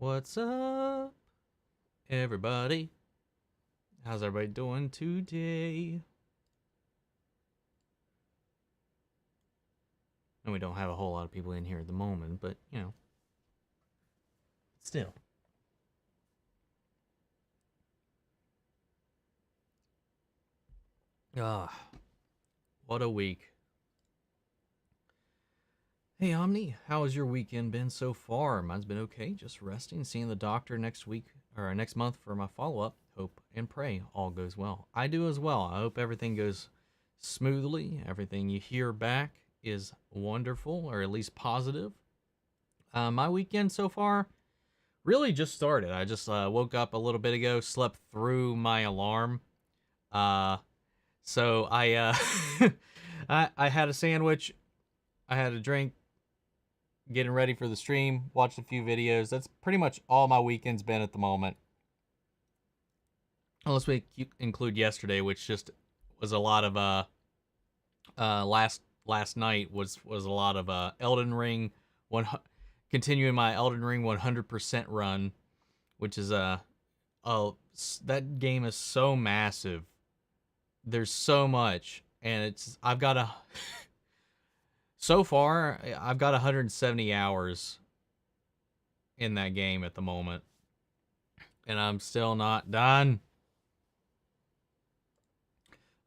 What's up, everybody? How's everybody doing today? And we don't have a whole lot of people in here at the moment, but you know, still. Ah, what a week. Hey, Omni, how has your weekend been so far? Mine's been okay, just resting, seeing the doctor next week or next month for my follow up. Hope and pray all goes well. I do as well. I hope everything goes smoothly. Everything you hear back is wonderful, or at least positive. My weekend so far really just started. I just woke up a little bit ago, slept through my alarm. Uh, so I had a sandwich, I had a drink, getting ready for the stream, watched a few videos. That's pretty much all my weekend's been at the moment. Unless we include yesterday, which just was a lot of last night was a lot of Elden Ring continuing my Elden Ring 100% run, which is that game is so massive. There's so much, and I've got a so far I've got 170 hours in that game at the moment, and I'm still not done.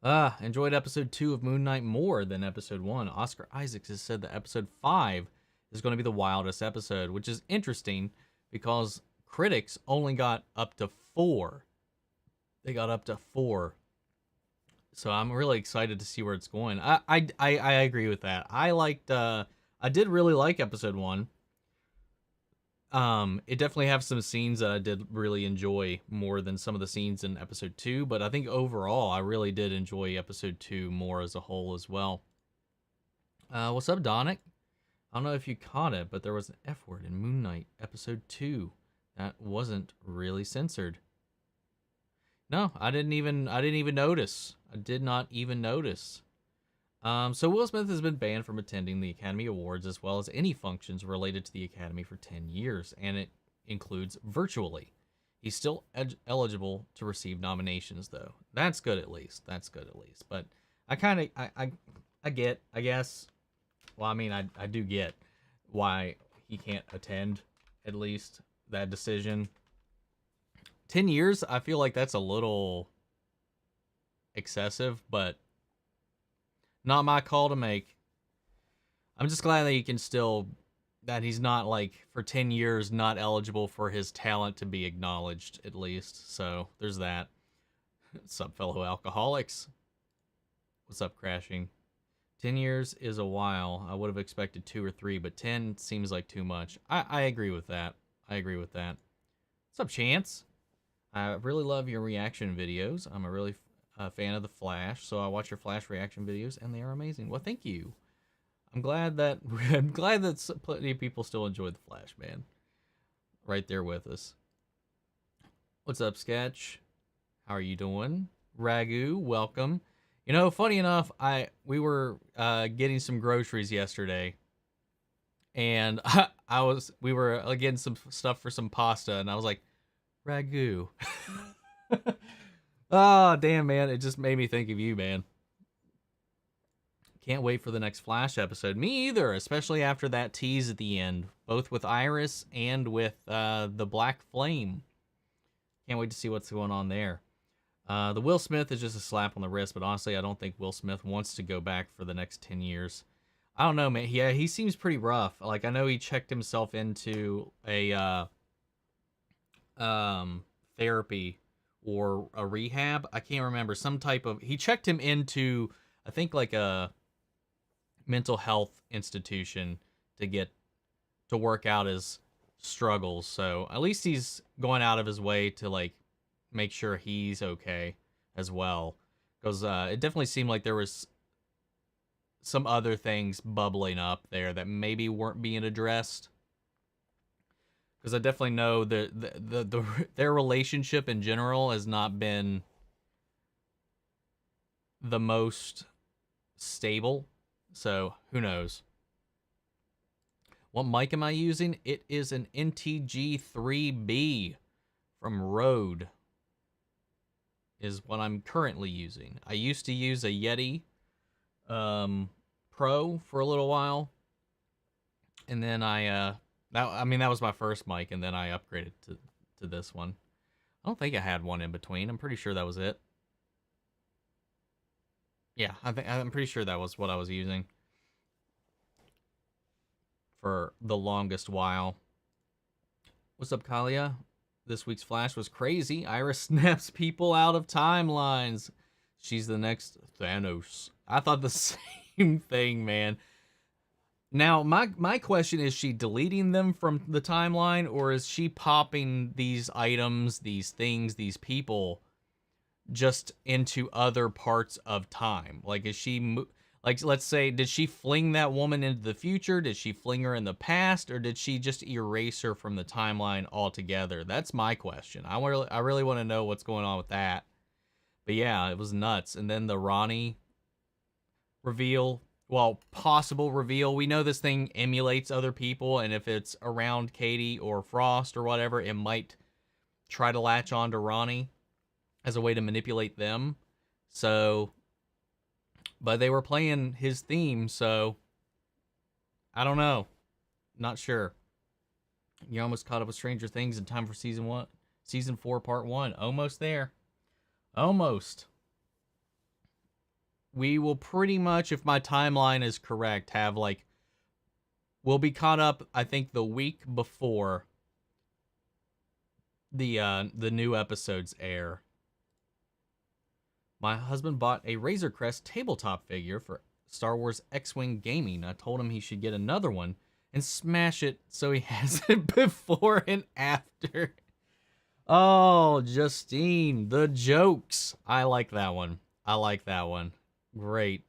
Enjoyed episode 2 of Moon Knight more than episode 1. Oscar Isaacs has said that episode 5 is going to be the wildest episode, which is interesting because critics only got up to 4. They got up to 4. So I'm really excited to see where it's going. I agree with that. I did really like episode 1. It definitely have some scenes that I did really enjoy more than some of the scenes in episode 2, but I think overall I really did enjoy episode 2 more as a whole as well. What's up, Donick? I don't know if you caught it, but there was an F word in Moon Knight episode 2 that wasn't really censored. No, I didn't even notice. I did not even notice. So Will Smith has been banned from attending the Academy Awards as well as any functions related to the Academy for 10 years, and it includes virtually. He's still eligible to receive nominations, though. That's good at least. That's good at least. But I kind of, I get, I guess. Well, I mean, I do get why he can't attend, at least, that decision. 10 years, I feel like that's a little excessive, but not my call to make. I'm just glad that he can still, that he's not like for 10 years not eligible for his talent to be acknowledged, at least. So there's that. What's up, fellow alcoholics? What's up, Crashing? 10 years is a while. I would have expected 2 or 3, but 10 seems like too much. I agree with that. I agree with that. What's up, Chance? I really love your reaction videos. I'm a really fan of the Flash, so I watch your Flash reaction videos, and they are amazing. Well, thank you. I'm glad that plenty of people still enjoy the Flash, man. Right there with us. What's up, Sketch? How are you doing? Ragu, welcome. You know, funny enough, we were getting some groceries yesterday, and we were getting some stuff for some pasta, and I was like, Ragu. Oh, damn, man. It just made me think of you, man. Can't wait for the next Flash episode. Me either, especially after that tease at the end, both with Iris and with the Black Flame. Can't wait to see what's going on there. The Will Smith is just a slap on the wrist, but honestly, I don't think Will Smith wants to go back for the next 10 years. I don't know, man. Yeah, he seems pretty rough. Like, I know he checked himself into a therapy or a rehab. I can't remember. Some type of, he checked him into, I think, like a mental health institution to work out his struggles. So at least he's going out of his way to like make sure he's okay as well, because it definitely seemed like there was some other things bubbling up there that maybe weren't being addressed. Because I definitely know their relationship in general has not been the most stable. So who knows? What mic am I using? It is an NTG3B from Rode is what I'm currently using. I used to use a Yeti Pro for a little while, and then that was my first mic, and then I upgraded to this one. I don't think I had one in between. I'm pretty sure that was it. Yeah, I'm pretty sure that was what I was using for the longest while. What's up, Kalia? This week's Flash was crazy. Iris snaps people out of timelines. She's the next Thanos. I thought the same thing, man. Now, my question is, she deleting them from the timeline, or is she popping these items, these things, these people just into other parts of time? Like, is she, like, let's say, did she fling that woman into the future? Did she fling her in the past? Or did she just erase her from the timeline altogether? That's my question. I really want to know what's going on with that. But yeah, it was nuts. And then the Ronnie reveal, well, possible reveal. We know this thing emulates other people, and if it's around Katie or Frost or whatever, it might try to latch on to Ronnie as a way to manipulate them. So, but they were playing his theme, so I don't know. Not sure. You almost caught up with Stranger Things in time for season 4, part 1. Almost there. Almost. We will pretty much, if my timeline is correct, have like, we'll be caught up, I think, the week before the new episodes air. My husband bought a Razor Crest tabletop figure for Star Wars X-Wing Gaming. I told him he should get another one and smash it so he has it before and after. Oh, Justine, the jokes. I like that one. I like that one. Great.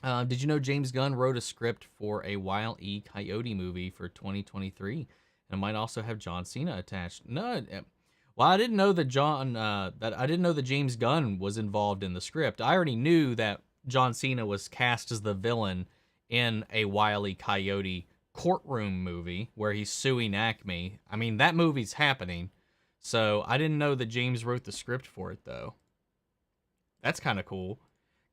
Did you know James Gunn wrote a script for a Wile E. Coyote movie for 2023? And it might also have John Cena attached. No, well, I didn't know that I didn't know that James Gunn was involved in the script. I already knew that John Cena was cast as the villain in a Wile E. Coyote courtroom movie where he's suing Acme. I mean, that movie's happening. So I didn't know that James wrote the script for it, though. That's kind of cool.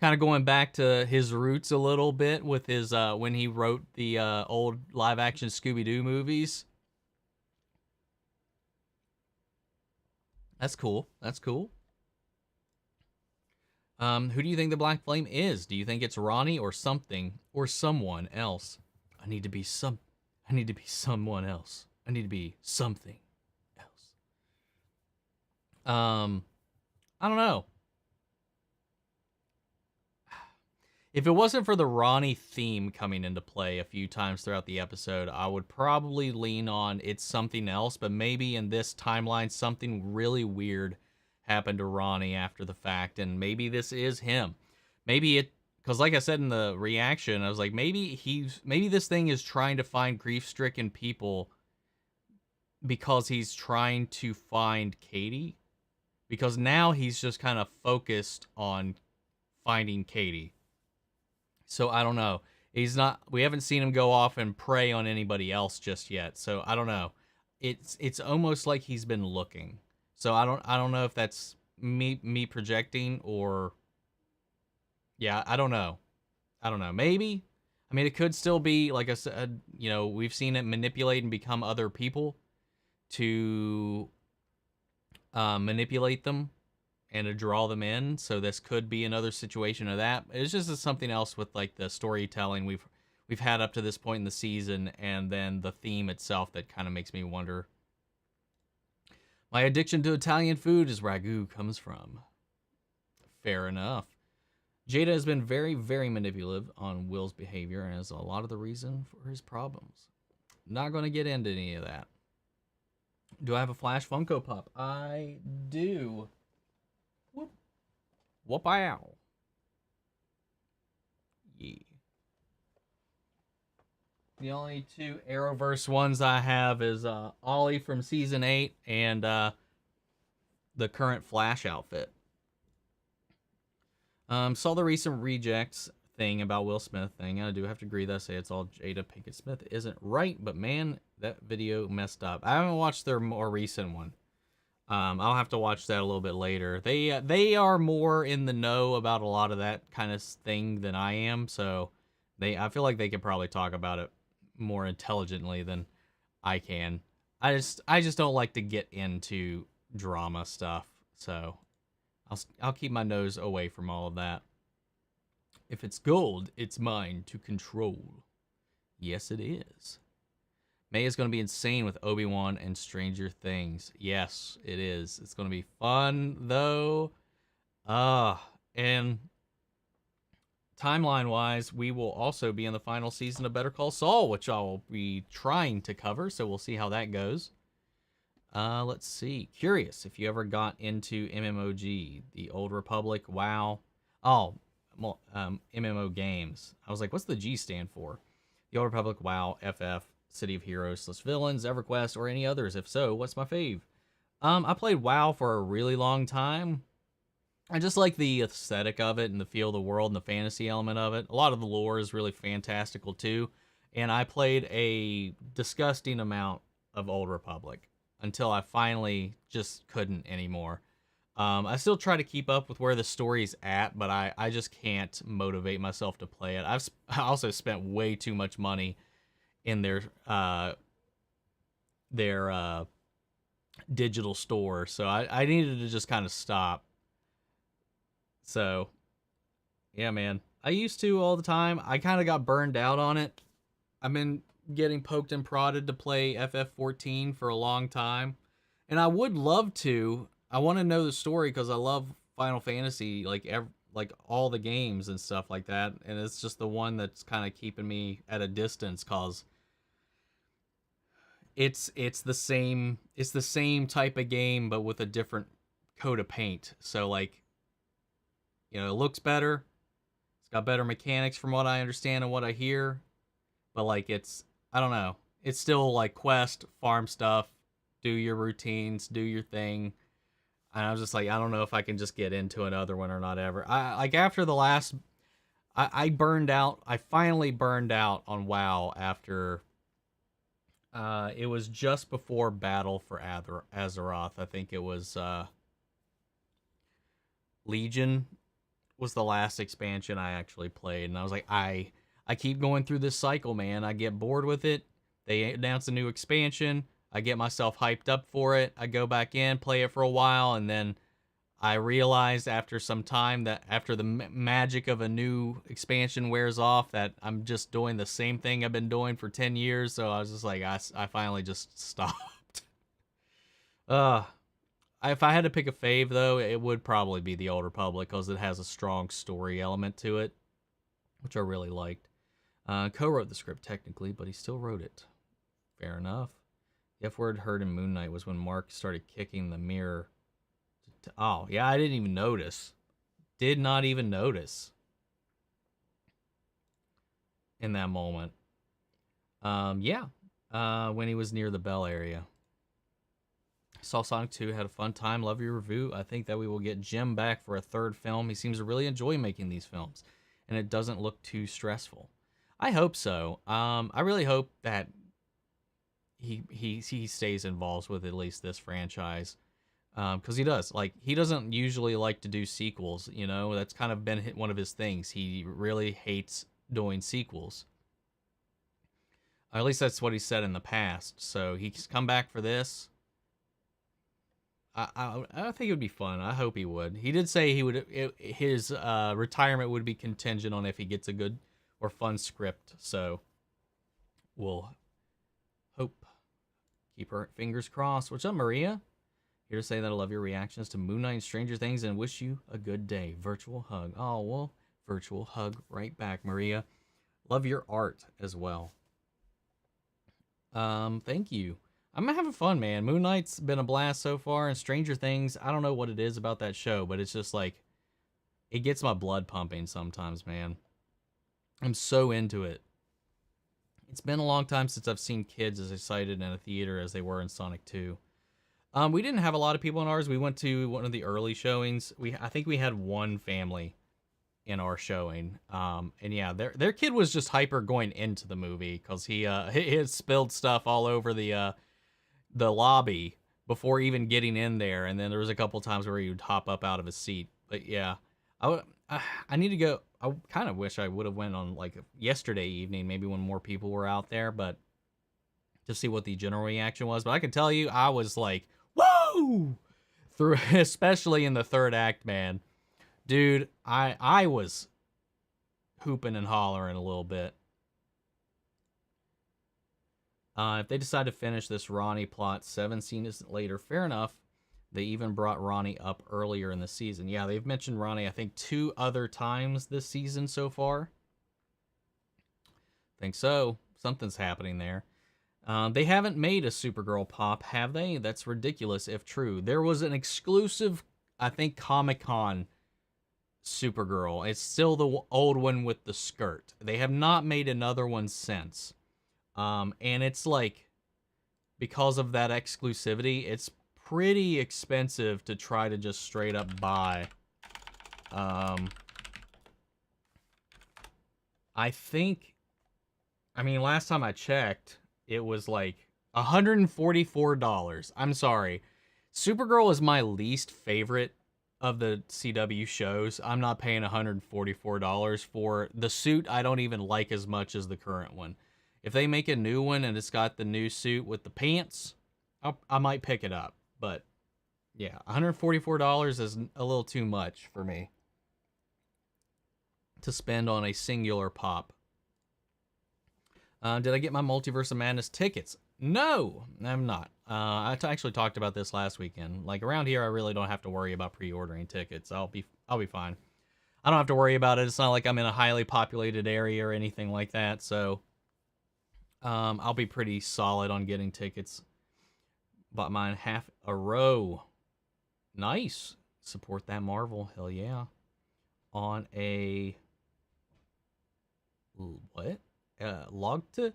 Kind of going back to his roots a little bit with his when he wrote the old live-action Scooby-Doo movies. That's cool. That's cool. Who do you think the Black Flame is? Do you think it's Ronnie or something or someone else? I need to be someone else. I need to be something else. I don't know. If it wasn't for the Ronnie theme coming into play a few times throughout the episode, I would probably lean on it's something else, but maybe in this timeline, something really weird happened to Ronnie after the fact, and maybe this is him. Maybe it, because like I said in the reaction, I was like, maybe this thing is trying to find grief-stricken people because he's trying to find Katie, because now he's just kind of focused on finding Katie. So I don't know. We haven't seen him go off and prey on anybody else just yet. So I don't know. It's almost like he's been looking. So I don't know if that's me projecting or, yeah, I don't know. Maybe. I mean, it could still be, like I said, we've seen it manipulate and become other people to manipulate them and to draw them in. So this could be another situation of that. It's just something else with like the storytelling we've had up to this point in the season, and then the theme itself that kind of makes me wonder. My addiction to Italian food is ragu comes from. Fair enough. Jada has been very, very manipulative on Will's behavior and is a lot of the reason for his problems. Not going to get into any of that. Do I have a Flash Funko Pop? I do. Whoop-ow. Yeah. The only two Arrowverse ones I have is Ollie from Season 8 and the current Flash outfit. Saw the recent rejects. thing about Will Smith thing. I do have to agree that I say it's all Jada Pinkett Smith isn't right, but man, that video messed up. I haven't watched their more recent one. I'll have to watch that a little bit later. They are more in the know about a lot of that kind of thing than I am, so I feel like they could probably talk about it more intelligently than I can. I just don't like to get into drama stuff, so I'll keep my nose away from all of that. If it's gold, it's mine to control. Yes, it is. May is going to be insane with Obi-Wan and Stranger Things. Yes, it is. It's going to be fun, though. And timeline-wise, we will also be in the final season of Better Call Saul, which I'll be trying to cover, so we'll see how that goes. Let's see. Curious if you ever got into MMOG, the Old Republic, WoW. Oh, MMO games. I was like, what's the G stand for? The Old Republic, WoW, FF, City of Heroes / Villains, EverQuest, or any others. If so, what's my fave? I played WoW for a really long time. I just like the aesthetic of it and the feel of the world and the fantasy element of it. A lot of the lore is really fantastical too. And I played a disgusting amount of Old Republic until I finally just couldn't anymore. I still try to keep up with where the story's at, but I just can't motivate myself to play it. I also spent way too much money in their digital store, so I needed to just kind of stop. So, yeah, man. I used to all the time. I kind of got burned out on it. I've been getting poked and prodded to play FF14 for a long time, and I would love to. I want to know the story because I love Final Fantasy, like all the games and stuff like that. And it's just the one that's kind of keeping me at a distance because it's the same type of game but with a different coat of paint. So like, you know, it looks better. It's got better mechanics from what I understand and what I hear. But like I don't know. It's still like quest, farm stuff, do your routines, do your thing. And I was just like, I don't know if I can just get into another one or not ever. After the last, I burned out. I finally burned out on WoW after, it was just before Battle for Azeroth. I think it was, Legion was the last expansion I actually played. And I was like, I keep going through this cycle, man. I get bored with it. They announce a new expansion. I get myself hyped up for it. I go back in, play it for a while, and then I realized after some time that after the magic of a new expansion wears off, that I'm just doing the same thing I've been doing for 10 years. So I was just like, I finally just stopped. If I had to pick a fave, though, it would probably be the Old Republic because it has a strong story element to it, which I really liked. Co-wrote the script technically, but he still wrote it. Fair enough. The F word heard in Moon Knight was when Mark started kicking the mirror. Oh, yeah, I didn't even notice. Did not even notice in that moment. When he was near the Bell area. Saw Sonic 2, had a fun time. Love your review. I think that we will get Jim back for a third film. He seems to really enjoy making these films, and it doesn't look too stressful. I hope so. I really hope that he stays involved with at least this franchise, because he doesn't usually like to do sequels. You know, that's kind of been one of his things. He really hates doing sequels. Or at least that's what he said in the past. So he's come back for this. I think it would be fun. I hope he would. He did say his retirement would be contingent on if he gets a good or fun script. So we'll hope. Keep our fingers crossed. What's up, Maria? Here to say that I love your reactions to Moon Knight and Stranger Things and wish you a good day. Virtual hug. Oh, well, virtual hug right back, Maria. Love your art as well. Thank you. I'm having fun, man. Moon Knight's been a blast so far, and Stranger Things, I don't know what it is about that show, but it's just like, it gets my blood pumping sometimes, man. I'm so into it. It's been a long time since I've seen kids as excited in a theater as they were in Sonic 2. We didn't have a lot of people in ours. We went to one of the early showings. I think we had one family in our showing. And yeah, their kid was just hyper going into the movie because he had spilled stuff all over the lobby before even getting in there, and then there was a couple times where he would hop up out of his seat. But yeah, I need to go. I kind of wish I would have went on like yesterday evening, maybe when more people were out there, but to see what the general reaction was. But I can tell you, I was like, whoa! Through, especially in the third act, man. Dude, I was hooping and hollering a little bit. If they decide to finish this Ronnie plot 7 scenes later, fair enough. They even brought Ronnie up earlier in the season. Yeah, they've mentioned Ronnie, I think, 2 other times this season so far. Think so. Something's happening there. They haven't made a Supergirl pop, have they? That's ridiculous if true. There was an exclusive, I think, Comic-Con Supergirl. It's still the old one with the skirt. They have not made another one since. And it's like, because of that exclusivity, it's pretty expensive to try to just straight up buy. I think, I mean, last time I checked, it was like $144. I'm sorry. Supergirl is my least favorite of the CW shows. I'm not paying $144 for the suit I don't even like as much as the current one. If they make a new one and it's got the new suit with the pants, I might pick it up. But yeah, $144 is a little too much for me to spend on a singular pop. Did I get my Multiverse of Madness tickets? No, I'm not. I actually talked about this last weekend. Like around here, I really don't have to worry about pre-ordering tickets. I'll be fine. I don't have to worry about it. It's not like I'm in a highly populated area or anything like that. So I'll be pretty solid on getting tickets. Bought mine half a row. Nice. Support that Marvel. Hell yeah. On a what? Logged?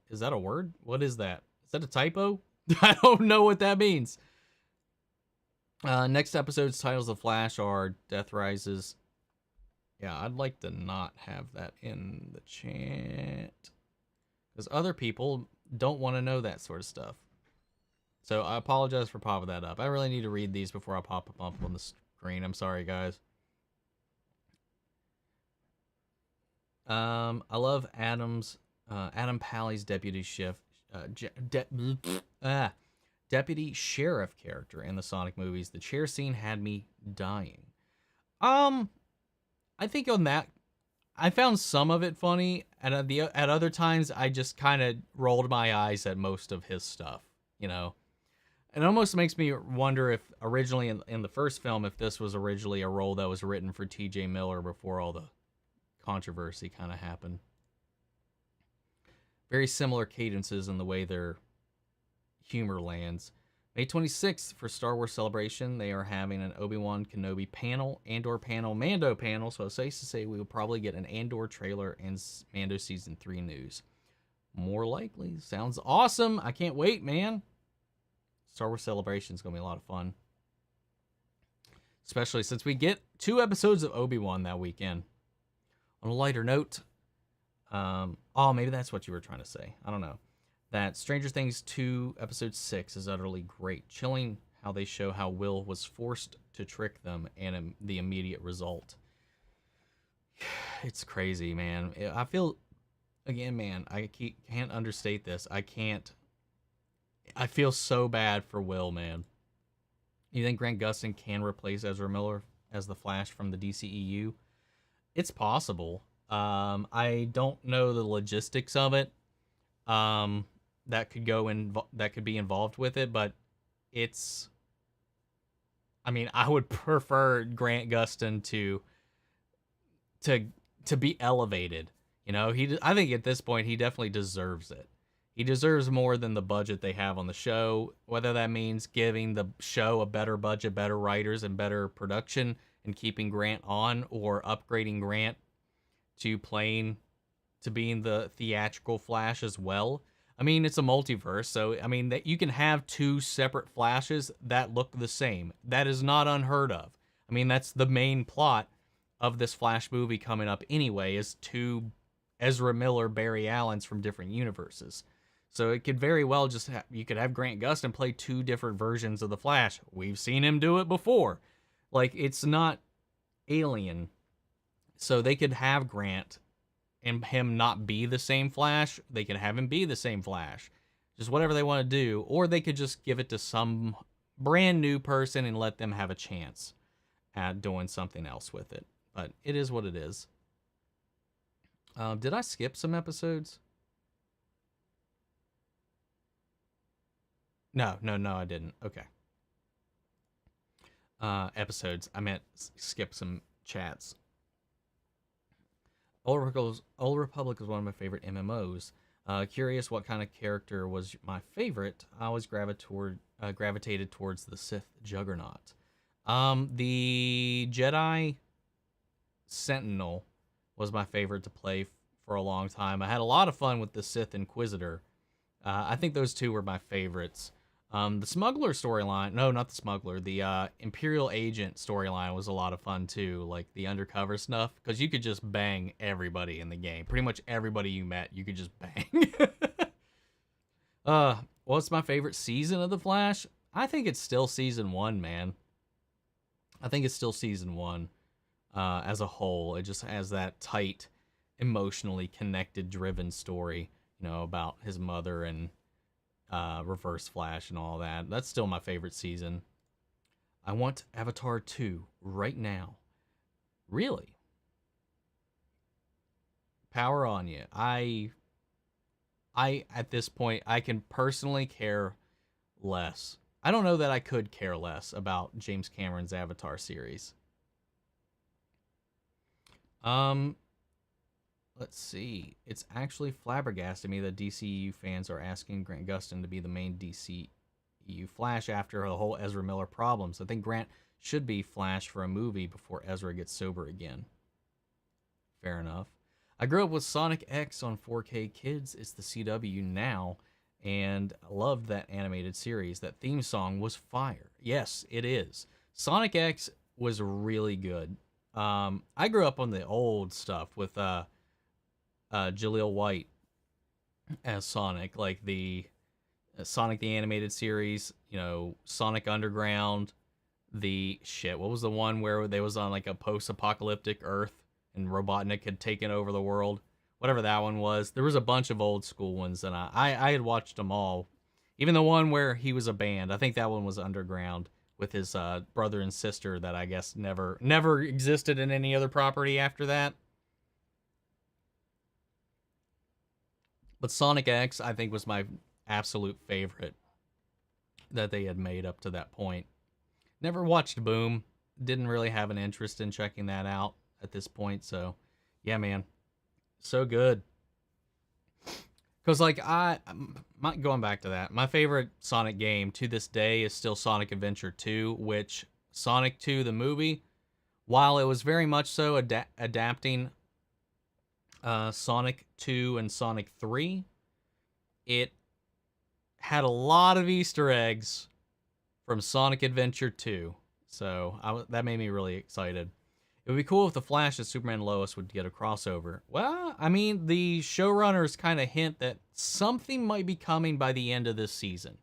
Is that a word? What is that? Is that a typo? I don't know what that means. Next episode's titles of Flash are Death Rises. Yeah, I'd like to not have that in the chat, because other people don't want to know that sort of stuff. So I apologize for popping that up. I really need to read these before I pop them up on the screen. I'm sorry, guys. I love Adam Pally's deputy sheriff character in the Sonic movies. The chair scene had me dying. I think on that, I found some of it funny, and at other times I just kind of rolled my eyes at most of his stuff. You know, it almost makes me wonder if originally in the first film, if this was originally a role that was written for T.J. Miller before all the controversy kind of happened. Very similar cadences in the way their humor lands. May 26th for Star Wars Celebration, they are having an Obi-Wan Kenobi panel, Andor panel, Mando panel, so it's safe to say we will probably get an Andor trailer and Mando Season 3 news. More likely. Sounds awesome. I can't wait, man. Star Wars Celebration is going to be a lot of fun. Especially since we get 2 episodes of Obi-Wan that weekend. On a lighter note, maybe that's what you were trying to say. I don't know. That Stranger Things 2 episode 6 is utterly great. Chilling how they show how Will was forced to trick them and the immediate result. It's crazy, man. I feel, again, man, I can't understate this. I feel so bad for Will, man. You think Grant Gustin can replace Ezra Miller as the Flash from the DCEU? It's possible. I don't know the logistics of it. That could be involved with it, but it's. I mean, I would prefer Grant Gustin to be elevated. You know, I think at this point he definitely deserves it. He deserves more than the budget they have on the show. Whether that means giving the show a better budget, better writers, and better production, and keeping Grant on, or upgrading Grant to being the theatrical Flash as well. I mean, it's a multiverse, so I mean that you can have 2 separate Flashes that look the same. That is not unheard of. I mean, that's the main plot of this Flash movie coming up anyway is two Ezra Miller Barry Allens from different universes. So it could very well just you could have Grant Gustin play two different versions of the Flash. We've seen him do it before. Like, it's not alien. So they could have Grant and him not be the same Flash. They could have him be the same Flash. Just whatever they want to do. Or they could just give it to some brand new person and let them have a chance at doing something else with it. But it is what it is. Did I skip some episodes? No, I didn't. Okay. Episodes. I meant skip some chats. Old Republic is one of my favorite MMOs. Curious what kind of character was my favorite. I always gravitated towards the Sith Juggernaut. The Jedi Sentinel was my favorite to play for a long time. I had a lot of fun with the Sith Inquisitor. I think those two were my favorites. The Smuggler storyline, no, not the Smuggler, the Imperial Agent storyline was a lot of fun too, like the undercover stuff, because you could just bang everybody in the game. Pretty much everybody you met, you could just bang. What's my favorite season of The Flash? I think it's still season 1, man. I think it's still season 1 as a whole. It just has that tight, emotionally connected, driven story, you know, about his mother and Reverse Flash and all that. That's still my favorite season. I want Avatar 2 right now. Really? Power on you. I at this point, I can personally care less. I don't know that I could care less about James Cameron's Avatar series. Let's see. It's actually flabbergasted me that DCEU fans are asking Grant Gustin to be the main DCEU Flash after the whole Ezra Miller problems. I think Grant should be Flash for a movie before Ezra gets sober again. Fair enough. I grew up with Sonic X on 4K Kids. It's the CW now, and I loved that animated series. That theme song was fire. Yes, it is. Sonic X was really good. I grew up on the old stuff with Jaleel White as Sonic, like the Sonic the Animated Series, you know, Sonic Underground, what was the one where they was on like a post-apocalyptic Earth and Robotnik had taken over the world? Whatever that one was. There was a bunch of old school ones, and I had watched them all. Even the one where he was a band. I think that one was Underground with his brother and sister that I guess never existed in any other property after that. But Sonic X, I think, was my absolute favorite that they had made up to that point. Never watched Boom. Didn't really have an interest in checking that out at this point. So, yeah, man. So good. Because, like, going back to that, my favorite Sonic game to this day is still Sonic Adventure 2, which Sonic 2, the movie, while it was very much so adapting Sonic 2 and Sonic 3, it had a lot of Easter eggs from Sonic Adventure 2. So that made me really excited. It would be cool if the Flash and Superman and Lois would get a crossover. Well, I mean, the showrunners kind of hint that something might be coming by the end of this season.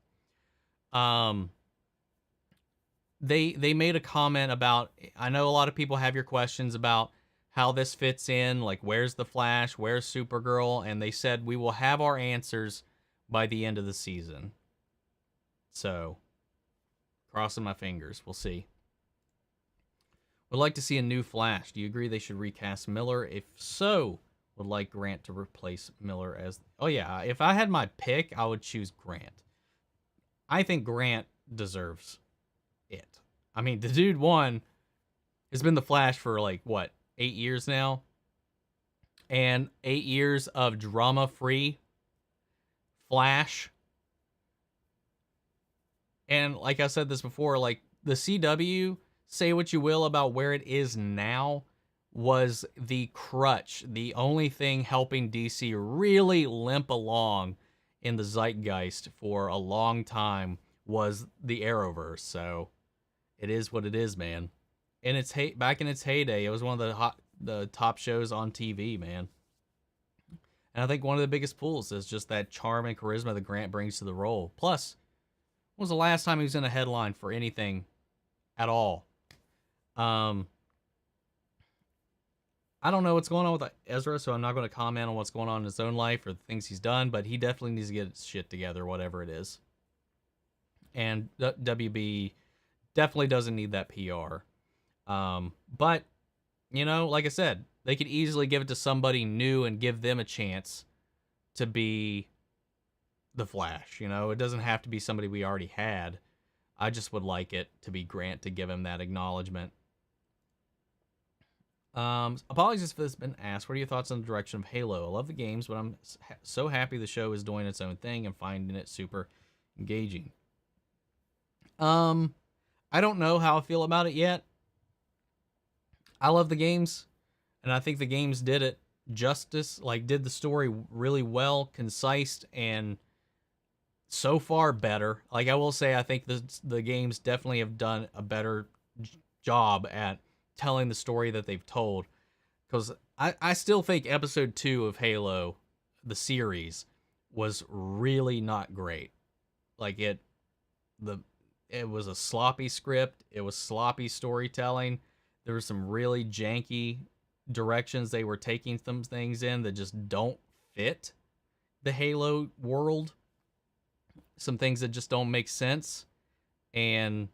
They made a comment about, I know a lot of people have your questions about how this fits in, like where's the Flash, where's Supergirl, and they said we will have our answers by the end of the season. So, crossing my fingers, we'll see. Would like to see a new Flash. Do you agree they should recast Miller? If so, would like Grant to replace Miller as... Oh yeah, if I had my pick, I would choose Grant. I think Grant deserves it. I mean, the dude has been the Flash for like, what, 8 years now? And 8 years of drama-free Flash. And like I said this before, like the CW... Say what you will about where it is now, was the crutch. The only thing helping DC really limp along in the zeitgeist for a long time was the Arrowverse. So it is what it is, man. back in its heyday, it was one of the top shows on TV, man. And I think one of the biggest pulls is just that charm and charisma that Grant brings to the role. Plus, when was the last time he was in a headline for anything at all? Um, I don't know what's going on with Ezra, so I'm not going to comment on what's going on in his own life or the things he's done, but he definitely needs to get his shit together, whatever it is. And WB definitely doesn't need that PR. But, like I said, they could easily give it to somebody new and give them a chance to be the Flash. It doesn't have to be somebody we already had. I just would like it to be Grant to give him that acknowledgement. Apologies if this has been asked. What are your thoughts on the direction of Halo? I love the games, but I'm so happy the show is doing its own thing and finding it super engaging. I don't know how I feel about it yet. I love the games, and I think the games did it justice, did the story really well, concise, and so far better. I will say, I think the games definitely have done a better job at telling the story that they've told, because I still think episode 2 of Halo, the series, was really not great. It was a sloppy script, it was sloppy storytelling, there were some really janky directions they were taking some things in that just don't fit the Halo world, some things that just don't make sense. And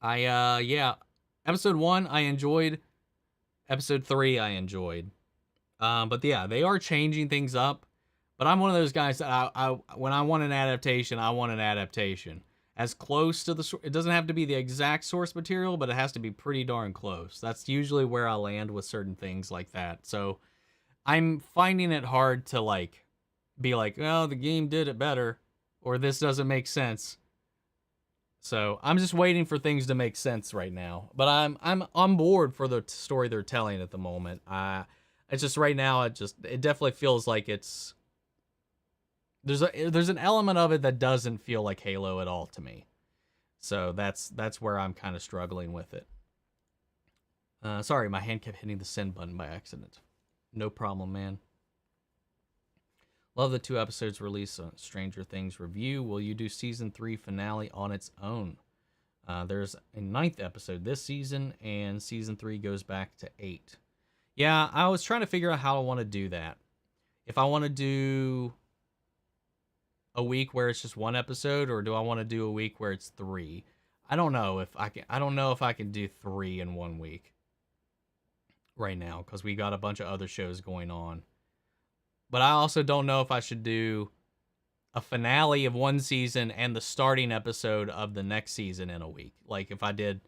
episode 1 I enjoyed. Episode 3 I enjoyed. But yeah, they are changing things up. But I'm one of those guys that when I want an adaptation, I want an adaptation. As close to it doesn't have to be the exact source material, but it has to be pretty darn close. That's usually where I land with certain things like that. So I'm finding it hard to be like, oh, the game did it better, or this doesn't make sense. So I'm just waiting for things to make sense right now. But I'm on board for the story they're telling at the moment. It's just right now it definitely feels like there's an element of it that doesn't feel like Halo at all to me. So that's where I'm kind of struggling with it. Sorry, my hand kept hitting the send button by accident. No problem, man. Love the 2 episodes released on Stranger Things review. Will you do season 3 finale on its own? There's a 9th episode this season, and season 3 goes back to 8. Yeah, I was trying to figure out how I want to do that. If I want to do a week where it's just 1 episode, or do I want to do a week where it's 3? I don't know if I can. I don't know if I can do 3 in 1 week right now, because we got a bunch of other shows going on. But I also don't know if I should do a finale of 1 season and the starting episode of the next season in a week. If I did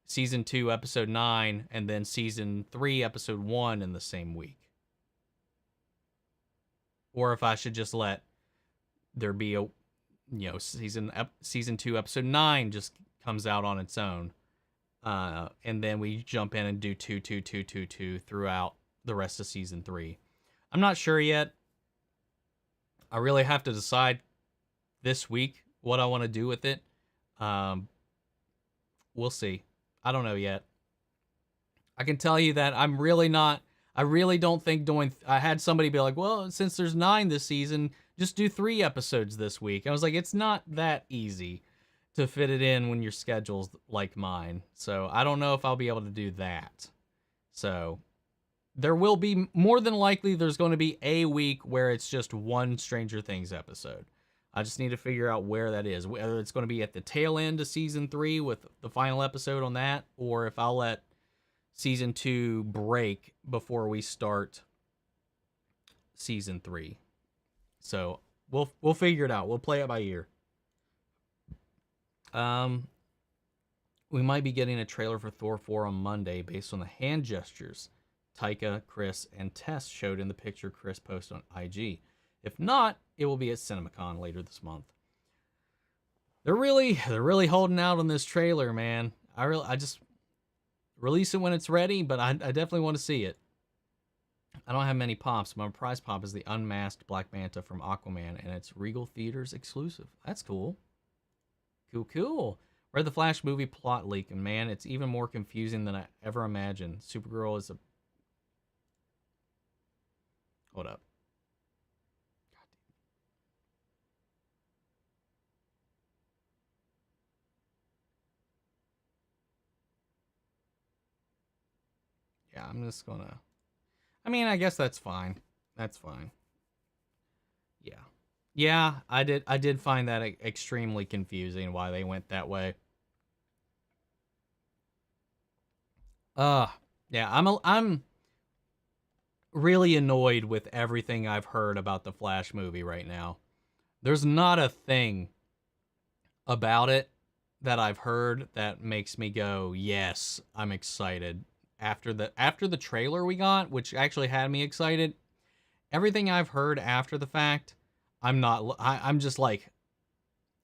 season 2, episode 9, and then season 3, episode 1 in the same week. Or if I should just let there be a, season 2, episode 9 just comes out on its own. And then we jump in and do 2 throughout the rest of season 3. I'm not sure yet. I really have to decide this week what I want to do with it. We'll see. I don't know yet. I can tell you that I really don't think I had somebody be like, well, since there's 9 this season, just do 3 episodes this week. I was like, it's not that easy to fit it in when your schedule's like mine. So I don't know if I'll be able to do that. So there will be, more than likely, there's going to be a week where it's just 1 Stranger Things episode. I just need to figure out where that is. Whether it's going to be at the tail end of season 3 with the final episode on that, or if I'll let season 2 break before we start season 3. So we'll figure it out. We'll play it by ear. We might be getting a trailer for Thor 4 on Monday based on the hand gestures Taika, Chris, and Tess showed in the picture Chris posted on IG. If not, it will be at CinemaCon later this month. They're really holding out on this trailer, man. I just release it when it's ready, but I definitely want to see it. I don't have many pops. My prize pop is the unmasked Black Manta from Aquaman, and it's Regal Theaters exclusive. That's cool. Cool. Read the Flash movie plot leak, and man, it's even more confusing than I ever imagined. Supergirl is a... Hold up. Yeah, I'm just gonna... I mean, I guess that's fine. That's fine. Yeah. Yeah, I did find that extremely confusing why they went that way. Uh, yeah, I'm really annoyed with everything I've heard about the Flash movie right now. There's not a thing about it that I've heard that makes me go, "Yes, I'm excited." After the trailer we got, which actually had me excited, everything I've heard after the fact, I'm just like,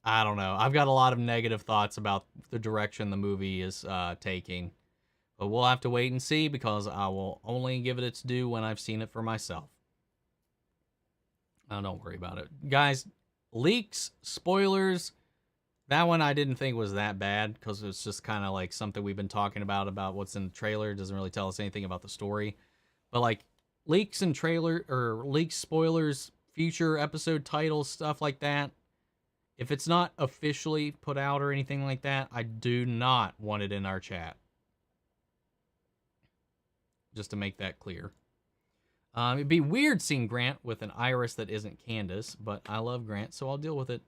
I don't know. I've got a lot of negative thoughts about the direction the movie is taking. But we'll have to wait and see because I will only give it its due when I've seen it for myself. Oh, don't worry about it. Guys, leaks, spoilers, that one I didn't think was that bad because it's just kind of like something we've been talking about what's in the trailer. It doesn't really tell us anything about the story. But like leaks and trailer or leaks, spoilers, future episode titles, stuff like that. If it's not officially put out or anything like that, I do not want it in our chat. Just to make that clear. It'd be weird seeing Grant with an iris that isn't Candace, but I love Grant, so I'll deal with it.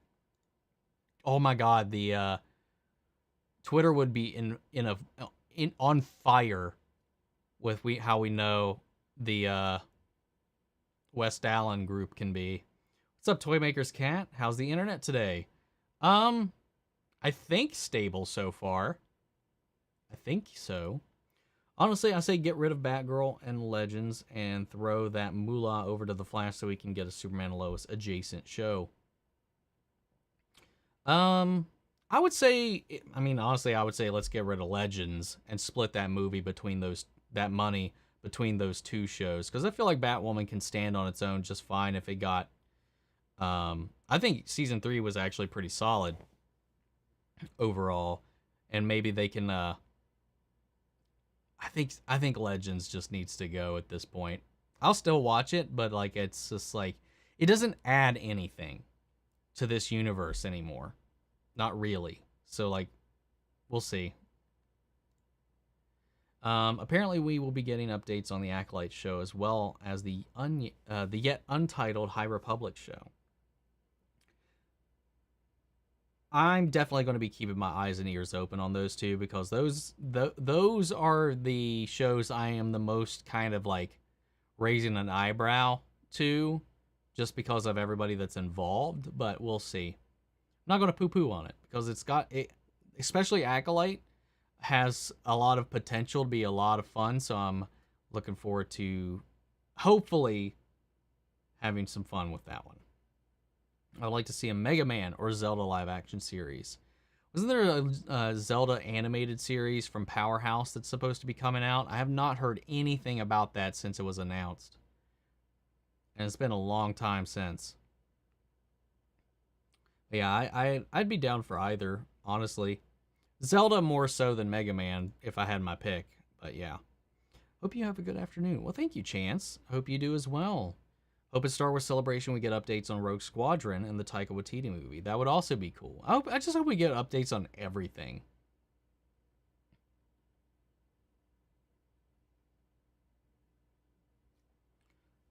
Oh my God, the Twitter would be on fire with how we know the West Allen group can be. What's up, Toymaker's Cat? How's the internet today? I think stable so far. I think so. Honestly, I say get rid of Batgirl and Legends and throw that moolah over to the Flash so we can get a Superman and Lois adjacent show. I would say, I mean, honestly, I would say let's get rid of Legends and split that movie between that money between those two shows because I feel like Batwoman can stand on its own just fine if it got. I think season 3 was actually pretty solid overall, and maybe they can. I think Legends just needs to go at this point. I'll still watch it, but like it's just like it doesn't add anything to this universe anymore. Not really. So like we'll see. Apparently we will be getting updates on the Acolyte show as well as the yet untitled High Republic show. I'm definitely going to be keeping my eyes and ears open on those two because those are the shows I am the most kind of like raising an eyebrow to just because of everybody that's involved, but we'll see. I'm not going to poo-poo on it because it's got it, especially Acolyte has a lot of potential to be a lot of fun, so I'm looking forward to hopefully having some fun with that one. I'd like to see a Mega Man or Zelda live action series. Wasn't there a Zelda animated series from Powerhouse that's supposed to be coming out? I have not heard anything about that since it was announced. And it's been a long time since. But yeah, I'd be down for either, honestly. Zelda more so than Mega Man if I had my pick. But yeah. Hope you have a good afternoon. Well, thank you, Chance. Hope you do as well. Hope at Star Wars Celebration we get updates on Rogue Squadron and the Taika Waititi movie. That would also be cool. I just hope we get updates on everything.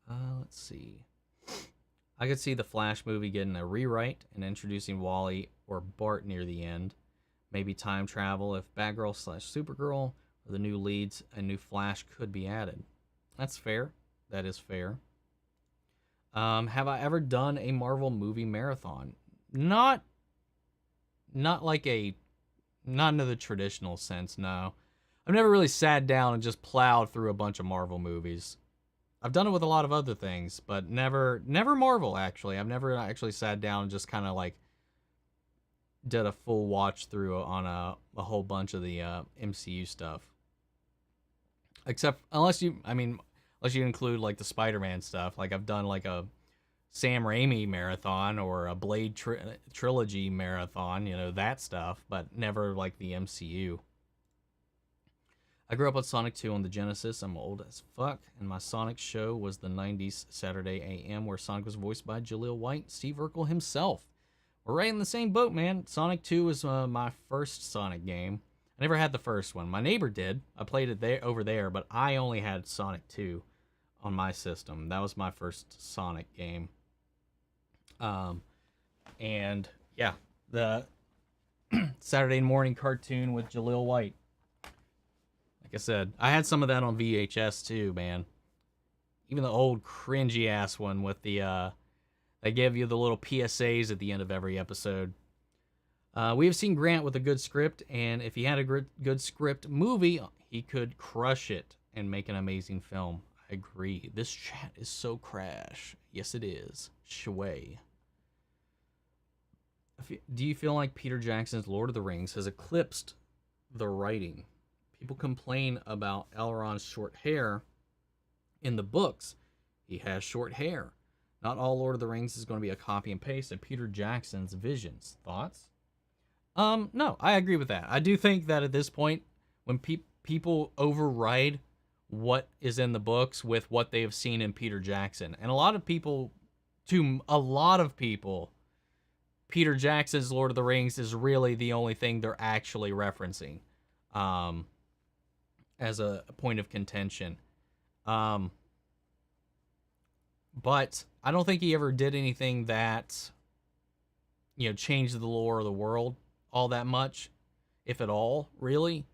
Let's see. I could see the Flash movie getting a rewrite and introducing Wally or Bart near the end. Maybe time travel if Batgirl/Supergirl are the new leads, a new Flash could be added. That's fair. That is fair. Have I ever done a Marvel movie marathon? Not like not in the traditional sense, no. I've never really sat down and just plowed through a bunch of Marvel movies. I've done it with a lot of other things, but never Marvel, actually. I've never actually sat down and just kind of like did a full watch through on a whole bunch of the MCU stuff. Except, unless you include like the Spider-Man stuff. Like I've done like a Sam Raimi marathon or a Blade trilogy marathon, you know, that stuff, but never like the MCU. I grew up with Sonic 2 on the Genesis. I'm old as fuck, and my Sonic show was the 90s Saturday AM, where Sonic was voiced by Jaleel White, Steve Urkel himself. We're right in the same boat, man. Sonic 2 was my first Sonic game. I never had the first one. My neighbor did. I played it there over there, but I only had Sonic 2 on my system. That was my first Sonic game. And yeah, the Saturday morning cartoon with Jaleel White. Like I said, I had some of that on VHS too, man. Even the old cringy ass one with the they give you the little PSAs at the end of every episode. We have seen Grant with a good script, and if he had a good script movie, he could crush it and make an amazing film. I agree. This chat is so crash. Yes, it is. Shway. Do you feel like Peter Jackson's Lord of the Rings has eclipsed the writing? People complain about Elrond's short hair in the books. He has short hair. Not all Lord of the Rings is going to be a copy and paste of Peter Jackson's visions. Thoughts? No, I agree with that. I do think that at this point, when people override what is in the books with what they have seen in Peter Jackson, and a lot of people, Peter Jackson's Lord of the Rings is really the only thing they're actually referencing as a point of contention. But I don't think he ever did anything that, you know, changed the lore of the world all that much, if at all, really.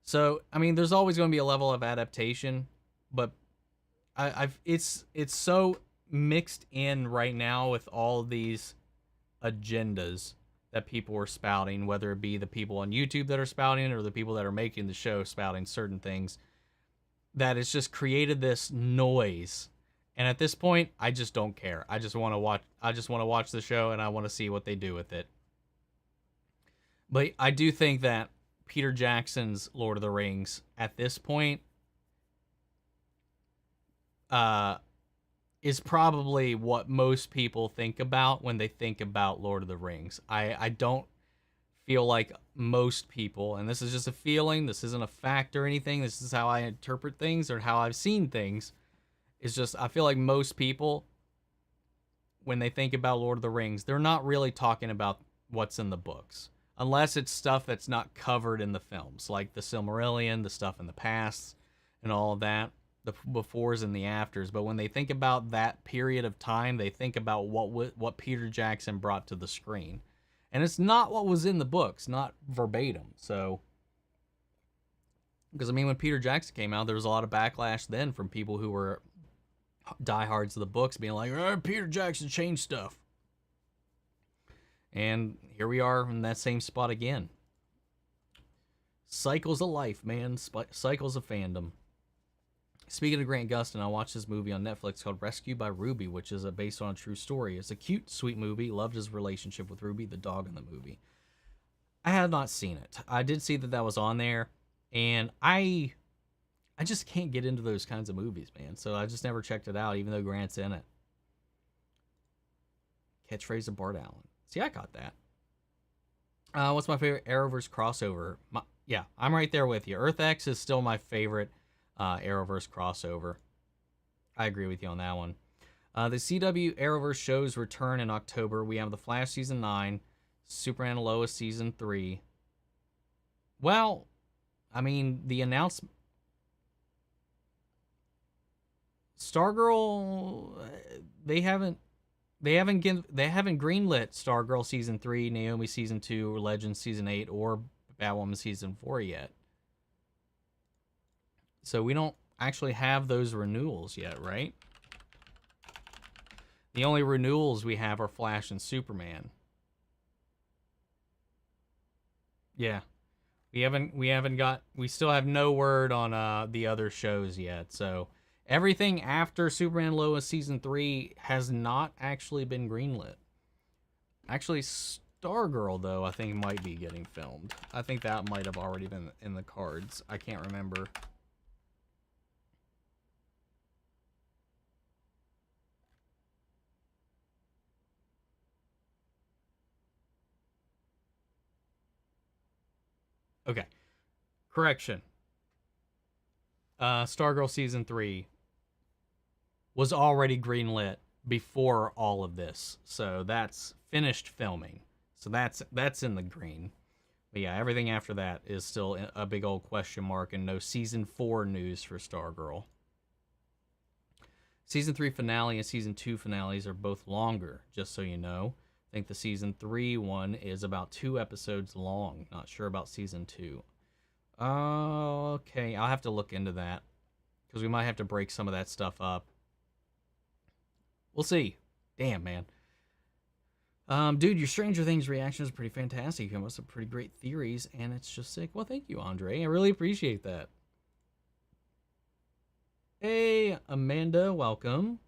So, I mean, there's always going to be a level of adaptation, but it's so mixed in right now with all these agendas that people are spouting, whether it be the people on YouTube that are spouting it or the people that are making the show spouting certain things, that it's just created this noise. And at this point, I just don't care. I just want to watch the show, and I want to see what they do with it. But I do think that Peter Jackson's Lord of the Rings at this point is probably what most people think about when they think about Lord of the Rings. I don't feel like most people, and this is just a feeling, this isn't a fact or anything, this is how I interpret things or how I've seen things, is just I feel like most people, when they think about Lord of the Rings, they're not really talking about what's in the books. Unless it's stuff that's not covered in the films, like the Silmarillion, the stuff in the past, and all of that, the befores and the afters. But when they think about that period of time, they think about what Peter Jackson brought to the screen. And it's not what was in the books, not verbatim. So, because I mean, when Peter Jackson came out, there was a lot of backlash then from people who were diehards of the books being like, oh, Peter Jackson changed stuff. And here we are in that same spot again. Cycles of life, man. Cycles of fandom. Speaking of Grant Gustin, I watched this movie on Netflix called Rescued by Ruby, which is based on a true story. It's a cute, sweet movie. Loved his relationship with Ruby, the dog in the movie. I had not seen it. I did see that was on there, and I just can't get into those kinds of movies, man. So I just never checked it out, even though Grant's in it. Catchphrase of Bart Allen. See, I got that. What's my favorite Arrowverse crossover? Yeah, I'm right there with you. Earth X is still my favorite Arrowverse crossover. I agree with you on that one. The CW Arrowverse shows return in October. We have The Flash Season 9, Superman and Lois Season 3. Well, I mean, the announcement... Stargirl, they haven't greenlit Stargirl Season 3, Naomi Season 2, Legends Season 8, or Batwoman Season 4 yet. So we don't actually have those renewals yet, right? The only renewals we have are Flash and Superman. Yeah. We still have no word on the other shows yet, so... Everything after Superman Lois Season 3 has not actually been greenlit. Actually, Stargirl, though, I think might be getting filmed. I think that might have already been in the cards. I can't remember. Okay. Correction. Stargirl season 3 was already greenlit before all of this. So that's finished filming. So that's in the green. But yeah, everything after that is still a big old question mark and no season 4 news for Stargirl. Season 3 finale and season 2 finales are both longer, just so you know. I think the season 3 one is about 2 episodes long. Not sure about season 2. Okay, I'll have to look into that because we might have to break some of that stuff up. We'll see. Damn, man. Dude, your Stranger Things reaction is pretty fantastic. You have some pretty great theories, and it's just sick. Well, thank you, Andre. I really appreciate that. Hey, Amanda, welcome.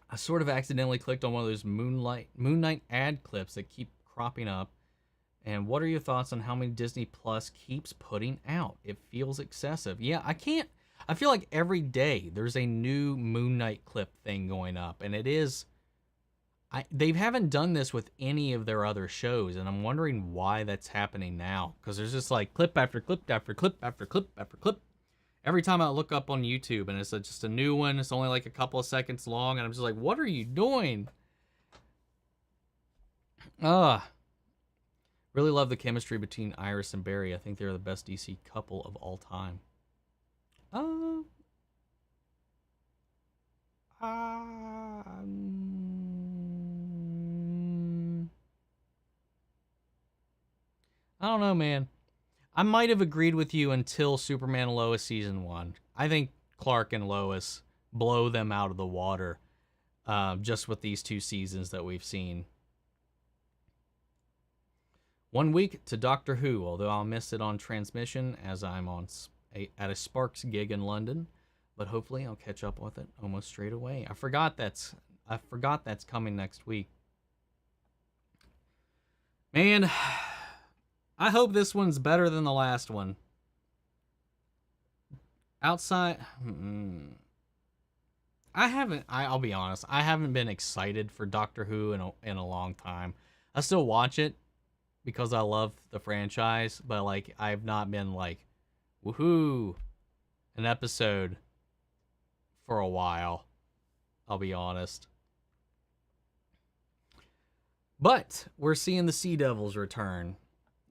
I sort of accidentally clicked on one of those Moon Knight ad clips that keep cropping up. And what are your thoughts on how many Disney Plus keeps putting out? It feels excessive. Yeah, I feel like every day there's a new Moon Knight clip thing going up, and it is. They haven't done this with any of their other shows, and I'm wondering why that's happening now. Because there's just like clip after clip after clip after clip after clip. Every time I look up on YouTube, and it's just a new one. It's only like a couple of seconds long, and I'm just like, what are you doing? Really love the chemistry between Iris and Barry. I think they're the best DC couple of all time. Um, I don't know, man. I might have agreed with you until Superman and Lois season 1. I think Clark and Lois blow them out of the water just with these 2 seasons that we've seen. 1 week to Doctor Who, although I'll miss it on transmission as I'm at a Sparks gig in London, but hopefully I'll catch up with it almost straight away. I forgot that's coming next week. Man, I hope this one's better than the last one. Outside, I'll be honest, I haven't been excited for Doctor Who in a long time. I still watch it because I love the franchise, but like I've not been like, woohoo, an episode for a while. I'll be honest. But we're seeing the Sea Devils return,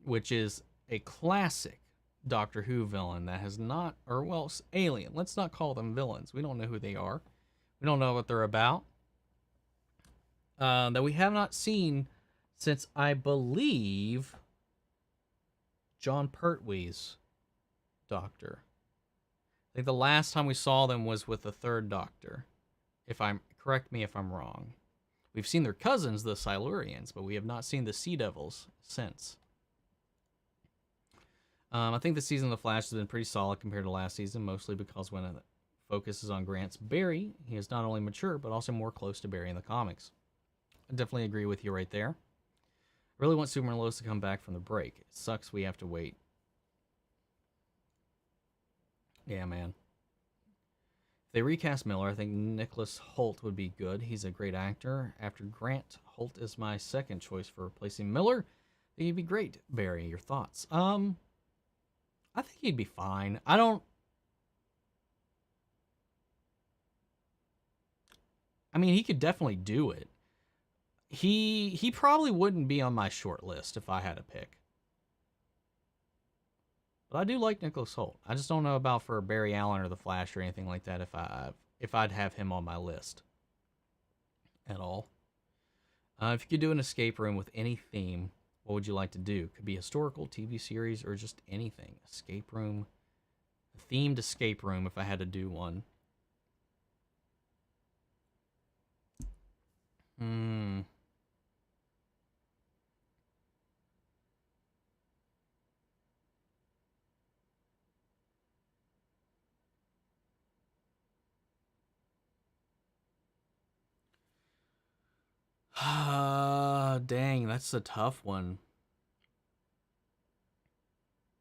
which is a classic Doctor Who villain that has not, or well, alien. Let's not call them villains. We don't know who they are. We don't know what they're about. That we have not seen since, I believe, John Pertwee's Doctor. I think the last time we saw them was with the third Doctor. Correct me if I'm wrong. We've seen their cousins, the Silurians, but we have not seen the Sea Devils since. I think the season of The Flash has been pretty solid compared to last season, mostly because when it focuses on Grant's Barry, he is not only mature, but also more close to Barry in the comics. I definitely agree with you right there. I really want Superman and Lois to come back from the break. It sucks we have to wait. Yeah, man. If they recast Miller, I think Nicholas Hoult would be good. He's a great actor. After Grant, Hoult is my second choice for replacing Miller. I think he'd be great. Barry, your thoughts? I think he'd be fine. I mean, he could definitely do it. He probably wouldn't be on my short list if I had to pick. But I do like Nicholas Hoult. I just don't know about for Barry Allen or The Flash or anything like that if I'd have him on my list at all. If you could do an escape room with any theme, what would you like to do? Could be historical, TV series, or just anything. Escape room. A themed escape room if I had to do one. Dang, that's a tough one.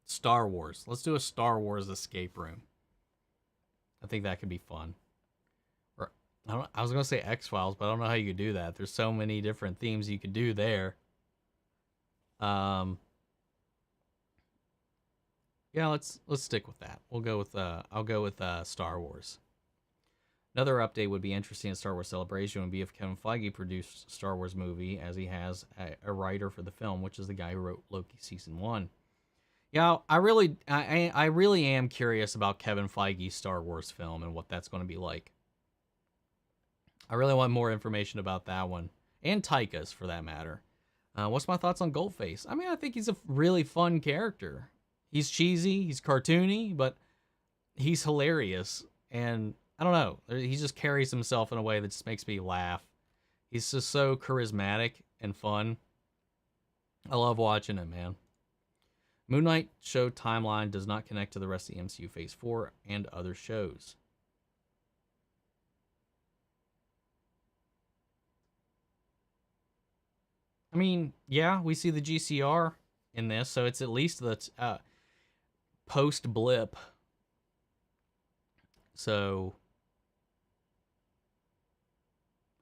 Star Wars. Let's do a Star Wars escape room. I think that could be fun. Or I was gonna say X-Files, but I don't know how you could do that. There's so many different themes you could do there. Yeah, let's stick with that. We'll go with I'll go with Star Wars. Another update would be interesting in Star Wars Celebration would be if Kevin Feige produced Star Wars movie, as he has a writer for the film, which is the guy who wrote Loki season 1. Yeah, I really am curious about Kevin Feige's Star Wars film and what that's going to be like. I really want more information about that one, and Taika's for that matter. What's my thoughts on Goldface? I mean, I think he's a really fun character. He's cheesy, he's cartoony, but he's hilarious. And I don't know, he just carries himself in a way that just makes me laugh. He's just so charismatic and fun. I love watching him, man. Moon Knight show timeline does not connect to the rest of the MCU Phase 4 and other shows. I mean, yeah, we see the GCR in this, so it's at least the post blip. So,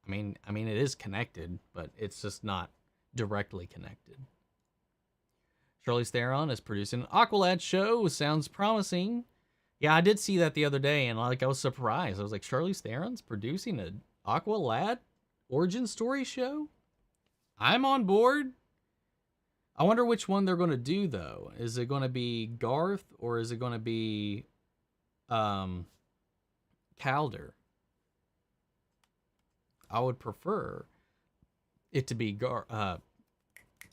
I mean, it is connected, but it's just not directly connected. Charlize Theron is producing an Aqualad show. Sounds promising. Yeah, I did see that the other day, and I was surprised. I was like, Charlize Theron's producing an Aqualad origin story show? I'm on board. I wonder which one they're going to do, though. Is it going to be Garth, or is it going to be Calder? I would prefer it to be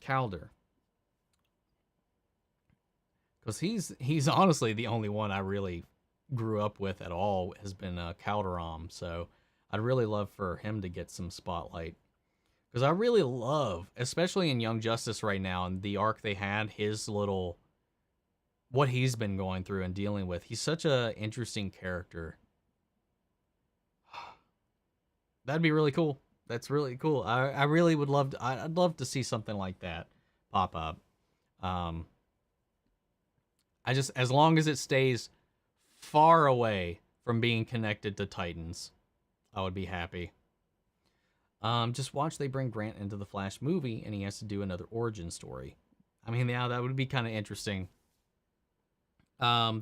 Calder. Because he's honestly the only one I really grew up with at all has been Calderon. So I'd really love for him to get some spotlight. Because I really love, especially in Young Justice right now, and the arc they had, what he's been going through and dealing with. He's such an interesting character. That'd be really cool. That's really cool. I really would love to, I'd love to see something like that pop up. As long as it stays far away from being connected to Titans, I would be happy. Just watch they bring Grant into the Flash movie and he has to do another origin story. I mean, yeah, that would be kind of interesting. I'm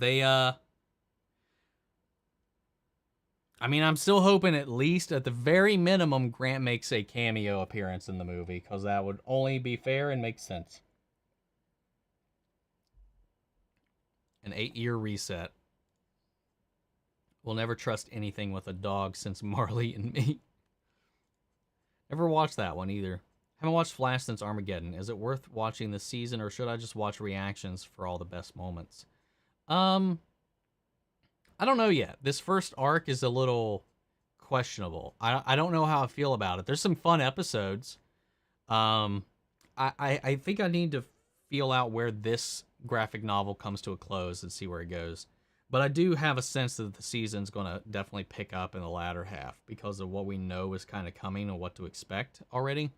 still hoping at least at the very minimum Grant makes a cameo appearance in the movie, because that would only be fair and make sense. An 8-year reset. We'll never trust anything with a dog since Marley and Me. Never watched that one either. Haven't watched Flash since Armageddon. Is it worth watching this season, or should I just watch reactions for all the best moments? I don't know yet. This first arc is a little questionable. I don't know how I feel about it. There's some fun episodes. I think I need to feel out where this graphic novel comes to a close and see where it goes. But I do have a sense that the season's going to definitely pick up in the latter half because of what we know is kind of coming and what to expect already.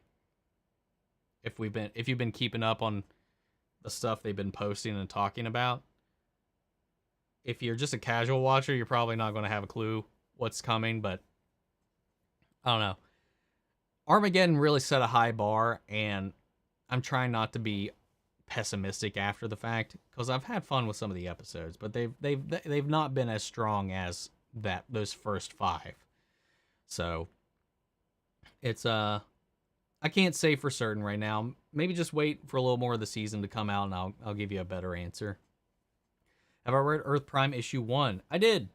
If you've been keeping up on the stuff they've been posting and talking about, if you're just a casual watcher, you're probably not going to have a clue what's coming, but I don't know. Armageddon really set a high bar, and I'm trying not to be pessimistic after the fact because I've had fun with some of the episodes, but they've not been as strong as those first 5. So it's I can't say for certain right now. Maybe just wait for a little more of the season to come out, and I'll give you a better answer. Have I read Earth Prime issue 1? I did.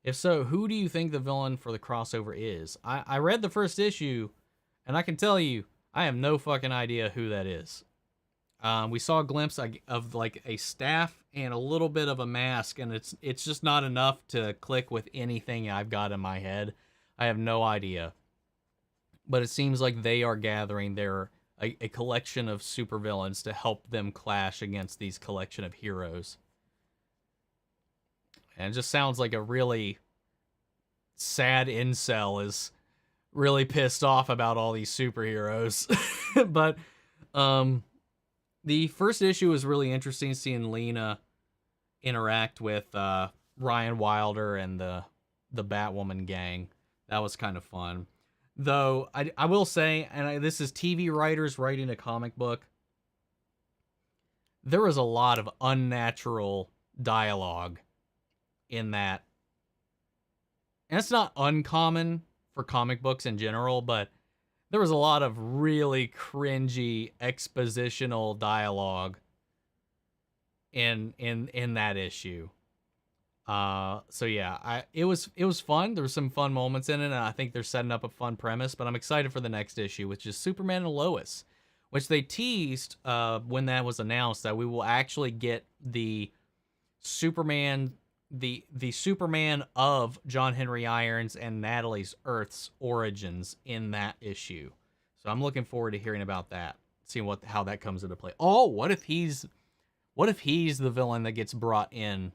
If so, who do you think the villain for the crossover is? I read the first issue, and I can tell you, I have no fucking idea who that is. We saw a glimpse of like a staff and a little bit of a mask, and it's just not enough to click with anything I've got in my head. I have no idea. But it seems like they are gathering a collection of supervillains to help them clash against these collection of heroes. And it just sounds like a really sad incel is really pissed off about all these superheroes. But the first issue was really interesting, seeing Lena interact with Ryan Wilder and the Batwoman gang. That was kind of fun. Though, I will say, and this is TV writers writing a comic book, there was a lot of unnatural dialogue in that. And it's not uncommon for comic books in general, but there was a lot of really cringy expositional dialogue in that issue. So yeah, it was fun. There were some fun moments in it, and I think they're setting up a fun premise. But I'm excited for the next issue, which is Superman and Lois, which they teased when that was announced that we will actually get the Superman, the Superman of John Henry Irons and Natalie's Earth's origins in that issue. So I'm looking forward to hearing about that, seeing how that comes into play. Oh, what if he's the villain that gets brought in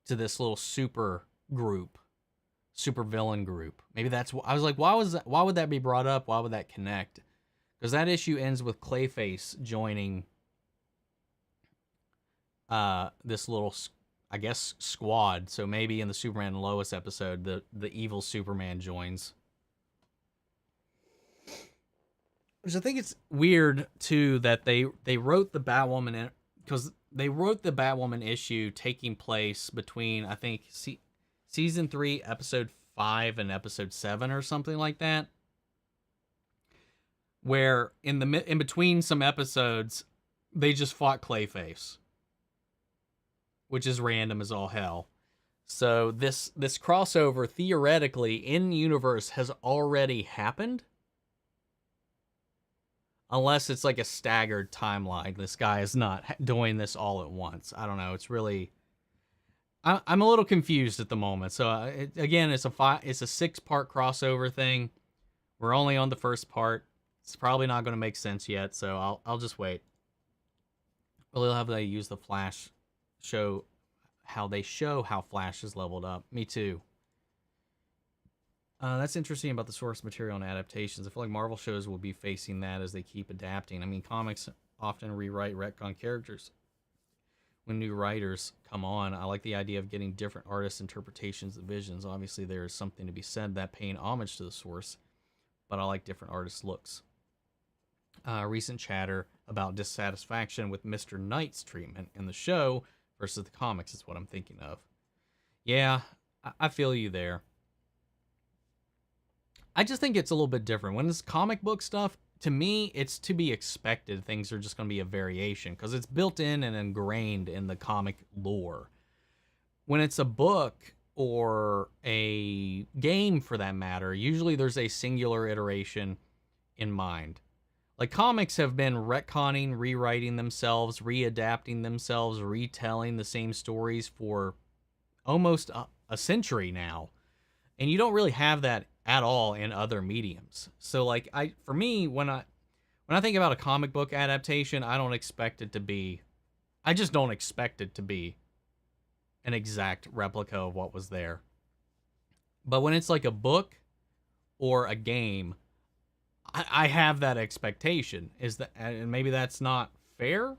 to this little super villain group? Maybe that's what I was like. Why would that be brought up? Why would that connect? Because that issue ends with Clayface joining this little, I guess, squad. So maybe in the Superman and Lois episode, the evil Superman joins. Which I think it's weird too that they wrote the Batwoman because they wrote the Batwoman issue taking place between, I think, season 3, episode 5 and episode 7 or something like that. Where in between some episodes, they just fought Clayface, which is random as all hell. So this crossover theoretically in universe has already happened. Unless it's like a staggered timeline. This guy is not doing this all at once. I don't know. It's really... I'm a little confused at the moment. So, again, it's a 6-part crossover thing. We're only on the first part. It's probably not going to make sense yet, so I'll just wait. We'll have they use the Flash show how Flash is leveled up. Me too. That's interesting about the source material and adaptations. I feel like Marvel shows will be facing that as they keep adapting. I mean, comics often rewrite retcon characters when new writers come on. I like the idea of getting different artists' interpretations of visions. Obviously, there is something to be said that paying homage to the source, but I like different artists' looks. Recent chatter about dissatisfaction with Mr. Knight's treatment in the show versus the comics is what I'm thinking of. Yeah, I feel you there. I just think it's a little bit different. When it's comic book stuff, to me, it's to be expected. Things are just going to be a variation because it's built in and ingrained in the comic lore. When it's a book or a game, for that matter, usually there's a singular iteration in mind. Like, comics have been retconning, rewriting themselves, readapting themselves, retelling the same stories for almost a century now. And you don't really have that at all in other mediums. So like for me, when I think about a comic book adaptation, I just don't expect it to be an exact replica of what was there. But when it's like a book or a game, I have that expectation. And maybe that's not fair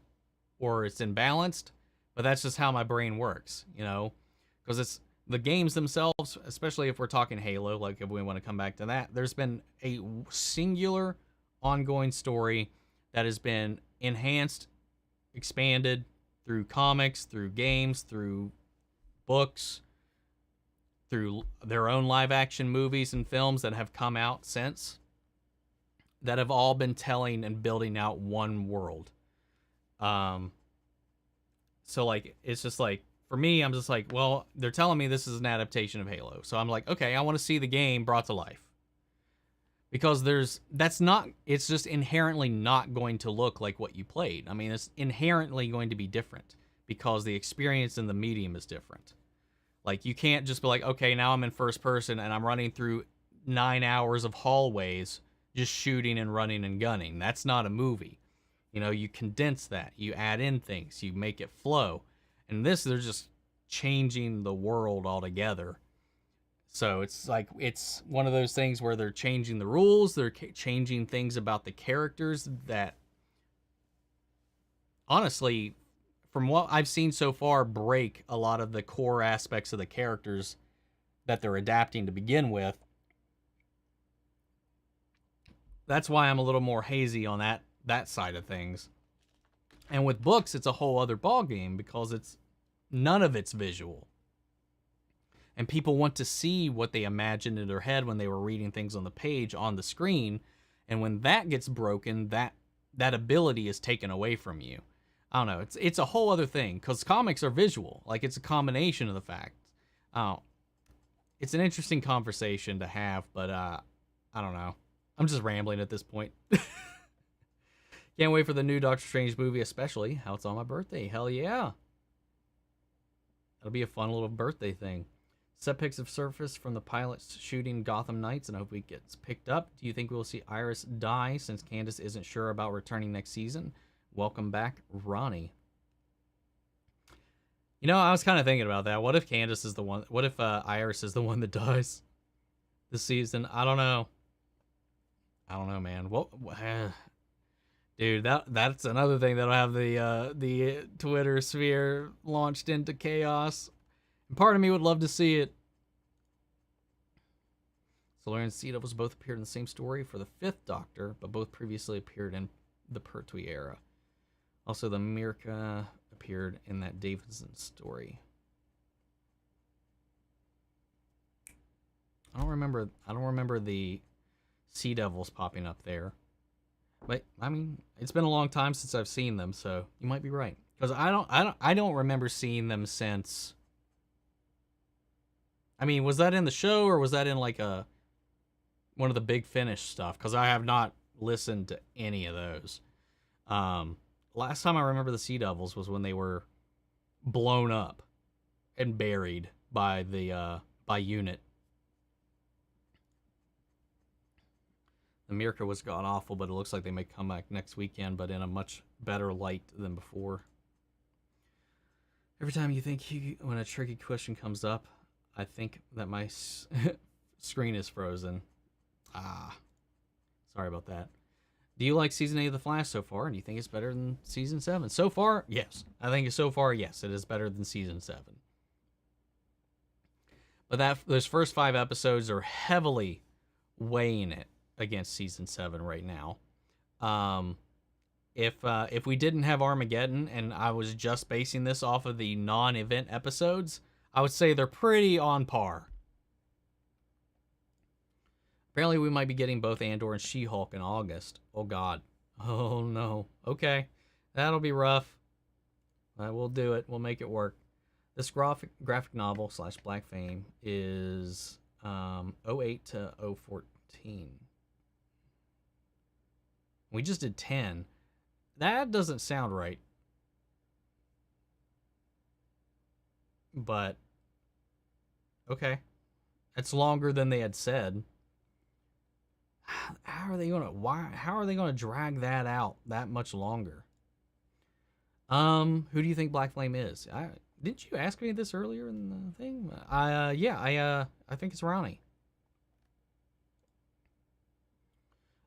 or it's imbalanced, but that's just how my brain works, because it's the games themselves, especially if we're talking Halo, like if we want to come back to that, there's been a singular ongoing story that has been enhanced, expanded through comics, through games, through books, through their own live action movies and films that have come out since, that have all been telling and building out one world. So like, it's just like, for me, I'm just like, well, they're telling me this is an adaptation of Halo. So I'm like, okay, I want to see the game brought to life. Because it's just inherently not going to look like what you played. I mean, it's inherently going to be different because the experience in the medium is different. Like, you can't just be like, okay, now I'm in first person and I'm running through 9 hours of hallways just shooting and running and gunning. That's not a movie. You condense that. You add in things. You make it flow. And this, they're just changing the world altogether. So it's like, it's one of those things where they're changing the rules. They're changing things about the characters that, honestly, from what I've seen so far, break a lot of the core aspects of the characters that they're adapting to begin with. That's why I'm a little more hazy on that side of things. And with books, it's a whole other ball game because it's none of it's visual. And people want to see what they imagined in their head when they were reading things on the page on the screen. And when that gets broken, that ability is taken away from you. I don't know. It's a whole other thing because comics are visual. Like, it's a combination of the facts. It's an interesting conversation to have, but I don't know. I'm just rambling at this point. Can't wait for the new Doctor Strange movie, especially how it's on my birthday. Hell yeah. That'll be a fun little birthday thing. Set pics have surfaced from the pilot's shooting Gotham Knights, and I hope it gets picked up. Do you think we'll see Iris die since Candace isn't sure about returning next season? Welcome back, Ronnie. You know, I was kind of thinking about that. What if Candace is the one? What if Iris is the one that dies this season? I don't know. I don't know, man. What? Dude, that's another thing that'll have the Twitter sphere launched into chaos. And part of me would love to see it. Solarian and Sea Devils both appeared in the same story for the 5th Doctor, but both previously appeared in the Pertwee era. Also, the Mirka appeared in that Davidson story. I don't remember the Sea Devils popping up there. But I mean, it's been a long time since I've seen them, so you might be right. Because I don't remember seeing them since. I mean, was that in the show or was that in like one of the Big Finish stuff? Because I have not listened to any of those. Last time I remember the Sea Devils was when they were blown up and buried by the by Unit. The Mirka was god awful, but it looks like they may come back next weekend, but in a much better light than before. Every time you think when a tricky question comes up, I think that my screen is frozen. Sorry about that. Do you like season 8 of The Flash so far? And do you think it's better than season 7? So far, yes. I think so far, yes, it is better than season 7. But those first 5 episodes are heavily weighing it against season 7 right now. If we didn't have Armageddon and I was just basing this off of the non-event episodes, I would say they're pretty on par. Apparently we might be getting both Andor and She-Hulk in August. Oh god. Oh no. Okay. That'll be rough. We'll do it. We'll make it work. This graphic novel / Black Fame is 08 to 014. We just did 10. That doesn't sound right. But okay. That's longer than they had said. How are they gonna drag that out that much longer? Who do you think Black Flame is? Didn't you ask me this earlier in the thing? I think it's Ronnie.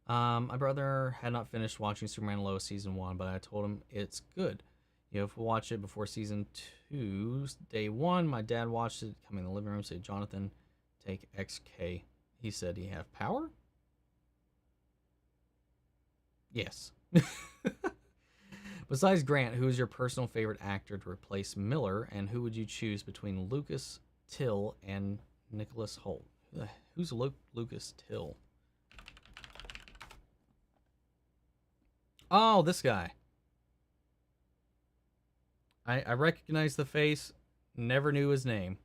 My brother had not finished watching Superman Lois season 1, but I told him it's good. You have to watch it before season 2. Day 1, my dad watched it, come in the living room, said, Jonathan, take XK. He said he have power? Yes. Besides Grant, who is your personal favorite actor to replace Miller, and who would you choose between Lucas Till and Nicholas Hoult? Who's Lucas Till? Oh, this guy. I recognize the face, never knew his name.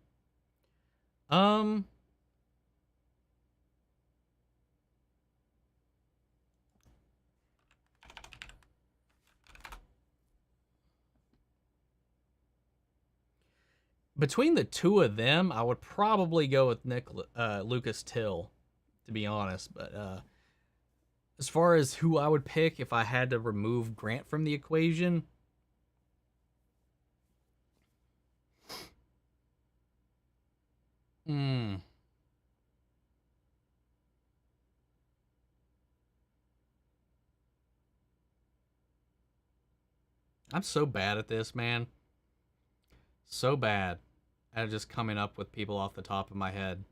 Between the two of them, I would probably go with Lucas Till, to be honest. But as far as who I would pick if I had to remove Grant from the equation, I'm so bad at this, man. So bad at just coming up with people off the top of my head.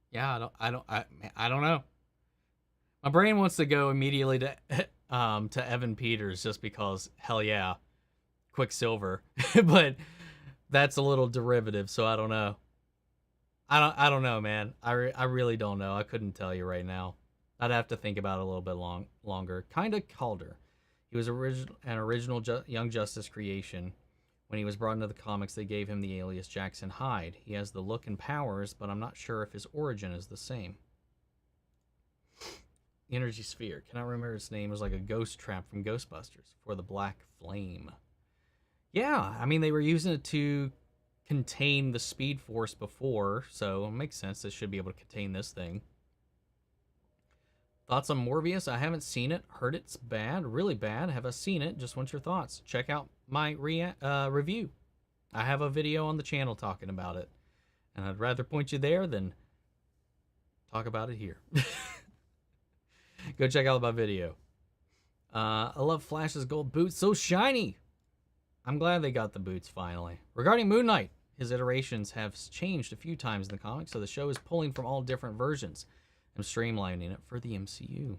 Yeah, I don't know. My brain wants to go immediately to Evan Peters just because hell yeah, Quicksilver, but that's a little derivative, so I don't know. I don't know, man. I really don't know. I couldn't tell you right now. I'd have to think about it a little bit longer. Kinda Calder. He was an original Young Justice creation. When he was brought into the comics, they gave him the alias Jackson Hyde. He has the look and powers, but I'm not sure if his origin is the same. Energy Sphere. Cannot remember his name. It was like a ghost trap from Ghostbusters for the Black Flame. Yeah, I mean, they were using it to contain the Speed Force before, so it makes sense. This should be able to contain this thing. Thoughts on Morbius? I haven't seen it. Heard it's bad, really bad. Have I seen it? Just want your thoughts. Check out my review. I have a video on the channel talking about it, and I'd rather point you there than talk about it here. Go check out my video. I love Flash's gold boots. So shiny. I'm glad they got the boots finally. Regarding Moon Knight, his iterations have changed a few times in the comics, so the show is pulling from all different versions and streamlining it for the MCU.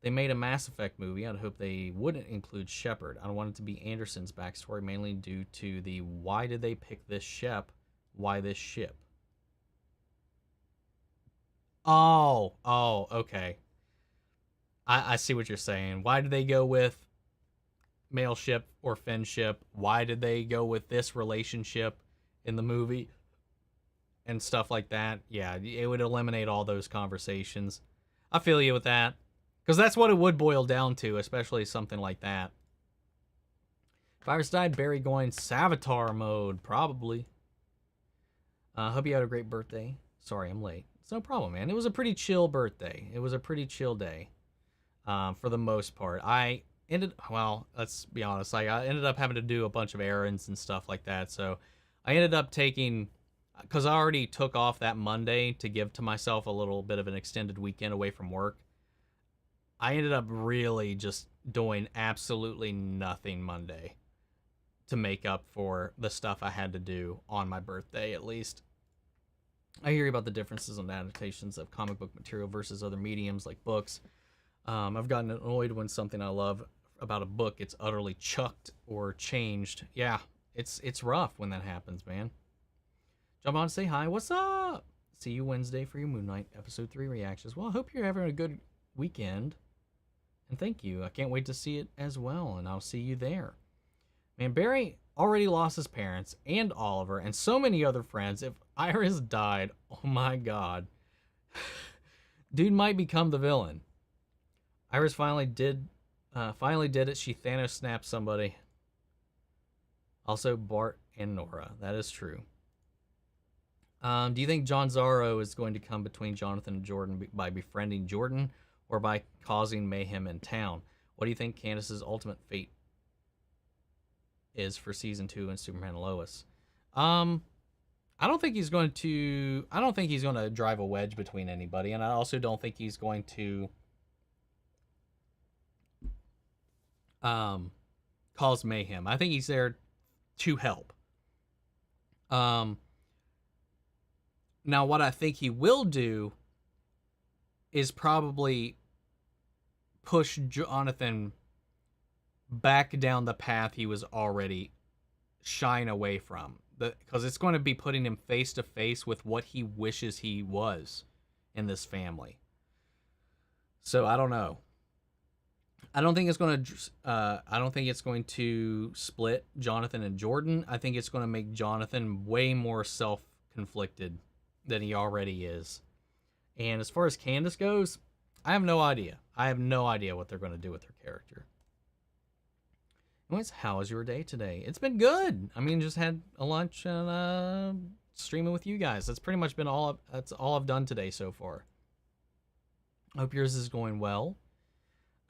They made a Mass Effect movie. I'd hope they wouldn't include Shepard. I don't want it to be Anderson's backstory, mainly due to the why did they pick this ship? Why this ship? Oh, okay. I see what you're saying. Why did they go with male ship or Finn ship? Why did they go with this relationship in the movie? And stuff like that. Yeah, it would eliminate all those conversations. I feel you with that. Because that's what it would boil down to, especially something like that. Virus died, Barry going Savitar mode, probably. Hope you had a great birthday. Sorry, I'm late. It's no problem, man. It was a pretty chill birthday. It was a pretty chill day, for the most part. Let's be honest. I ended up having to do a bunch of errands and stuff like that. So I ended up taking, because I already took off that Monday to give to myself a little bit of an extended weekend away from work. I ended up really just doing absolutely nothing Monday to make up for the stuff I had to do on my birthday, at least. I hear about the differences in adaptations of comic book material versus other mediums like books. I've gotten annoyed when something I love about a book gets utterly chucked or changed. Yeah, it's rough when that happens, man. Jump on, say hi. What's up? See you Wednesday for your Moon Knight episode 3 reactions. Well, I hope you're having a good weekend. And thank you. I can't wait to see it as well, and I'll see you there. Man, Barry already lost his parents and Oliver and so many other friends. If Iris died, oh my god. Dude might become the villain. Iris finally did it. She Thanos snapped somebody. Also Bart and Nora. That is true. Do you think John Zorro is going to come between Jonathan and Jordan by befriending Jordan or by causing mayhem in town? What do you think Candace's ultimate fate is for season 2 in Superman and Lois? I don't think he's going to drive a wedge between anybody, and I also don't think he's going to cause mayhem. I think he's there to help. Now what I think he will do is probably push Jonathan back down the path he was already shying away from. Because it's going to be putting him face to face with what he wishes he was in this family. So I don't know. I don't think it's going to split Jonathan and Jordan. I think it's going to make Jonathan way more self-conflicted than he already is. And as far as Candace goes, I have no idea. I have no idea what they're going to do with her character. Anyways, how was your day today? It's been good. I mean, just had a lunch and streaming with you guys. That's pretty much been that's all I've done today so far. I hope yours is going well.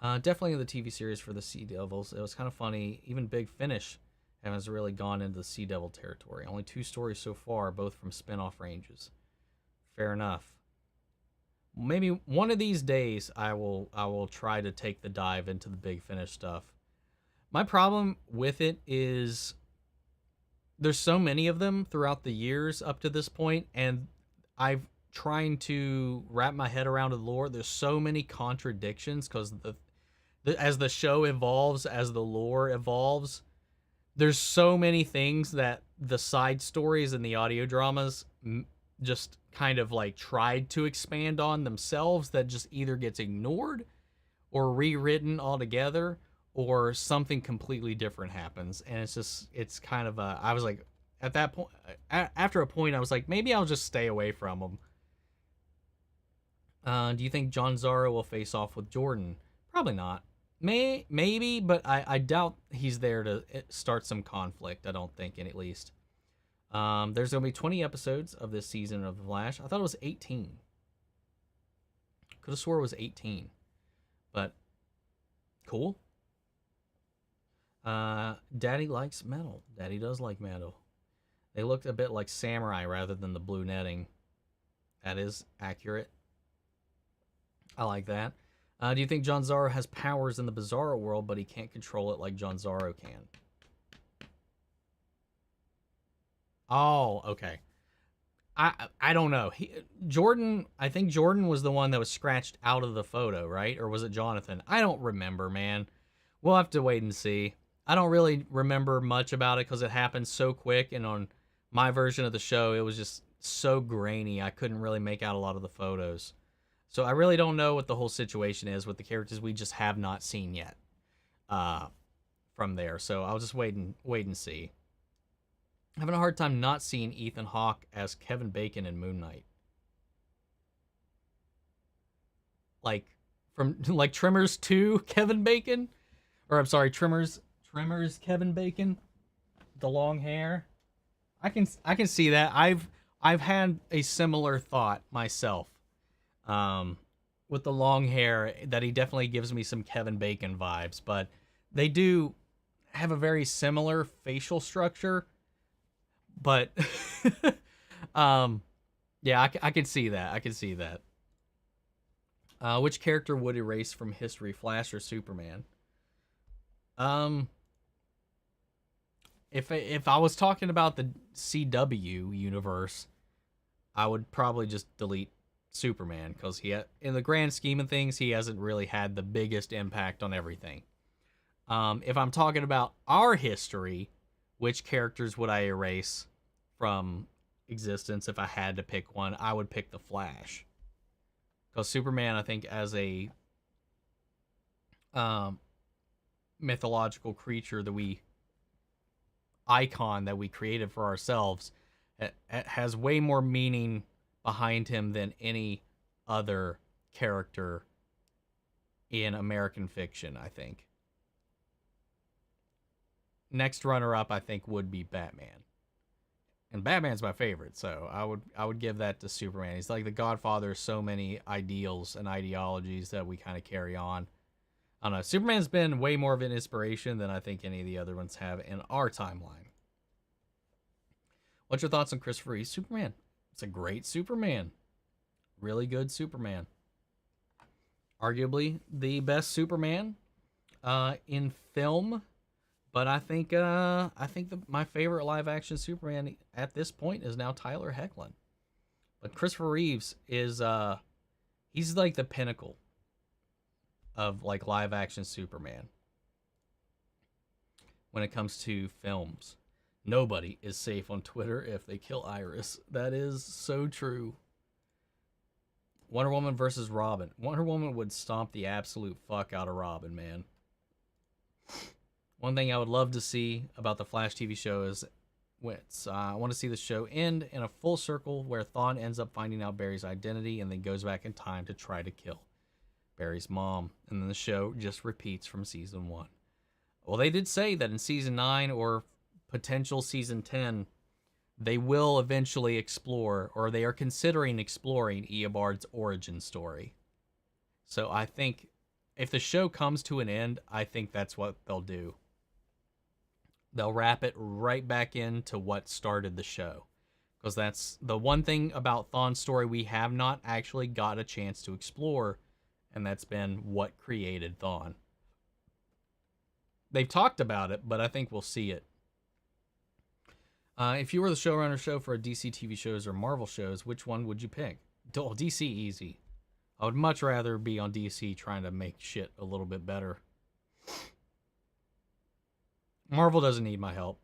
Definitely the TV series for the Sea Devils. It was kind of funny. Even Big Finish has really gone into the Sea Devil territory. Only 2 stories so far, both from spin-off ranges. Fair enough. Maybe one of these days I will try to take the dive into the Big Finish stuff. My problem with it is there's so many of them throughout the years up to this point, and I've trying to wrap my head around the lore. There's so many contradictions because as the show evolves, as the lore evolves, there's so many things that the side stories and the audio dramas just kind of like tried to expand on themselves that just either gets ignored or rewritten altogether, or something completely different happens. And it's kind of I was like, at that point, after a point, I was like, maybe I'll just stay away from them. Do you think John Zara will face off with Jordan? Probably not. Maybe, but I doubt he's there to start some conflict. I don't think, at least. There's gonna be 20 episodes of this season of The Flash. I thought it was 18. Could have swore it was 18, but cool. Daddy likes metal. Daddy does like metal. They looked a bit like samurai rather than the blue netting. That is accurate. I like that. Do you think John Zorro has powers in the Bizarro world, but he can't control it like John Zorro can? Oh, okay. I don't know. Jordan, I think Jordan was the one that was scratched out of the photo, right? Or was it Jonathan? I don't remember, man. We'll have to wait and see. I don't really remember much about it because it happened so quick, and on my version of the show, it was just so grainy. I couldn't really make out a lot of the photos. So I really don't know what the whole situation is with the characters we just have not seen yet from there. So I'll just wait and see. Having a hard time not seeing Ethan Hawke as Kevin Bacon in Moon Knight. Like from like Tremors 2 Kevin Bacon, or I'm sorry, Tremors Kevin Bacon, the long hair. I can see that. I've had a similar thought myself. With the long hair, that he definitely gives me some Kevin Bacon vibes, but they do have a very similar facial structure. But yeah, I can see that. I can see that. Which character would erase from history, Flash or Superman? If I was talking about the CW universe, I would probably just delete Superman because in the grand scheme of things, he hasn't really had the biggest impact on everything. If I'm talking about our history, which characters would I erase from existence if I had to pick one? I would pick the Flash. Because Superman, I think, as a mythological creature icon that we created for ourselves, it has way more meaning behind him than any other character in American fiction, I think. Next runner-up, I think, would be Batman. And Batman's my favorite, so I would give that to Superman. He's like the godfather of so many ideals and ideologies that we kind of carry on. I don't know. Superman's been way more of an inspiration than I think any of the other ones have in our timeline. What's your thoughts on Christopher Reeve's Superman? It's a great Superman. Really good Superman. Arguably the best Superman in film. But I think my favorite live action Superman at this point is now Tyler Hoechlin. But Christopher Reeves is he's like the pinnacle of like live action Superman when it comes to films. Nobody is safe on Twitter if they kill Iris. That is so true. Wonder Woman versus Robin. Wonder Woman would stomp the absolute fuck out of Robin, man. One thing I would love to see about the Flash TV show is I want to see the show end in a full circle where Thawne ends up finding out Barry's identity and then goes back in time to try to kill Barry's mom. And then the show just repeats from season 1. Well, they did say that in season 9 or potential season 10, they will eventually explore, or they are considering exploring, Eobard's origin story. So I think if the show comes to an end, I think that's what they'll do. They'll wrap it right back into what started the show. Because that's the one thing about Thawne's story we have not actually got a chance to explore, and that's been what created Thawne. They've talked about it, but I think we'll see it. If you were the showrunner show for a DC TV shows or Marvel shows, which one would you pick? Oh, DC easy. I would much rather be on DC trying to make shit a little bit better. Marvel doesn't need my help.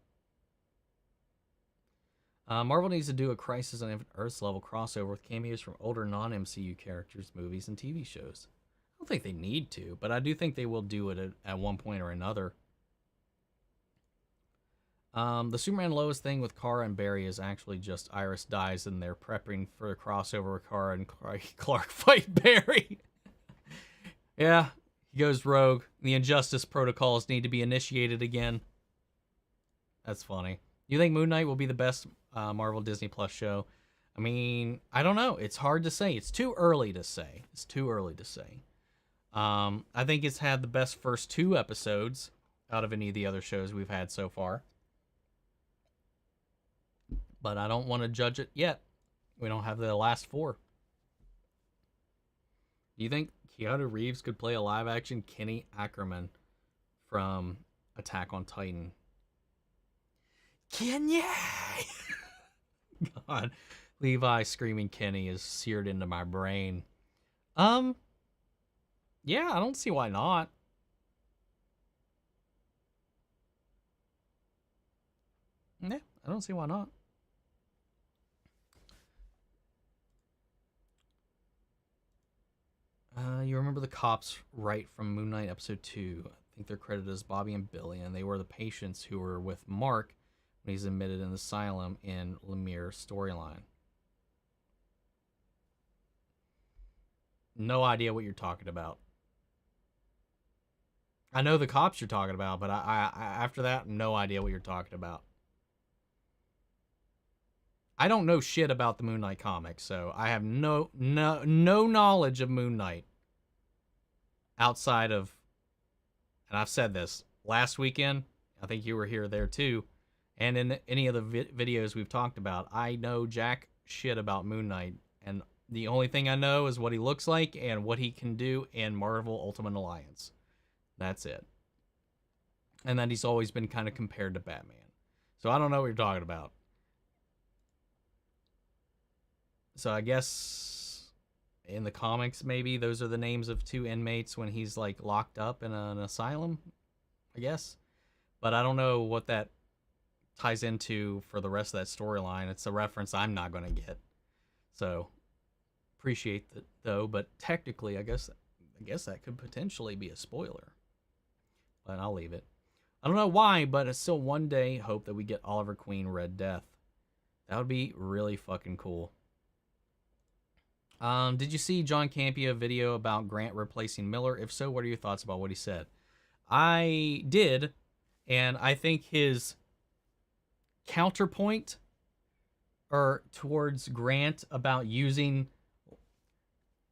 Marvel needs to do a Crisis on Infinite Earths level crossover with cameos from older non-MCU characters, movies, and TV shows. I don't think they need to, but I do think they will do it at one point or another. The Superman Lois thing with Kara and Barry is actually just Iris dies and they're prepping for a crossover with Kara and Clark fight Barry. Yeah, he goes rogue. The Injustice protocols need to be initiated again. That's funny. You think Moon Knight will be the best Marvel Disney Plus show? I mean, I don't know. It's hard to say. It's too early to say. I think it's had the best first 2 episodes out of any of the other shows we've had so far. But I don't want to judge it yet. We don't have the last 4. Do you think Keanu Reeves could play a live-action Kenny Ackerman from Attack on Titan? Kenny! God, Levi screaming Kenny is seared into my brain. Yeah, I don't see why not. Yeah, I don't see why not. You remember the cops right from Moon Knight episode 2. I think they're credited as Bobby and Billy, and they were the patients who were with Mark when he's admitted in the asylum in Lemire's storyline. No idea what you're talking about. I know the cops you're talking about, but I after that, no idea what you're talking about. I don't know shit about the Moon Knight comics, so I have no knowledge of Moon Knight outside of, and I've said this last weekend. I think you were here there too, and in any of the videos we've talked about, I know jack shit about Moon Knight, and the only thing I know is what he looks like and what he can do in Marvel Ultimate Alliance. That's it. And that he's always been kind of compared to Batman. So I don't know what you're talking about. So I guess in the comics, maybe those are the names of 2 inmates when he's like locked up in an asylum, I guess. But I don't know what that ties into for the rest of that storyline. It's a reference I'm not going to get. So appreciate that though, but technically I guess that could potentially be a spoiler. But I'll leave it. I don't know why, but I still one day hope that we get Oliver Queen Red Death. That would be really fucking cool. Did you see John Campea video about Grant replacing Miller? If so, what are your thoughts about what he said? I did, and I think his counterpoint or towards Grant about using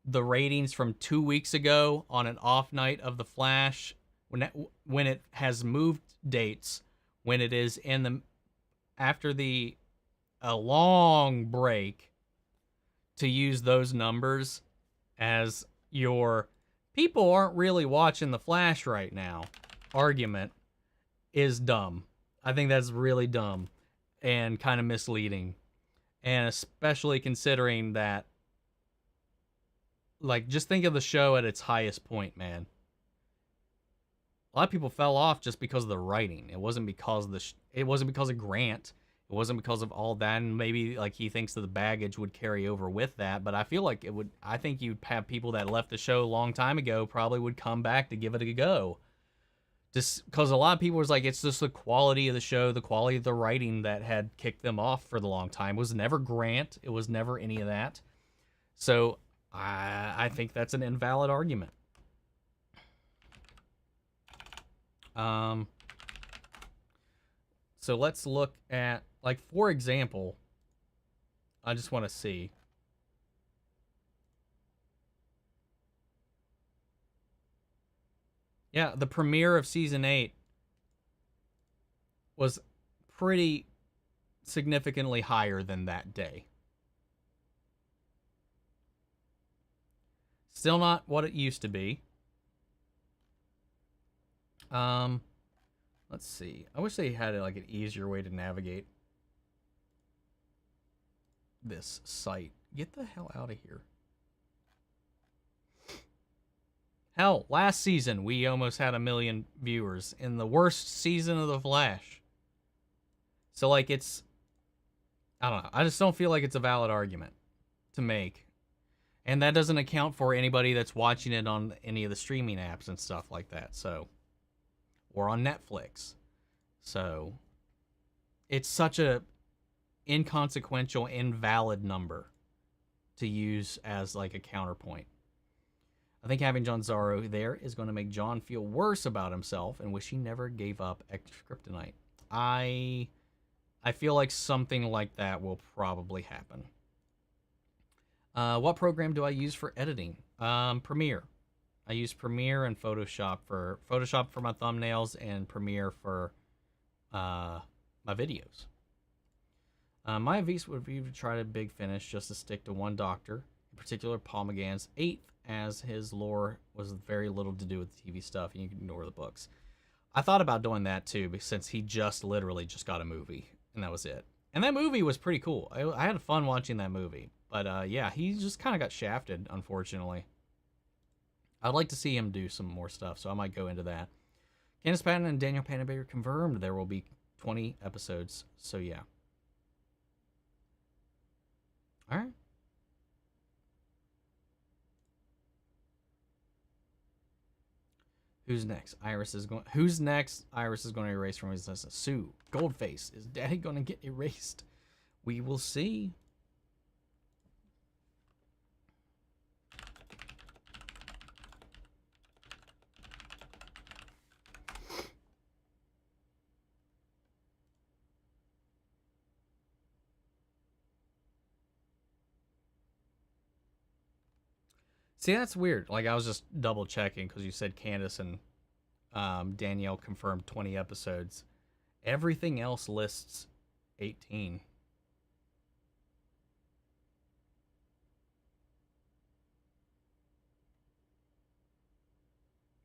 the ratings from 2 weeks ago on an off night of The Flash when it has moved dates, when it is in the after a long break, to use those numbers as your people aren't really watching The Flash right now argument is dumb. I think that's really dumb and kind of misleading. And especially considering that, like, just think of the show at its highest point, man. A lot of people fell off just because of the writing. It wasn't because of it wasn't because of Grant. It wasn't because of all that, and maybe like he thinks that the baggage would carry over with that. But I feel like it would. I think you'd have people that left the show a long time ago probably would come back to give it a go. Just because a lot of people was like, it's just the quality of the show, the quality of the writing that had kicked them off for the long time. It was never Grant. It was never any of that. So I think that's an invalid argument. So let's look at, like, for example, I just want to see. Yeah, the premiere of season 8 was pretty significantly higher than that day. Still not what it used to be. Let's see. I wish they had like an easier way to navigate this site. Get the hell out of here. Hell, last season we almost had 1 million viewers in the worst season of The Flash. So, like, it's... I don't know. I just don't feel like it's a valid argument to make. And that doesn't account for anybody that's watching it on any of the streaming apps and stuff like that. So, or on Netflix. So, it's such a inconsequential, invalid number to use as like a counterpoint. I think having John Zorro there is going to make John feel worse about himself and wish he never gave up extra kryptonite. I feel like something like that will probably happen. What program do I use for editing? Premiere. I use Premiere and Photoshop for my thumbnails and Premiere for my videos. My advice would be to try to big finish just to stick to one doctor, in particular Paul McGann's 8th, as his lore was very little to do with the TV stuff and you can ignore the books. I thought about doing that too, since he just literally just got a movie and that was it. And that movie was pretty cool. I had fun watching that movie. But yeah, he just kind of got shafted, unfortunately. I'd like to see him do some more stuff, so I might go into that. Candace Patton and Daniel Panabaker confirmed there will be 20 episodes, so yeah. All right. Who's next? Who's next? Iris is going to erase from his list. Sue. Goldface. Is Daddy going to get erased? We will see. See, that's weird. Like, I was just double checking because you said Candace and Danielle confirmed 20 episodes. Everything else lists 18.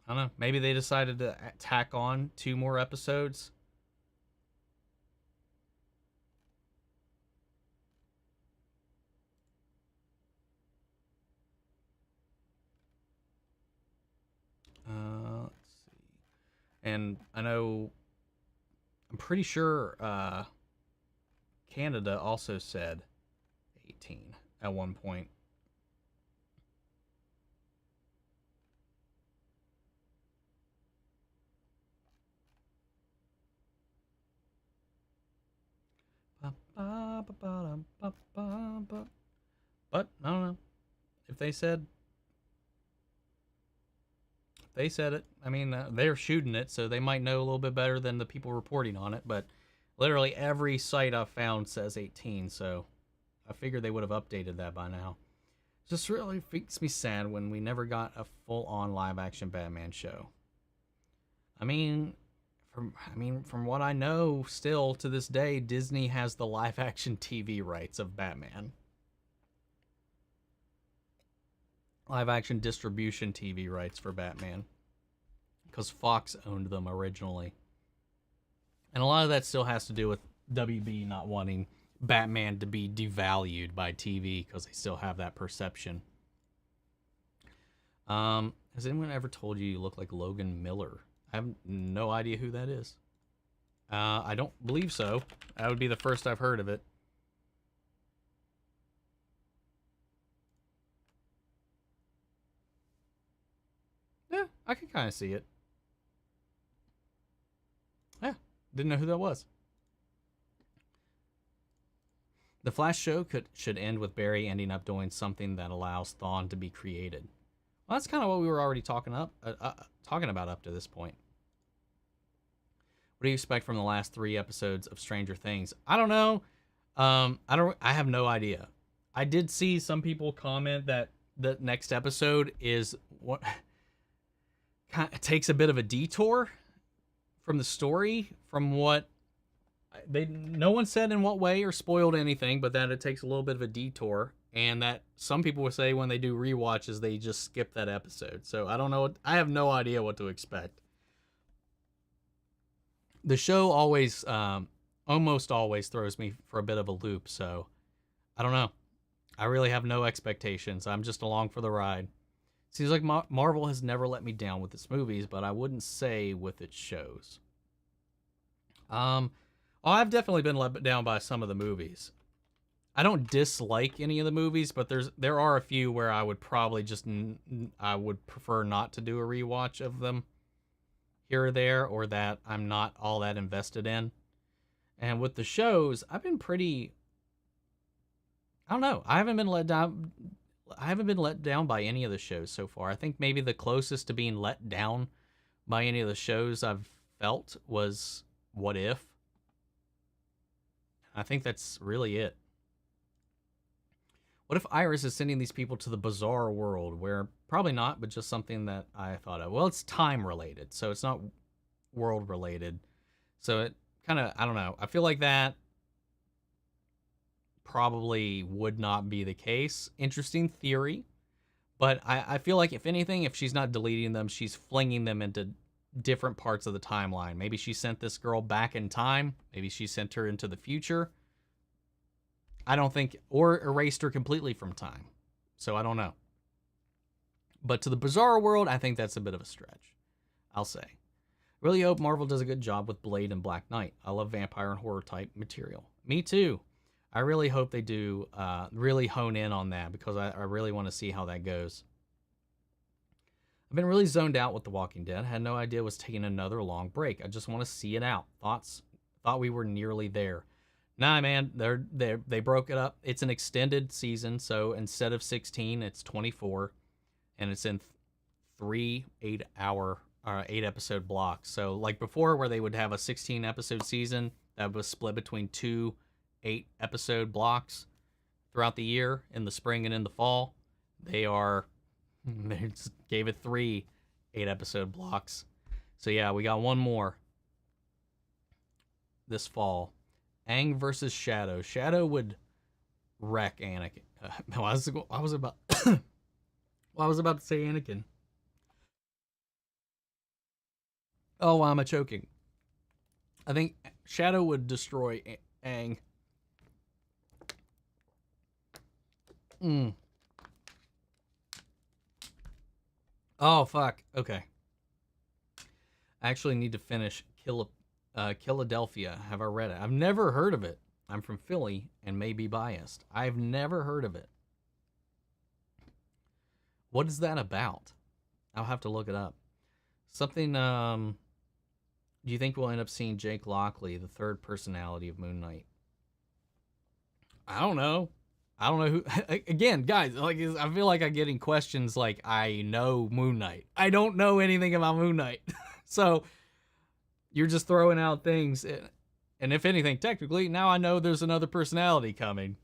I don't know. Maybe they decided to tack on 2 more episodes. Let's see. And I know, I'm pretty sure Canada also said 18 at one point. But I don't know if they said it. I mean, they're shooting it, so they might know a little bit better than the people reporting on it. But literally every site I've found says 18, so I figured they would have updated that by now. Just really makes me sad when we never got a full-on live-action Batman show. I mean, from what I know, still to this day, Disney has the live-action TV rights of Batman. Live-action distribution TV rights for Batman. Because Fox owned them originally. And a lot of that still has to do with WB not wanting Batman to be devalued by TV because they still have that perception. Has anyone ever told you look like Logan Miller? I have no idea who that is. I don't believe so. That would be the first I've heard of it. Yeah, I can kind of see it. Yeah, didn't know who that was. The Flash show should end with Barry ending up doing something that allows Thawne to be created. Well, that's kind of what we were already talking about up to this point. What do you expect from the last 3 episodes of Stranger Things? I don't know. I have no idea. I did see some people comment that the next episode is what kind of takes a bit of a detour from the story, from what no one said in what way or spoiled anything, but that it takes a little bit of a detour, and that some people will say when they do rewatches they just skip that episode. So I don't know. I have no idea what to expect. The show always, almost always throws me for a bit of a loop, so I don't know. I really have no expectations. I'm just along for the ride. Seems like Marvel has never let me down with its movies, but I wouldn't say with its shows. Um, I've definitely been let down by some of the movies. I don't dislike any of the movies, but there are a few where I would probably just I would prefer not to do a rewatch of them here or there, or that I'm not all that invested in. And with the shows, I've been pretty. I don't know. I haven't been let down. I haven't been let down by any of the shows so far. I think maybe the closest to being let down by any of the shows I've felt was What If. I think that's really it. What if Iris is sending these people to the bizarre world where probably not, but just something that I thought of? Well, it's time related, so it's not world related. So it kind of, I don't know. I feel like that probably would not be the case. Interesting theory, but I feel like if anything, if she's not deleting them, she's flinging them into different parts of the timeline. Maybe she sent this girl back in time. Maybe she sent her into the future. I don't think, or erased her completely from time. So I don't know. But to the bizarre world, I think that's a bit of a stretch, I'll say. Really hope Marvel does a good job with Blade and Black Knight. I love vampire and horror type material. Me too. I really hope they do really hone in on that, because I really want to see how that goes. I've been really zoned out with The Walking Dead. I had no idea it was taking another long break. I just want to see it out. Thought we were nearly there. Nah, man, they broke it up. It's an extended season, so instead of 16, it's 24, and it's in 3 8-episode blocks. So like before, where they would have a 16-episode season that was split between 2 8-episode blocks throughout the year in the spring and in the fall, they just gave it 3 8-episode blocks. So yeah, we got one more this fall. Aang versus Shadow. Shadow would wreck Anakin. I was about to say Anakin. Oh, why am I choking? I think Shadow would destroy Aang. Oh, fuck. Okay. I actually need to finish Philadelphia. Have I read it? I've never heard of it. I'm from Philly and may be biased. I've never heard of it. What is that about? I'll have to look it up. Something, do you think we'll end up seeing Jake Lockley, the third personality of Moon Knight? I don't know. I don't know who. Again, guys, like I feel like I'm getting questions like I know Moon Knight. I don't know anything about Moon Knight. So you're just throwing out things, and if anything, technically, now I know there's another personality coming.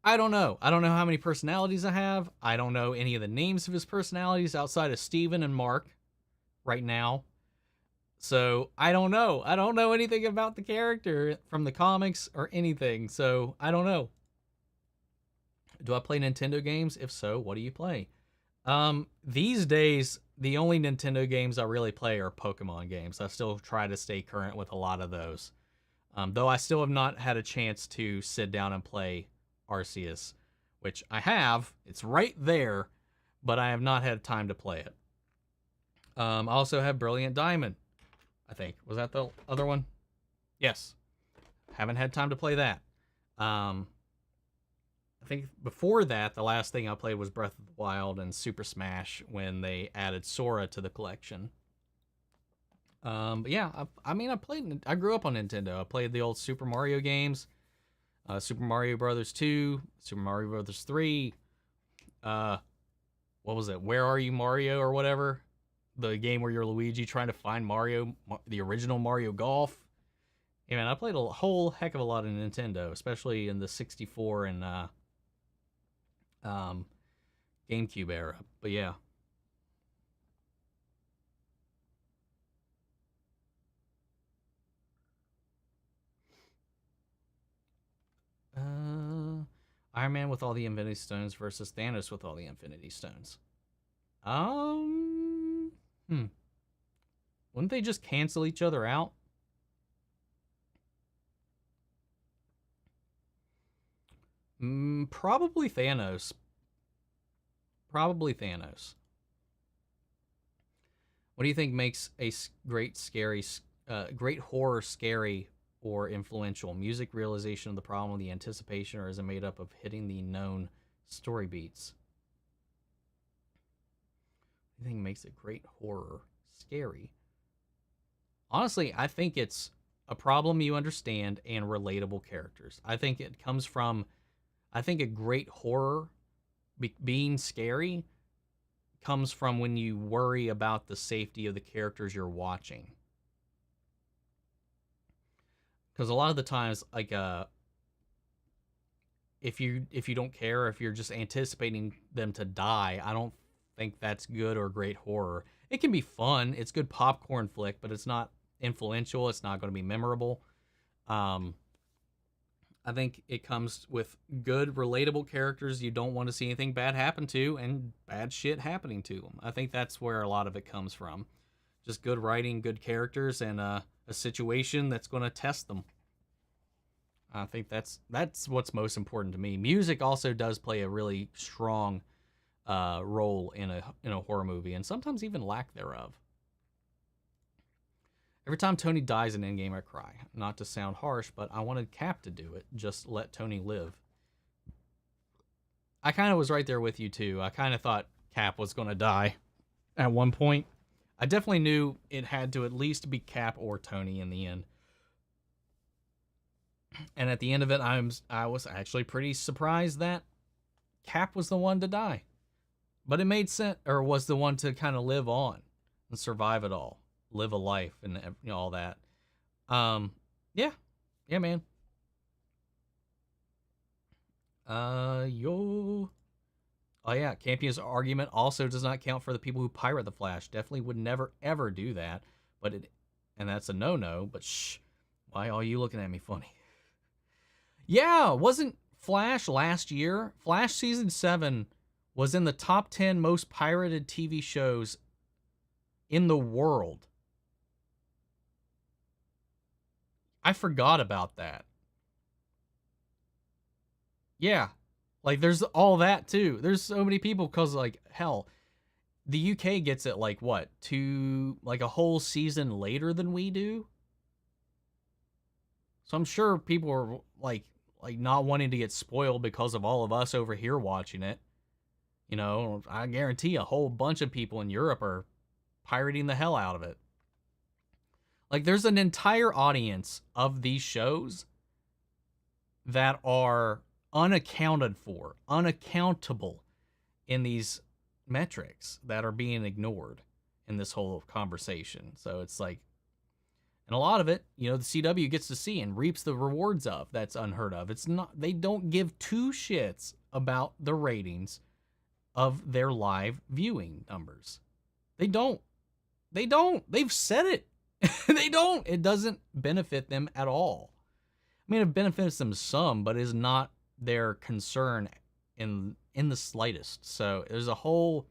I don't know. I don't know how many personalities I have. I don't know any of the names of his personalities outside of Steven and Mark right now. So I don't know. I don't know anything about the character from the comics or anything. So I don't know. Do I play Nintendo games? If so, what do you play? These days, the only Nintendo games I really play are Pokemon games. I still try to stay current with a lot of those. Though I still have not had a chance to sit down and play Arceus, which I have. It's right there, but I have not had time to play it. I also have Brilliant Diamond, I think. Was that the other one? Yes. Haven't had time to play that. I think before that, the last thing I played was Breath of the Wild and Super Smash when they added Sora to the collection. But yeah, I grew up on Nintendo. I played the old Super Mario games, Super Mario Brothers 2, Super Mario Brothers 3. What was it? Where Are You, Mario, or whatever? The game where you're Luigi trying to find Mario, the original Mario Golf. Yeah, man, I played a whole heck of a lot of Nintendo, especially in the 64 and GameCube era. But yeah. Iron Man with all the Infinity Stones versus Thanos with all the Infinity Stones. Wouldn't they just cancel each other out? Probably Thanos. Probably Thanos. What do you think makes a great horror scary or influential? Music, realization of the problem, the anticipation, or is it made up of hitting the known story beats? What do you think makes a great horror scary? Honestly, I think it's a problem you understand and relatable characters. I think it comes from, I think a great horror being scary comes from when you worry about the safety of the characters you're watching. Because a lot of the times, like if you don't care, if you're just anticipating them to die, I don't think that's good or great horror. It can be fun. It's good popcorn flick, but it's not influential. It's not going to be memorable. Um, I think it comes with good, relatable characters you don't want to see anything bad happen to and bad shit happening to them. I think that's where a lot of it comes from. Just good writing, good characters, and a situation that's going to test them. I think that's what's most important to me. Music also does play a really strong role in a horror movie, and sometimes even lack thereof. Every time Tony dies in Endgame, I cry. Not to sound harsh, but I wanted Cap to do it. Just let Tony live. I kind of was right there with you too. I kind of thought Cap was going to die at one point. I definitely knew it had to at least be Cap or Tony in the end. And at the end of it, I was actually pretty surprised that Cap was the one to die. But it made sense, or was the one to kind of live on and survive it all, live a life, and all that. Yeah, yeah, man. Yo. Oh yeah, Campion's argument also does not count for the people who pirate the Flash. Definitely would never ever do that. But and that's a no-no. But shh, why are you looking at me funny? Yeah, wasn't Flash last year? Flash season 7 was in the top 10 most pirated TV shows in the world. I forgot about that. Yeah. Like there's all that too. There's so many people cuz like hell, the UK gets it like what? Like a whole season later than we do. So I'm sure people are like not wanting to get spoiled because of all of us over here watching it. I guarantee a whole bunch of people in Europe are pirating the hell out of it. Like there's an entire audience of these shows that are unaccounted for, unaccountable in these metrics that are being ignored in this whole conversation. So it's like, and a lot of it, the CW gets to see and reaps the rewards of. That's unheard of. It's not, they don't give two shits about the ratings of their live viewing numbers. They don't. They don't. They've said it. They don't. It doesn't benefit them at all. I mean, it benefits them some, but is not their concern in the slightest. So there's a whole.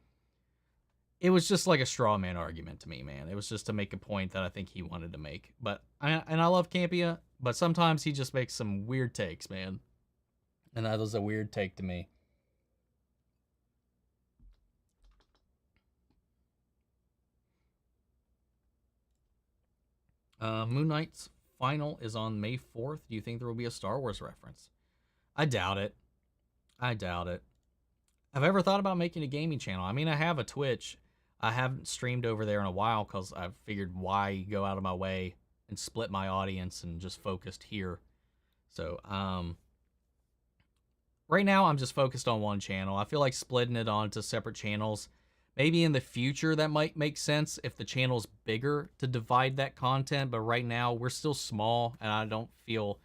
It was just like a straw man argument to me, man. It was just to make a point that I think he wanted to make. But I love Campia, but sometimes he just makes some weird takes, man. And that was a weird take to me. Moon Knight's final is on May 4th. Do you think there will be a Star Wars reference? I doubt it. I doubt it. Have I ever thought about making a gaming channel? I mean, I have a Twitch. I haven't streamed over there in a while because I've figured why go out of my way and split my audience and just focused here. So, right now I'm just focused on one channel. I feel like splitting it onto separate channels. Maybe in the future that might make sense if the channel's bigger to divide that content, but right now we're still small and I don't feel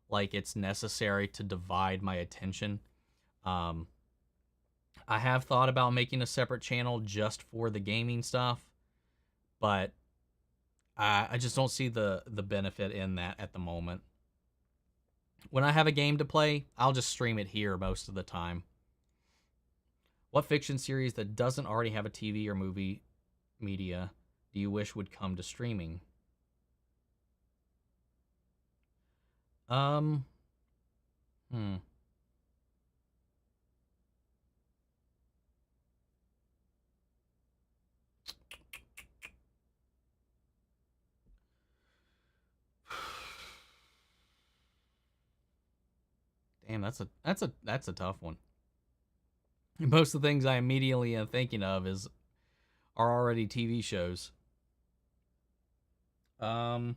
like it's necessary to divide my attention. I have thought about making a separate channel just for the gaming stuff, but I just don't see the benefit in that at the moment. When I have a game to play, I'll just stream it here most of the time. What fiction series that doesn't already have a TV or movie media do you wish would come to streaming? that's a tough one. Most of the things I immediately am thinking of are already TV shows. Um,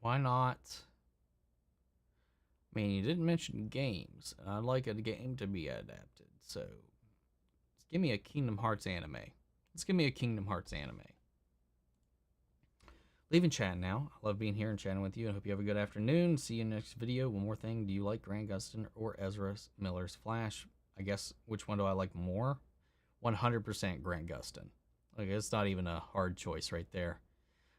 why not? I mean, you didn't mention games. I'd like a game to be adapted. So, give me a Kingdom Hearts anime. Let's give me a Kingdom Hearts anime. Leaving chat now. I love being here and chatting with you. I hope you have a good afternoon. See you in the next video. One more thing. Do you like Grant Gustin or Ezra Miller's Flash? I guess, which one do I like more? 100% Grant Gustin. Like, it's not even a hard choice right there.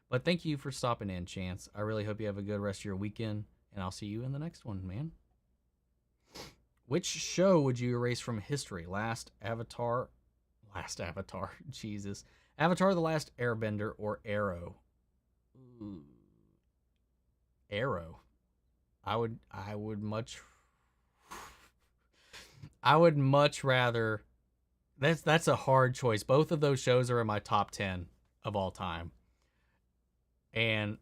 But thank you for stopping in, Chance. I really hope you have a good rest of your weekend, and I'll see you in the next one, man. Which show would you erase from history? Last Avatar, Jesus. Avatar: The Last Airbender or Arrow? Ooh. Arrow. I would much rather. That's a hard choice. Both of those shows are in my top 10 of all time. And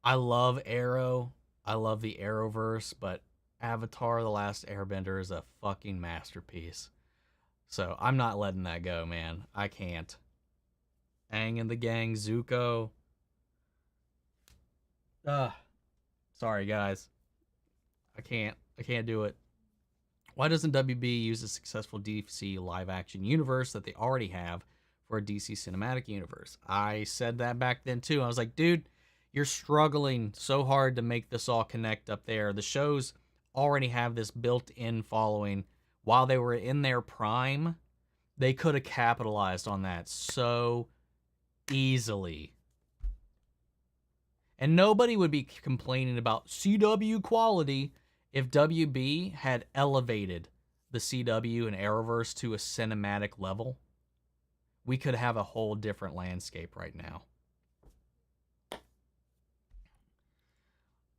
I love Arrow. I love the Arrowverse, but Avatar: The Last Airbender is a fucking masterpiece. So I'm not letting that go, man. I can't. Aang and the gang, Zuko. Sorry, guys. I can't do it. Why doesn't WB use a successful DC live-action universe that they already have for a DC cinematic universe? I said that back then, too. I was like, dude, you're struggling so hard to make this all connect up there. The shows already have this built-in following. While they were in their prime, they could have capitalized on that so easily. And nobody would be complaining about CW quality if WB had elevated the CW and Arrowverse to a cinematic level. We could have a whole different landscape right now.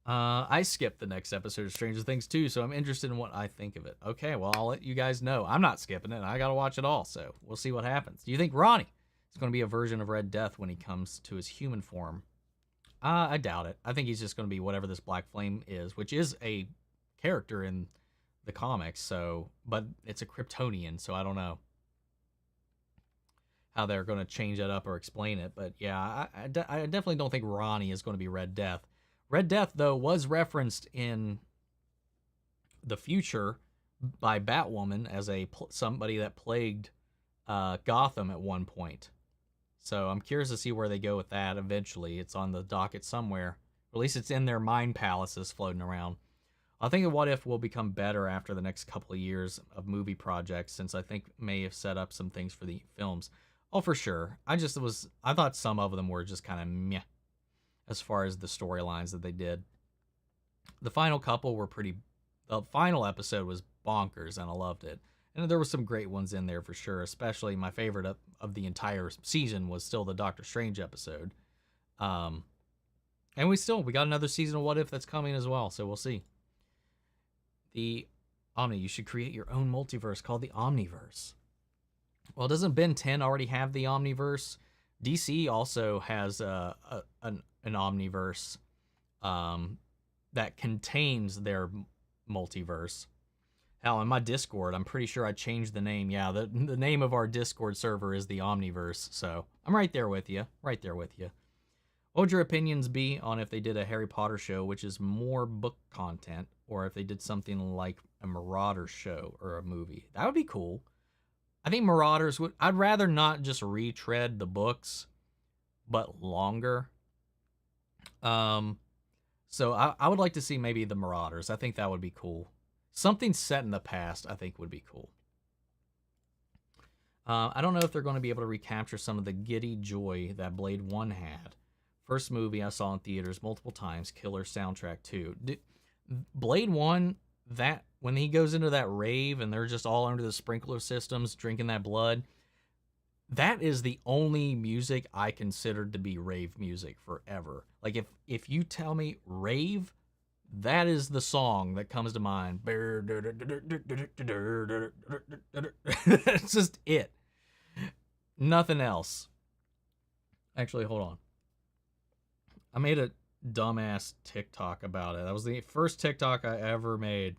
I skipped the next episode of Stranger Things too, so I'm interested in what I think of it. Okay, well, I'll let you guys know. I'm not skipping it. I got to watch it all, so we'll see what happens. Do you think Ronnie is going to be a version of Red Death when he comes to his human form? I doubt it. I think he's just going to be whatever this Black Flame is, which is a character in the comics, so, but it's a Kryptonian, so I don't know how they're going to change that up or explain it. But yeah, I definitely don't think Ronnie is going to be Red Death. Red Death, though, was referenced in the future by Batwoman as somebody that plagued Gotham at one point. So I'm curious to see where they go with that eventually. It's on the docket somewhere. Or at least it's in their mind palaces floating around. I think What If will become better after the next couple of years of movie projects, since I think may have set up some things for the films. Oh, for sure. I thought some of them were just kind of meh as far as the storylines that they did. The final couple were the final episode was bonkers, and I loved it. And there were some great ones in there for sure, especially my favorite of the entire season was still the Doctor Strange episode. And we got another season of What If that's coming as well, so we'll see. The Omni, you should create your own multiverse called the Omniverse. Well, doesn't Ben 10 already have the Omniverse? DC also has an Omniverse that contains their multiverse. Hell, in my Discord, I'm pretty sure I changed the name. Yeah, the name of our Discord server is the Omniverse, so I'm right there with you. Right there with you. What would your opinions be on if they did a Harry Potter show, which is more book content, or if they did something like a Marauder show or a movie? That would be cool. I think Marauders I'd rather not just retread the books, but longer. So I would like to see maybe the Marauders. I think that would be cool. Something set in the past, I think, would be cool. I don't know if they're going to be able to recapture some of the giddy joy that Blade 1 had. First movie I saw in theaters multiple times, killer soundtrack too. Blade 1, that when he goes into that rave and they're just all under the sprinkler systems drinking that blood, that is the only music I considered to be rave music forever. Like if you tell me rave, that is the song that comes to mind. It's just it. Nothing else. Actually, hold on. I made a dumbass TikTok about it. That was the first TikTok I ever made.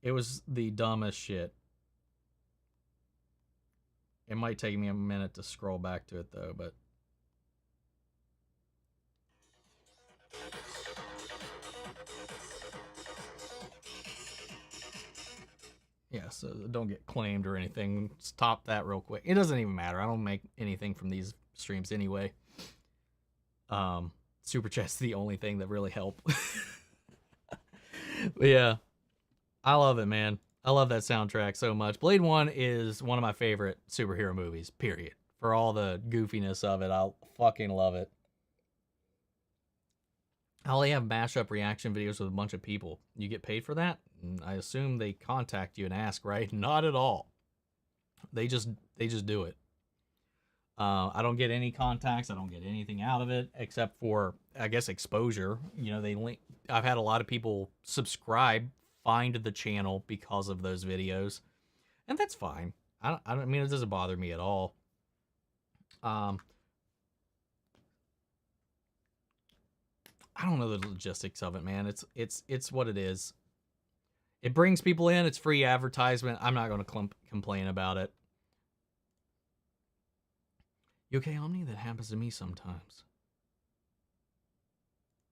It was the dumbest shit. It might take me a minute to scroll back to it though, but yeah, so don't get claimed or anything. Stop that real quick. It doesn't even matter. I don't make anything from these streams anyway. Super chat's the only thing that really help. But yeah, I love it, man. I love that soundtrack so much. Blade 1 is one of my favorite superhero movies, period. For all the goofiness of it, I fucking love it. I only have mashup reaction videos with a bunch of people. You get paid for that? I assume they contact you and ask, right? Not at all. They just do it. I don't get any contacts. I don't get anything out of it except for, I guess, exposure. You know, they link. I've had a lot of people subscribe, find the channel because of those videos, and that's fine. I don't mean, it doesn't bother me at all. Um, I don't know the logistics of it, man. It's what it is. It brings people in. It's free advertisement. I'm not going to complain about it. You okay, Omni? That happens to me sometimes.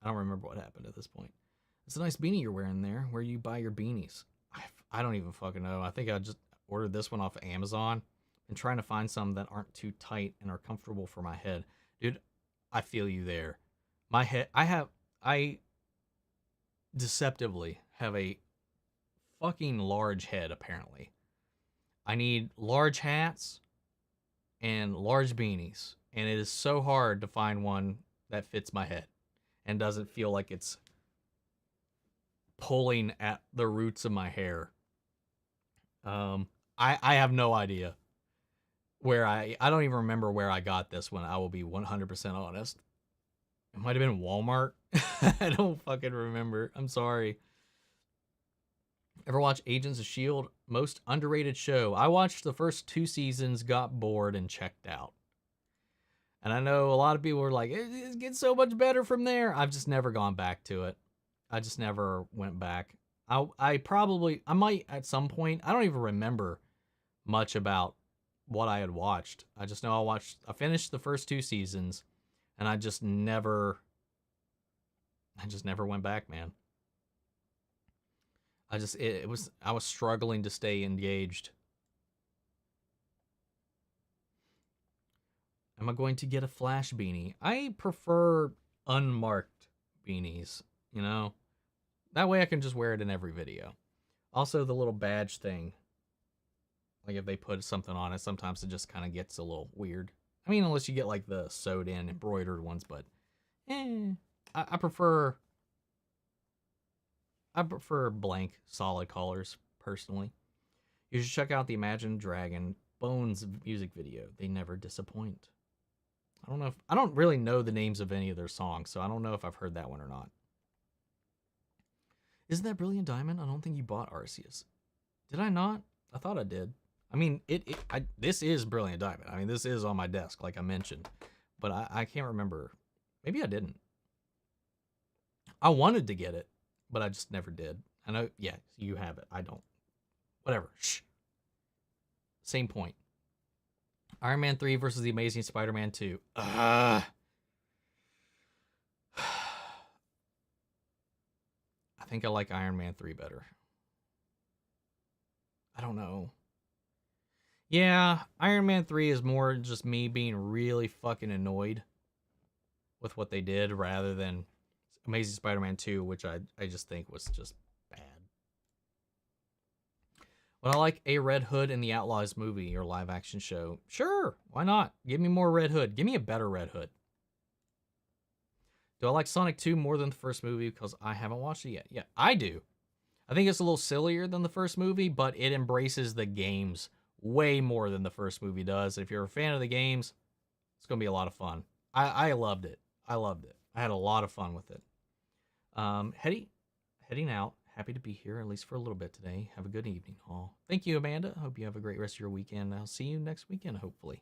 I don't remember what happened at this point. It's a nice beanie you're wearing there. Where you buy your beanies? I don't even fucking know. I think I just ordered this one off of Amazon. I'm trying to find some that aren't too tight and are comfortable for my head. Dude, I feel you there. My head, I deceptively have a fucking large head, apparently. I need large hats and large beanies, and it is so hard to find one that fits my head and doesn't feel like it's pulling at the roots of my hair. I have no idea where I don't even remember where I got this one. I will be 100% honest. It might have been Walmart. I don't fucking remember. I'm sorry. Ever watch Agents of S.H.I.E.L.D.? Most underrated show. I watched the first 2 seasons, got bored, and checked out. And I know a lot of people were like, it gets so much better from there. I've just never gone back to it. I just never went back. I might at some point. I don't even remember much about what I had watched. I just know I finished the first 2 seasons, and I just never went back, man. I was struggling to stay engaged. Am I going to get a Flash beanie? I prefer unmarked beanies, you know? That way I can just wear it in every video. Also, the little badge thing. Like, if they put something on it, sometimes it just kind of gets a little weird. I mean, unless you get, like, the sewed-in embroidered ones, but... I prefer blank, solid colors, personally. You should check out the Imagine Dragon Bones music video. They never disappoint. I don't really know the names of any of their songs, so I don't know if I've heard that one or not. Isn't that Brilliant Diamond? I don't think you bought Arceus. Did I not? I thought I did. I mean, this is Brilliant Diamond. I mean, this is on my desk, like I mentioned. But I can't remember. Maybe I didn't. I wanted to get it, but I just never did. I know, yeah, you have it. I don't. Whatever. Shh. Same point. Iron Man 3 versus The Amazing Spider-Man 2. I think I like Iron Man 3 better. I don't know. Yeah, Iron Man 3 is more just me being really fucking annoyed with what they did rather than Amazing Spider-Man 2, which I just think was just bad. Would I like a Red Hood in the Outlaws movie or live action show? Sure, why not? Give me more Red Hood. Give me a better Red Hood. Do I like Sonic 2 more than the first movie because I haven't watched it yet? Yeah, I do. I think it's a little sillier than the first movie, but it embraces the games way more than the first movie does. If you're a fan of the games, it's going to be a lot of fun. I loved it. I loved it. I had a lot of fun with it. Heading out. happy to be here, at least for a little bit today. Have a good evening, all. Thank you, Amanda. Hope you have a great rest of your weekend. I'll see you next weekend, hopefully.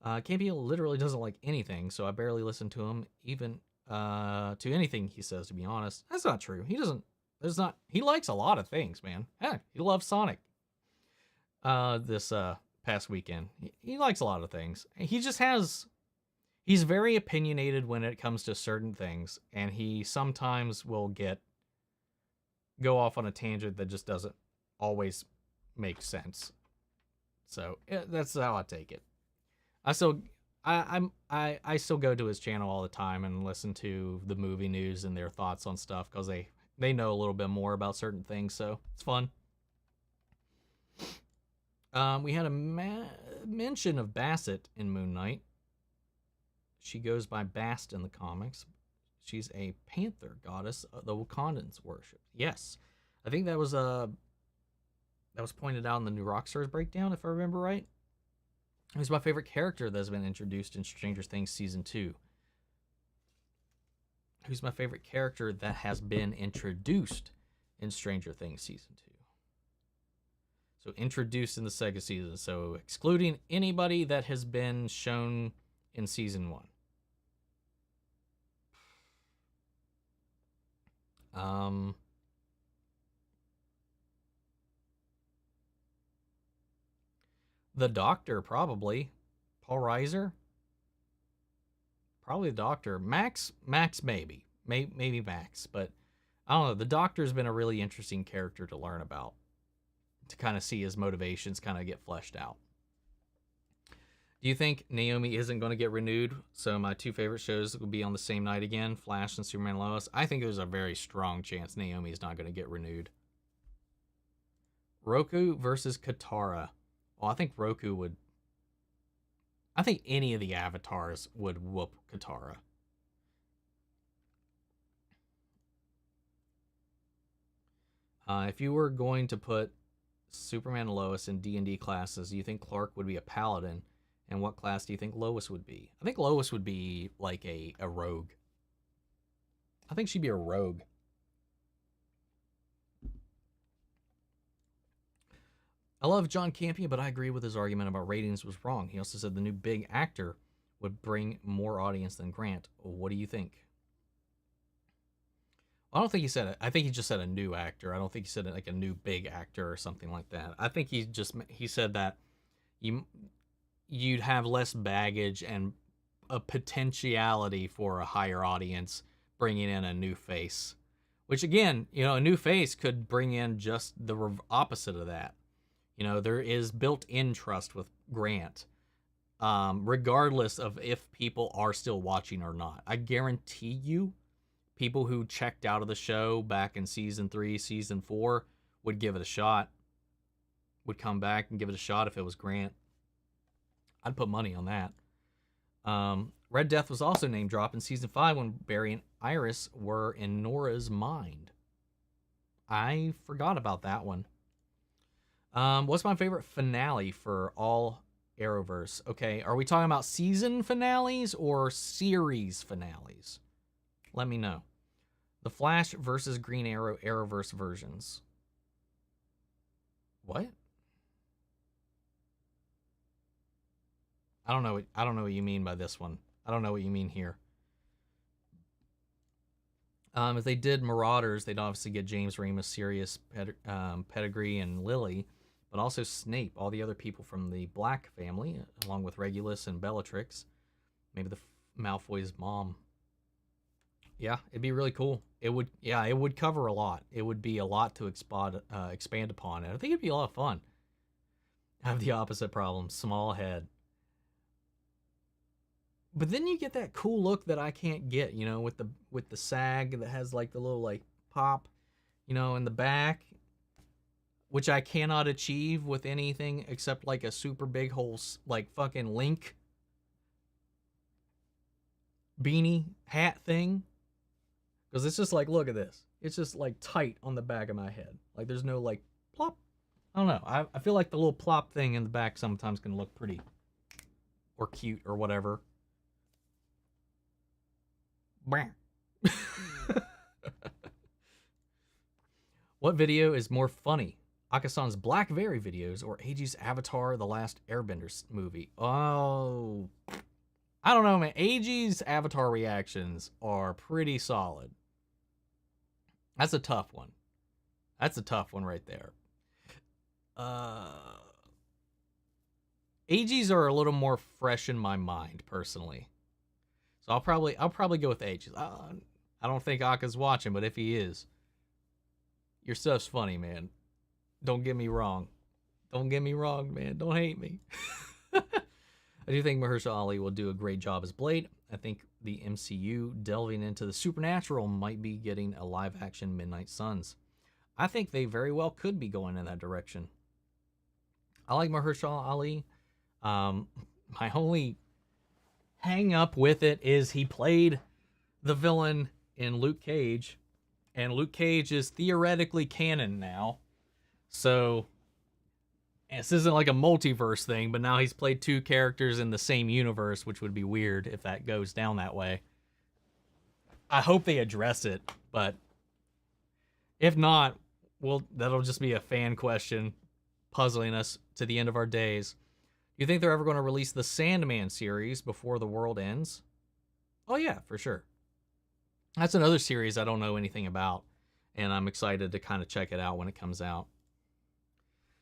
KP literally doesn't like anything, so I barely listen to him, even to anything he says, to be honest. That's not true. He doesn't. He likes a lot of things, man. Heck, he loves Sonic. This past weekend, he likes a lot of things. He's very opinionated when it comes to certain things, and he sometimes will go off on a tangent that just doesn't always make sense. So that's how I take it. I still go to his channel all the time and listen to the movie news and their thoughts on stuff, because they know a little bit more about certain things, so it's fun. We had a mention of Bassett in Moon Knight. She goes by Bast in the comics. She's a panther goddess the Wakandans worship. Yes, I think that was pointed out in the New Rockstars breakdown, if I remember right. Who's my favorite character that has been introduced in Stranger Things Season 2? Who's my favorite character that has been introduced in Stranger Things Season 2? So introduced in the second season. So excluding anybody that has been shown in Season 1. The Doctor, probably. Paul Reiser? Probably the Doctor. Max maybe. Maybe Max, but I don't know. The Doctor's been a really interesting character to learn about, to kind of see his motivations kind of get fleshed out. Do you think Naomi isn't going to get renewed? So my two favorite shows will be on the same night again, Flash and Superman Lois. I think there's a very strong chance Naomi is not going to get renewed. Roku versus Katara. Well, I think Roku would... I think any of the avatars would whoop Katara. If you were going to put Superman and Lois in D&D classes, do you think Clark would be a paladin? And what class do you think Lois would be? I think Lois would be like a rogue. I think she'd be a rogue. I love John Campea, but I agree with his argument about ratings was wrong. He also said the new big actor would bring more audience than Grant. What do you think? I don't think he said it. I think he just said a new actor. I don't think he said like a new big actor or something like that. I think he said that you'd have less baggage and a potentiality for a higher audience bringing in a new face. Which again, a new face could bring in just the opposite of that. There is built-in trust with Grant, regardless of if people are still watching or not. I guarantee you, people who checked out of the show back in Season 3, Season 4 would give it a shot, would come back and give it a shot if it was Grant. I'd put money on that. Red Death was also name dropped in Season 5 when Barry and Iris were in Nora's mind. I forgot about that one. What's my favorite finale for all Arrowverse? Okay, are we talking about season finales or series finales? Let me know. The Flash versus Green Arrow Arrowverse versions. What? I don't know what you mean by this one. I don't know what you mean here. If they did Marauders, they'd obviously get James Ramis, Sirius, Pettigrew, and Lily, but also Snape, all the other people from the Black family, along with Regulus and Bellatrix. Maybe the Malfoy's mom. Yeah, it'd be really cool. It would cover a lot. It would be a lot to expand upon. And I think it'd be a lot of fun. I have the opposite problem, small head. But then you get that cool look that I can't get, with the sag that has like the little like pop, in the back, which I cannot achieve with anything except like a super big hole, like fucking Link beanie hat thing. Because it's just like, look at this. It's just like tight on the back of my head. Like there's no like plop. I don't know. I feel like the little plop thing in the back sometimes can look pretty or cute or whatever. What video is more funny? Akasan's Blackberry videos or Eiji's Avatar: The Last Airbender movie? Oh, I don't know, man. Eiji's Avatar reactions are pretty solid. That's a tough one. That's a tough one right there. Eiji's are a little more fresh in my mind, personally. So I'll probably go with Eiji's. I don't think Aka's watching, but if he is, your stuff's funny, man. Don't get me wrong. Don't get me wrong, man. Don't hate me. I do think Mahershala Ali will do a great job as Blade. I think the MCU delving into the supernatural might be getting a live-action Midnight Suns. I think they very well could be going in that direction. I like Mahershala Ali. My only hang up with it is he played the villain in Luke Cage, and Luke Cage is theoretically canon now. So this isn't like a multiverse thing, but now he's played two characters in the same universe, which would be weird if that goes down that way. I hope they address it, but if not, well, that'll just be a fan question puzzling us to the end of our days. Do you think they're ever going to release the Sandman series before the world ends? Oh yeah, for sure. That's another series I don't know anything about, and I'm excited to kind of check it out when it comes out.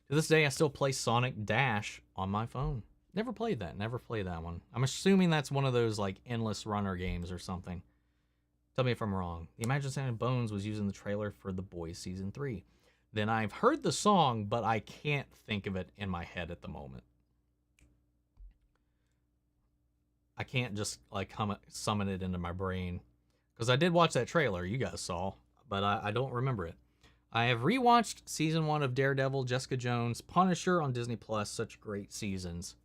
To this day, I still play Sonic Dash on my phone. Never played that. Never played that one. I'm assuming that's one of those like endless runner games or something. Tell me if I'm wrong. The Imagine Sound Bones was using the trailer for The Boys Season 3. Then I've heard the song, but I can't think of it in my head at the moment. I can't just like summon it into my brain. Because I did watch that trailer you guys saw, but I don't remember it. I have rewatched Season 1 of Daredevil, Jessica Jones, Punisher on Disney+. Such great seasons.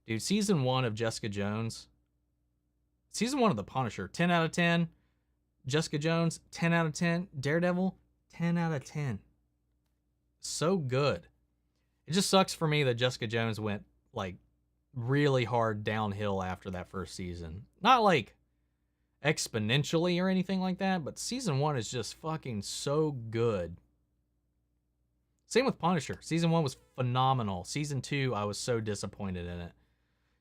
Dude, Season 1 of Jessica Jones. Season 1 of The Punisher, 10 out of 10. Jessica Jones, 10 out of 10. Daredevil, 10 out of 10. So good. It just sucks for me that Jessica Jones went like really hard downhill after that first season. Not like exponentially or anything like that, but season 1 is just fucking so good. Same with Punisher. Season 1 was phenomenal. Season 2, I was so disappointed in it.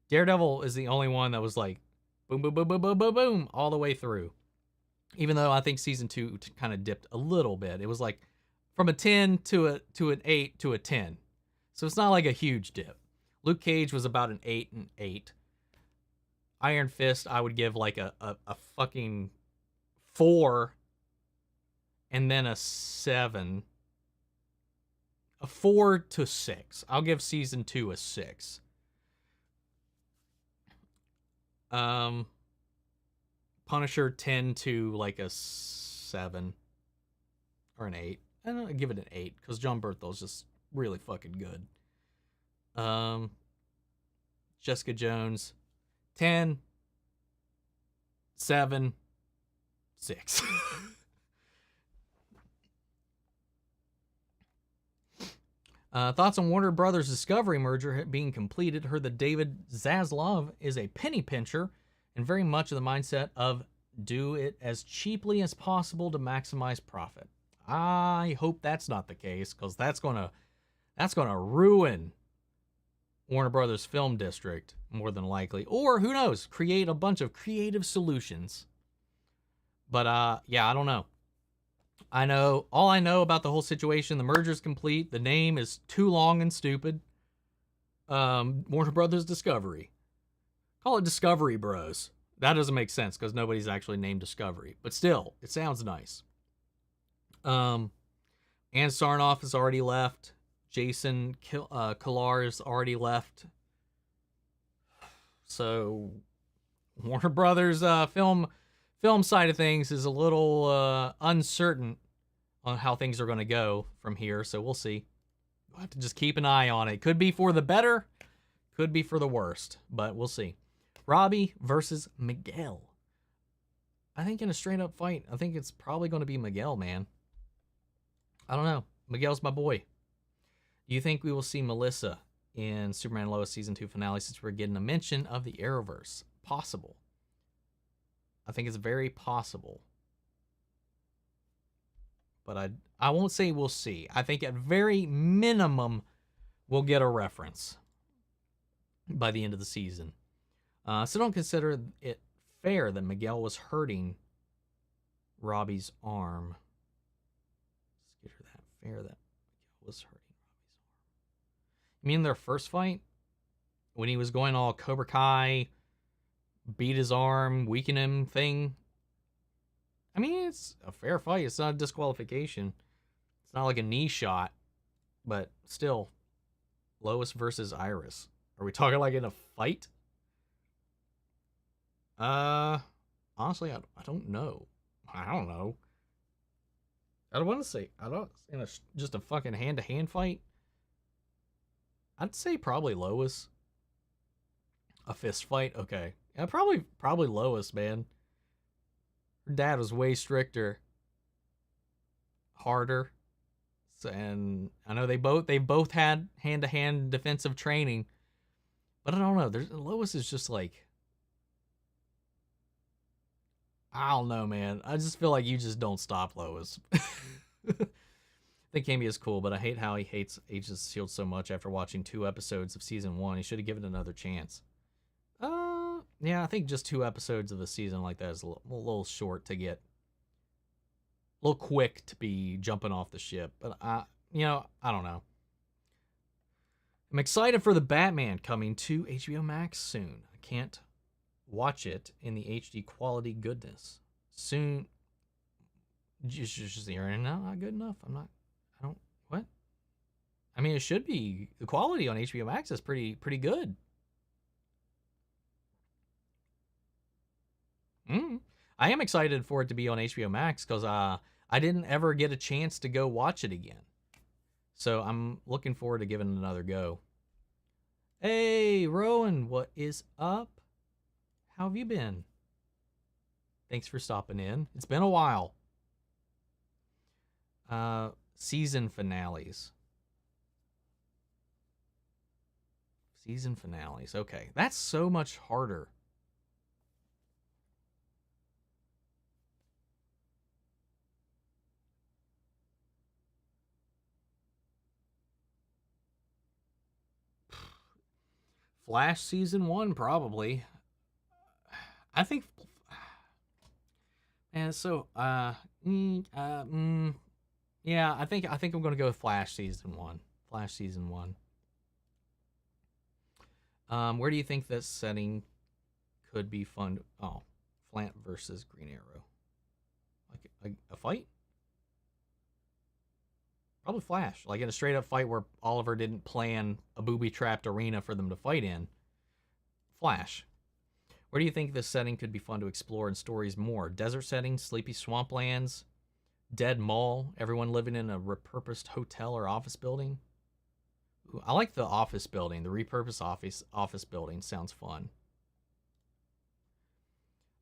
Daredevil is the only one that was like boom, boom, boom, boom, boom, boom, boom, all the way through. Even though I think season 2 kind of dipped a little bit. It was like from a 10 to an 8 to a 10. So it's not like a huge dip. Luke Cage was about an 8 and 8. Iron Fist, I would give like a fucking 4 and then a 7. A 4 to 6. I'll give season 2 a 6. Punisher 10 to like a 7 or an 8. I don't know, give it an 8 because John Berthel's just really fucking good. Jessica Jones 10, 7, 6. Thoughts on Warner Brothers Discovery merger being completed. Heard that David Zaslav is a penny pincher and very much of the mindset of do it as cheaply as possible to maximize profit. I hope that's not the case, because that's gonna ruin Warner Brothers Film District, more than likely. Or, who knows, create a bunch of creative solutions. But, yeah, I don't know. All I know about the whole situation, the merger's complete, the name is too long and stupid. Warner Brothers Discovery. Call it Discovery Bros. That doesn't make sense, because nobody's actually named Discovery. But still, it sounds nice. Ann Sarnoff has already left. Jason Kilar has already left. So Warner Brothers film side of things is a little uncertain on how things are going to go from here. So we'll see. We'll have to just keep an eye on it. Could be for the better, could be for the worst, but we'll see. Robbie versus Miguel. I think in a straight up fight, I think it's probably going to be Miguel, man. I don't know. Miguel's my boy. Do you think we will see Melissa in Superman Lois Season 2 finale, since we're getting a mention of the Arrowverse? Possible. I think it's very possible. but I won't say we'll see. I think at very minimum we'll get a reference by the end of the season. So don't consider it fair that Miguel was hurting Robbie's arm. Consider that fair that Miguel was hurting Robbie's arm. You mean their first fight? When he was going all Cobra Kai, beat his arm, weaken him thing? I mean, it's a fair fight. It's not a disqualification. It's not like a knee shot. But still, Lois versus Iris. Are we talking like in a fight? Honestly, I don't know. I don't know. I don't want to say, I don't, in just a fucking hand-to-hand fight. I'd say probably Lois. A fist fight? Okay. Yeah, probably Lois, man. Her dad was way stricter. Harder. And I know they both had hand-to-hand defensive training. But I don't know. Lois is just like, I don't know, man. I just feel like you just don't stop Lois. I think Cammy is cool, but I hate how he hates Agents of S.H.I.E.L.D. so much after watching 2 episodes of season 1. He should have given it another chance. Yeah, I think just 2 episodes of a season like that is a little short to get. A little quick to be jumping off the ship. But, I don't know. I'm excited for the Batman coming to HBO Max soon. I can't watch it in the HD quality goodness. Soon. Just the internet not good enough? What? I mean, it should be. The quality on HBO Max is pretty good. I am excited for it to be on HBO Max because I didn't ever get a chance to go watch it again. So I'm looking forward to giving it another go. Hey, Rowan, what is up? How have you been? Thanks for stopping in. It's been a while. Season finales. Season finales. Okay, that's so much harder. Flash season 1, probably. I think. And so, yeah, I think I'm gonna go with Flash season 1. Flash season 1. Where do you think this setting could be fun? Oh, Flant versus Green Arrow. Like a fight? Probably Flash. Like in a straight up fight where Oliver didn't plan a booby trapped arena for them to fight in. Flash. Where do you think this setting could be fun to explore in stories more? Desert settings, sleepy swamplands, dead mall, everyone living in a repurposed hotel or office building? Ooh, I like the office building. The repurposed office building sounds fun.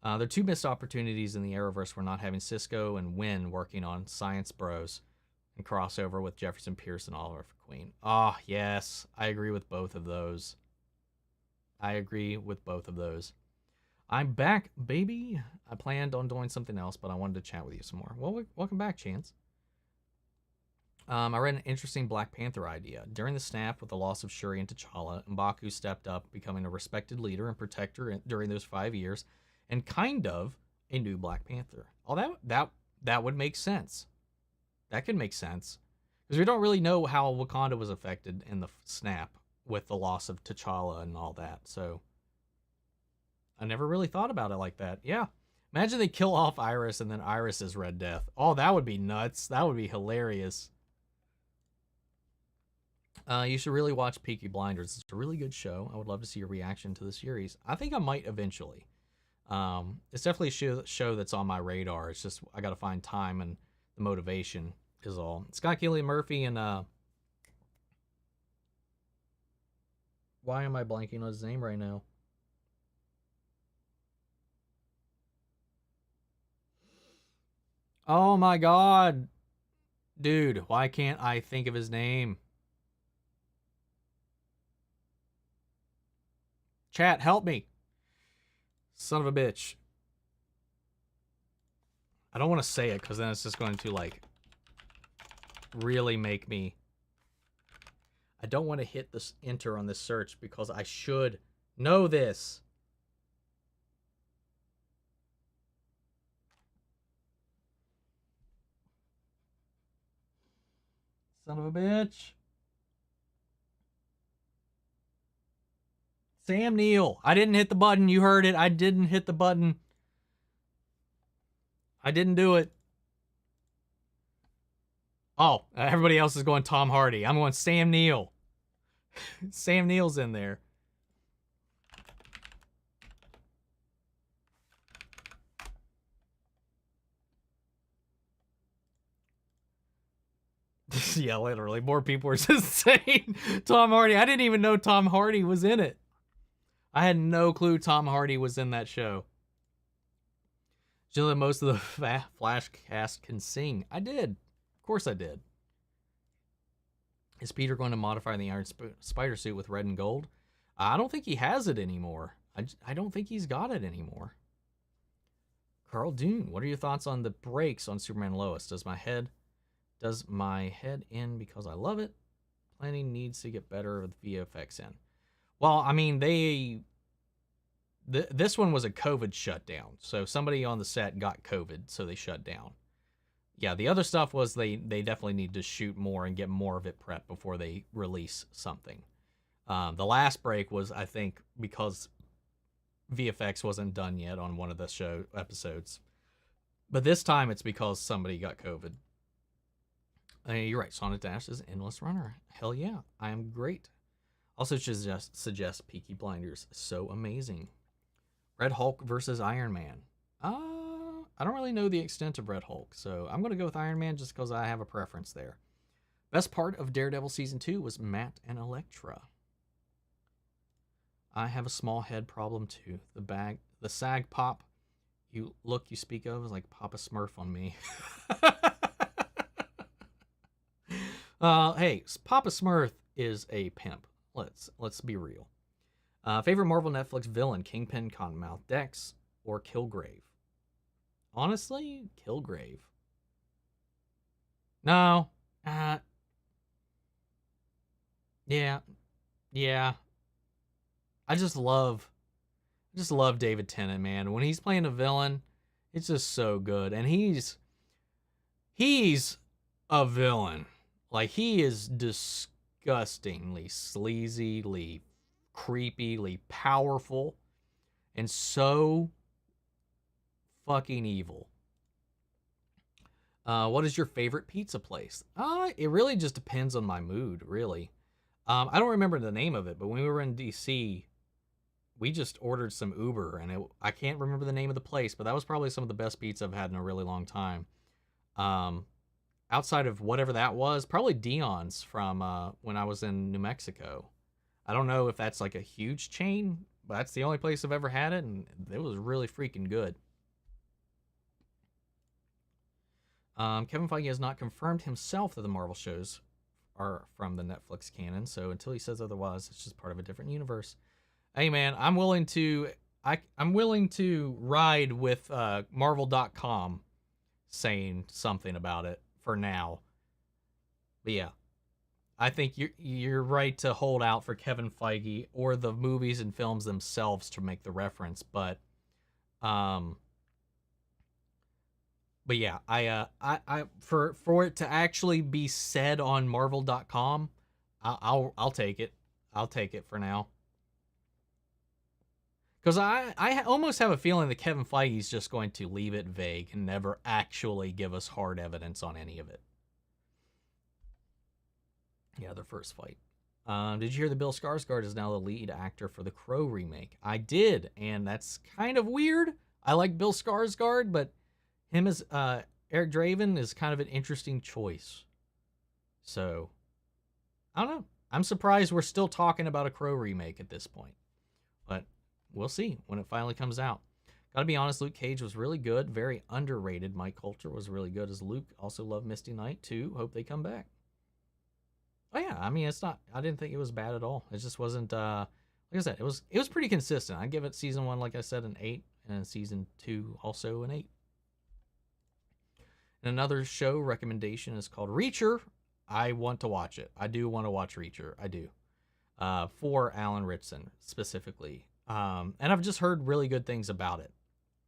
There are 2 missed opportunities in the Arrowverse for not having Cisco and Wynn working on Science Bros and crossover with Jefferson Pierce and Oliver Queen. Ah, yes. I agree with both of those. I'm back, baby. I planned on doing something else, but I wanted to chat with you some more. Well, welcome back, Chance. I read an interesting Black Panther idea. During the snap with the loss of Shuri and T'Challa, M'Baku stepped up, becoming a respected leader and protector during those 5 years, and kind of a new Black Panther. Oh, that would make sense. That could make sense. Because we don't really know how Wakanda was affected in the snap with the loss of T'Challa and all that, so I never really thought about it like that. Yeah. Imagine they kill off Iris and then Iris is Red Death. Oh, that would be nuts. That would be hilarious. You should really watch Peaky Blinders. It's a really good show. I would love to see your reaction to the series. I think I might eventually. It's definitely a show that's on my radar. It's just I got to find time and the motivation is all. Scott Cillian Murphy and why am I blanking on his name right now? Oh my god. Dude, why can't I think of his name? Chat, help me. Son of a bitch. I don't want to say it because then it's just going to like really make me... I don't want to hit this enter on this search because I should know this. Son of a bitch. Sam Neill. I didn't hit the button. You heard it. I didn't hit the button. I didn't do it. Oh, everybody else is going Tom Hardy. I'm going Sam Neill. Sam Neill's in there. Yeah, literally. More people are just saying Tom Hardy. I didn't even know Tom Hardy was in it. I had no clue Tom Hardy was in that show. Generally, most of the Flash cast can sing. I did. Of course I did. Is Peter going to modify the Iron Spider suit with red and gold? I don't think he has it anymore. I don't think he's got it anymore. Carl Dune, what are your thoughts on the brakes on Superman Lois? Does my head in because I love it? Planning needs to get better with VFX in. Well, I mean, this one was a COVID shutdown. So somebody on the set got COVID, so they shut down. Yeah, the other stuff was they definitely need to shoot more and get more of it prepped before they release something. The last break was, I think, because VFX wasn't done yet on one of the show episodes. But this time it's because somebody got COVID. You're right, Sonic Dash is Endless Runner. Hell yeah, I am great. Also suggest Peaky Blinders. So amazing. Red Hulk versus Iron Man. I don't really know the extent of Red Hulk, so I'm going to go with Iron Man just because I have a preference there. Best part of Daredevil Season 2 was Matt and Elektra. I have a small head problem too. The sag pop you speak of is like Papa Smurf on me. Hey, Papa Smurf is a pimp. Let's be real. Favorite Marvel Netflix villain: Kingpin, Cottonmouth Dex, or Kilgrave? Honestly, Kilgrave. No. Yeah. I just love David Tennant, man. When he's playing a villain, it's just so good. And he's a villain. Like, he is disgustingly, sleazily, creepily powerful, and so fucking evil. What is your favorite pizza place? It really just depends on my mood, really. I don't remember the name of it, but when we were in DC, we just ordered some Uber, and I can't remember the name of the place, but that was probably some of the best pizza I've had in a really long time. Outside of whatever that was, probably Dion's from when I was in New Mexico. I don't know if that's like a huge chain, but that's the only place I've ever had it, and it was really freaking good. Kevin Feige has not confirmed himself that the Marvel shows are from the Netflix canon, so until he says otherwise, it's just part of a different universe. Hey man, I'm willing to ride with Marvel.com saying something about it for now. But yeah, I think you're right to hold out for Kevin Feige or the movies and films themselves to make the reference, but yeah, I for it to actually be said on Marvel.com, I'll take it. I'll take it for now. Because I almost have a feeling that Kevin Feige's just going to leave it vague and never actually give us hard evidence on any of it. Yeah, their first fight. Did you hear that Bill Skarsgård is now the lead actor for the Crow remake? I did, and that's kind of weird. I like Bill Skarsgård, but him as Eric Draven is kind of an interesting choice. So, I don't know. I'm surprised we're still talking about a Crow remake at this point. But we'll see when it finally comes out. Gotta be honest, Luke Cage was really good. Very underrated. Mike Coulter was really good as Luke. Also love Misty Knight too. Hope they come back. Oh yeah, I mean, I didn't think it was bad at all. It just wasn't, like I said, it was pretty consistent. I'd give it season 1, like I said, an 8, and season 2 also an 8. And another show recommendation is called Reacher. I want to watch it. I do want to watch Reacher. I do. For Alan Ritson specifically. And I've just heard really good things about it.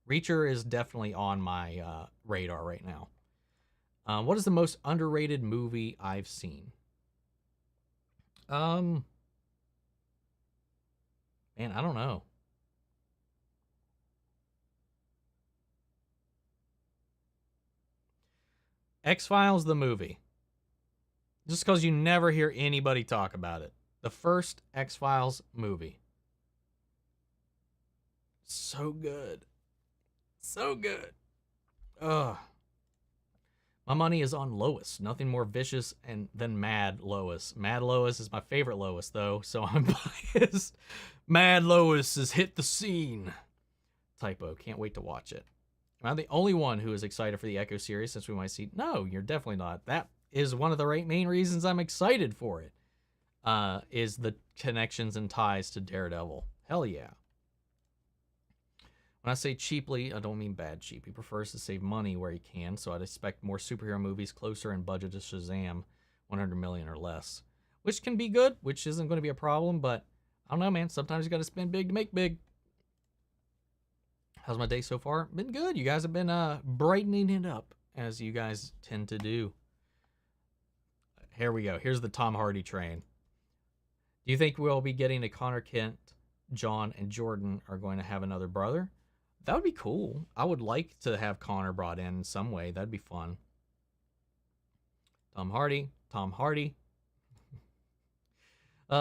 Reacher is definitely on my radar right now. What is the most underrated movie I've seen? Man, I don't know. X-Files the movie. Just because you never hear anybody talk about it. The first X-Files movie. So good. So good. Ugh. My money is on Lois. Nothing more vicious than Mad Lois. Mad Lois is my favorite Lois, though, so I'm biased. Mad Lois has hit the scene. Typo. Can't wait to watch it. Am I the only one who is excited for the Echo series since we might see... No, you're definitely not. That is one of the main reasons I'm excited for it. Is the connections and ties to Daredevil. Hell yeah. When I say cheaply, I don't mean bad cheap. He prefers to save money where he can, so I'd expect more superhero movies closer in budget to Shazam, 100 million or less. Which can be good, which isn't going to be a problem, but I don't know, man. Sometimes you got to spend big to make big. How's my day so far? Been good. You guys have been brightening it up, as you guys tend to do. Here we go. Here's the Tom Hardy train. Do you think we'll be getting a Connor Kent, John, and Jordan are going to have another brother? That would be cool. I would like to have Connor brought in some way. That'd be fun. Tom Hardy.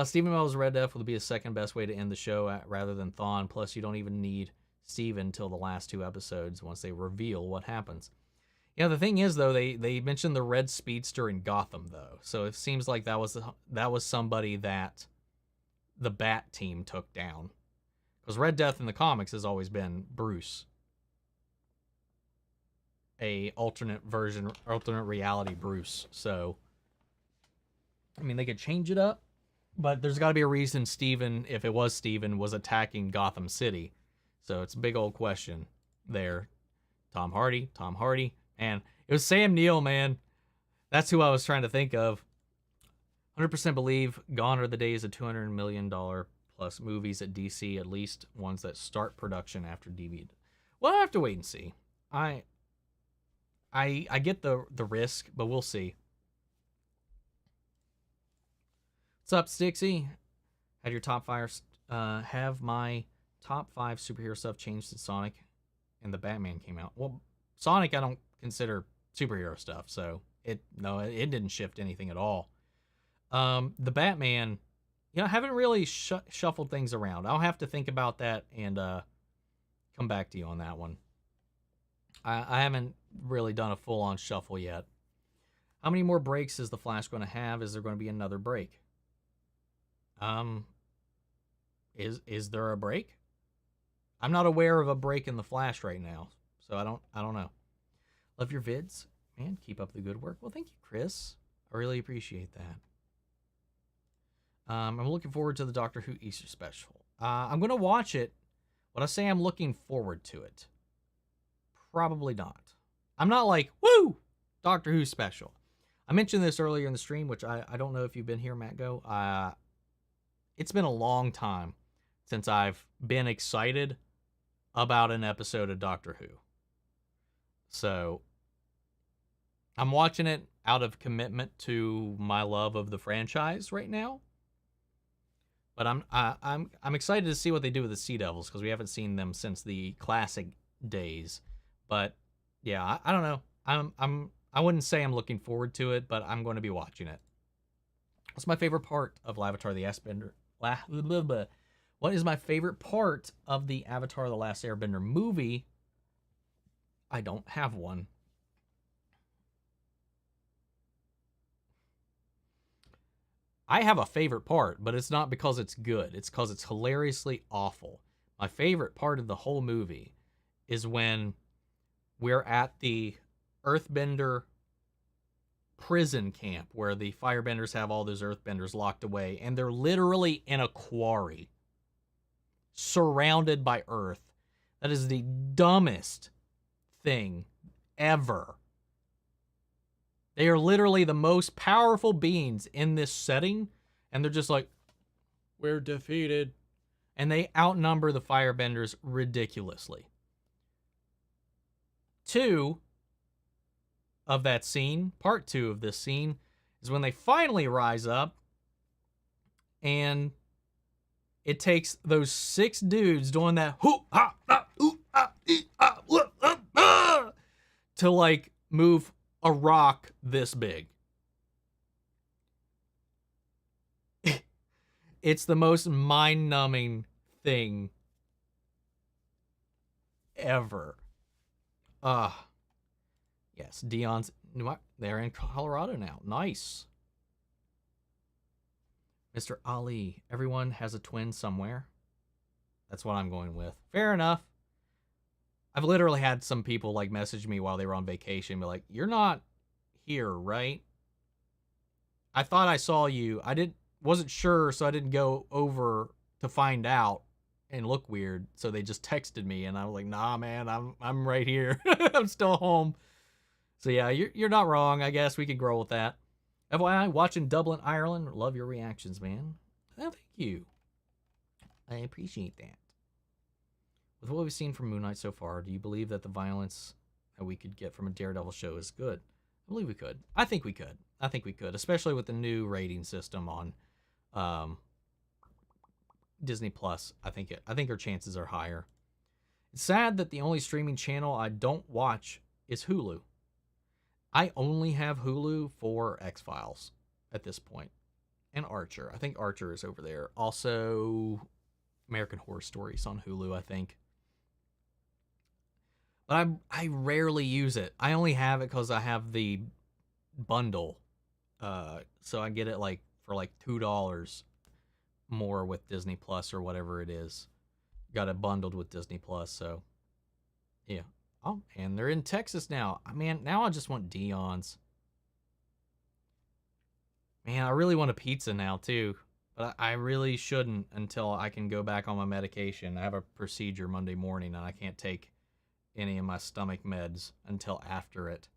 Stephen Amell's Red Death will be a second best way to end the show rather than Thawne. Plus, you don't even need Steven until the last 2 episodes once they reveal what happens. Yeah, the thing is, though, they mentioned the Red Speedster in Gotham, though. So it seems like that was somebody that the Bat team took down. Because Red Death in the comics has always been Bruce. A alternate reality Bruce. So, I mean, they could change it up. But there's got to be a reason Steven, if it was Steven, was attacking Gotham City. So it's a big old question there. Tom Hardy. And it was Sam Neill, man. That's who I was trying to think of. 100% believe gone are the days of $200 million plus movies at DC, at least ones that start production after DVD. Well, I have to wait and see. I get the risk, but we'll see. What's up, Stixie? Had your top 5 have my top 5 superhero stuff changed since Sonic and the Batman came out? Well, Sonic I don't consider superhero stuff, so it didn't shift anything at all. The Batman, I haven't really shuffled things around. I'll have to think about that and come back to you on that one. I haven't really done a full-on shuffle yet. How many more breaks is the Flash going to have? Is there going to be another break? Is there a break? I'm not aware of a break in the Flash right now, so I don't know. Love your vids, man. Keep up the good work. Well, thank you, Chris. I really appreciate that. I'm looking forward to the Doctor Who Easter special. I'm going to watch it. Would I say I'm looking forward to it? Probably not. I'm not like, woo, Doctor Who special. I mentioned this earlier in the stream, which I don't know if you've been here, Matt Go. It's been a long time since I've been excited about an episode of Doctor Who. So I'm watching it out of commitment to my love of the franchise right now. But I'm excited to see what they do with the Sea Devils because we haven't seen them since the classic days. But yeah, I don't know. I wouldn't say I'm looking forward to it, but I'm going to be watching it. What's my favorite part of Avatar: The Last Airbender? What is my favorite part of the Avatar: The Last Airbender movie? I don't have one. I have a favorite part, but it's not because it's good. It's because it's hilariously awful. My favorite part of the whole movie is when we're at the Earthbender prison camp where the Firebenders have all those Earthbenders locked away, and they're literally in a quarry surrounded by Earth. That is the dumbest thing ever. They are literally the most powerful beings in this setting, and they're just like, we're defeated. And they outnumber the firebenders ridiculously. 2 of that scene, part 2 of this scene, is when they finally rise up, and it takes those 6 dudes doing that to like move a rock this big. It's the most mind-numbing thing ever. Yes, Dion's, they're in Colorado now. Nice. Mr. Ali, everyone has a twin somewhere. That's what I'm going with. Fair enough. I've literally had some people like message me while they were on vacation, be like, "You're not here, right? I thought I saw you. Wasn't sure, so I didn't go over to find out and look weird." So they just texted me, and I was like, "Nah, man, I'm right here. I'm still home." So yeah, you're not wrong. I guess we could grow with that. FYI, watching Dublin, Ireland. Love your reactions, man. Oh, thank you. I appreciate that. With what we've seen from Moon Knight so far, do you believe that the violence that we could get from a Daredevil show is good? I believe we could. I think we could, especially with the new rating system on Disney Plus. I think our chances are higher. It's sad that the only streaming channel I don't watch is Hulu. I only have Hulu for X-Files at this point, and Archer. I think Archer is over there. Also, American Horror Stories on Hulu, I think. But I rarely use it. I only have it because I have the bundle. So I get it like for like $2 more with Disney Plus or whatever it is. Got it bundled with Disney Plus, so yeah. Oh, and they're in Texas now. Man, now I just want Dion's. Man, I really want a pizza now too. But I really shouldn't until I can go back on my medication. I have a procedure Monday morning, and I can't take any of my stomach meds until after it.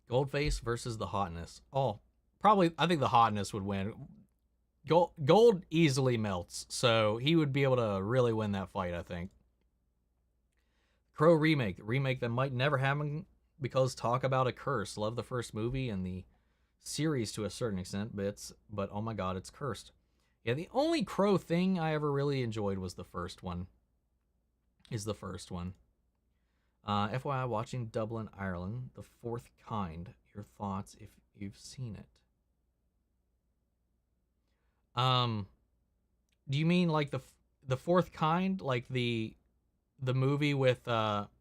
Goldface versus the Hotness. Oh, probably, I think the Hotness would win. Gold easily melts, so he would be able to really win that fight, I think. Crow remake. The remake that might never happen because talk about a curse. Love the first movie and the series to a certain extent, but oh my god, it's cursed. Yeah, the only Crow thing I ever really enjoyed was the first one. FYI, watching Dublin, Ireland, The Fourth Kind. Your thoughts if you've seen it. Do you mean like the Fourth Kind, like the movie with Mia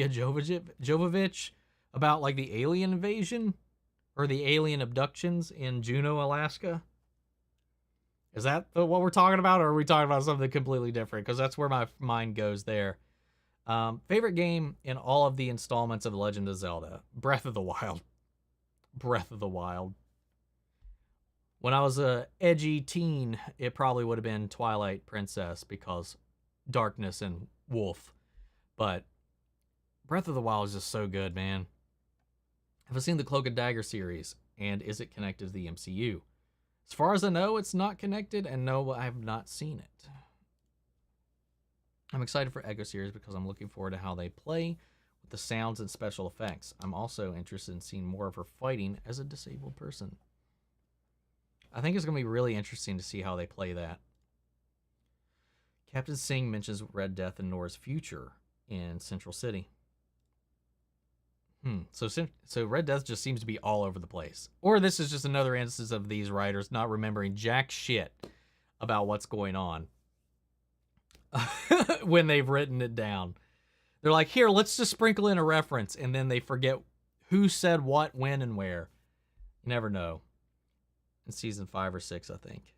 Jovovich about like the alien invasion or the alien abductions in Juneau, Alaska? Is that what we're talking about, or are we talking about something completely different? Because that's where my mind goes there. Favorite game in all of the installments of Legend of Zelda? Breath of the Wild. Breath of the Wild. When I was a edgy teen, it probably would have been Twilight Princess because darkness and wolf. But Breath of the Wild is just so good, man. Have I seen the Cloak and Dagger series? And is it connected to the MCU? As far as I know, it's not connected, and no, I have not seen it. I'm excited for Echo series because I'm looking forward to how they play with the sounds and special effects. I'm also interested in seeing more of her fighting as a disabled person. I think it's going to be really interesting to see how they play that. Captain Singh mentions Red Death and Nora's future in Central City. So Red Death just seems to be all over the place. Or this is just another instance of these writers not remembering jack shit about what's going on when they've written it down. They're like, here, let's just sprinkle in a reference, and then they forget who said what, when, and where. You never know. In season 5 or 6, I think.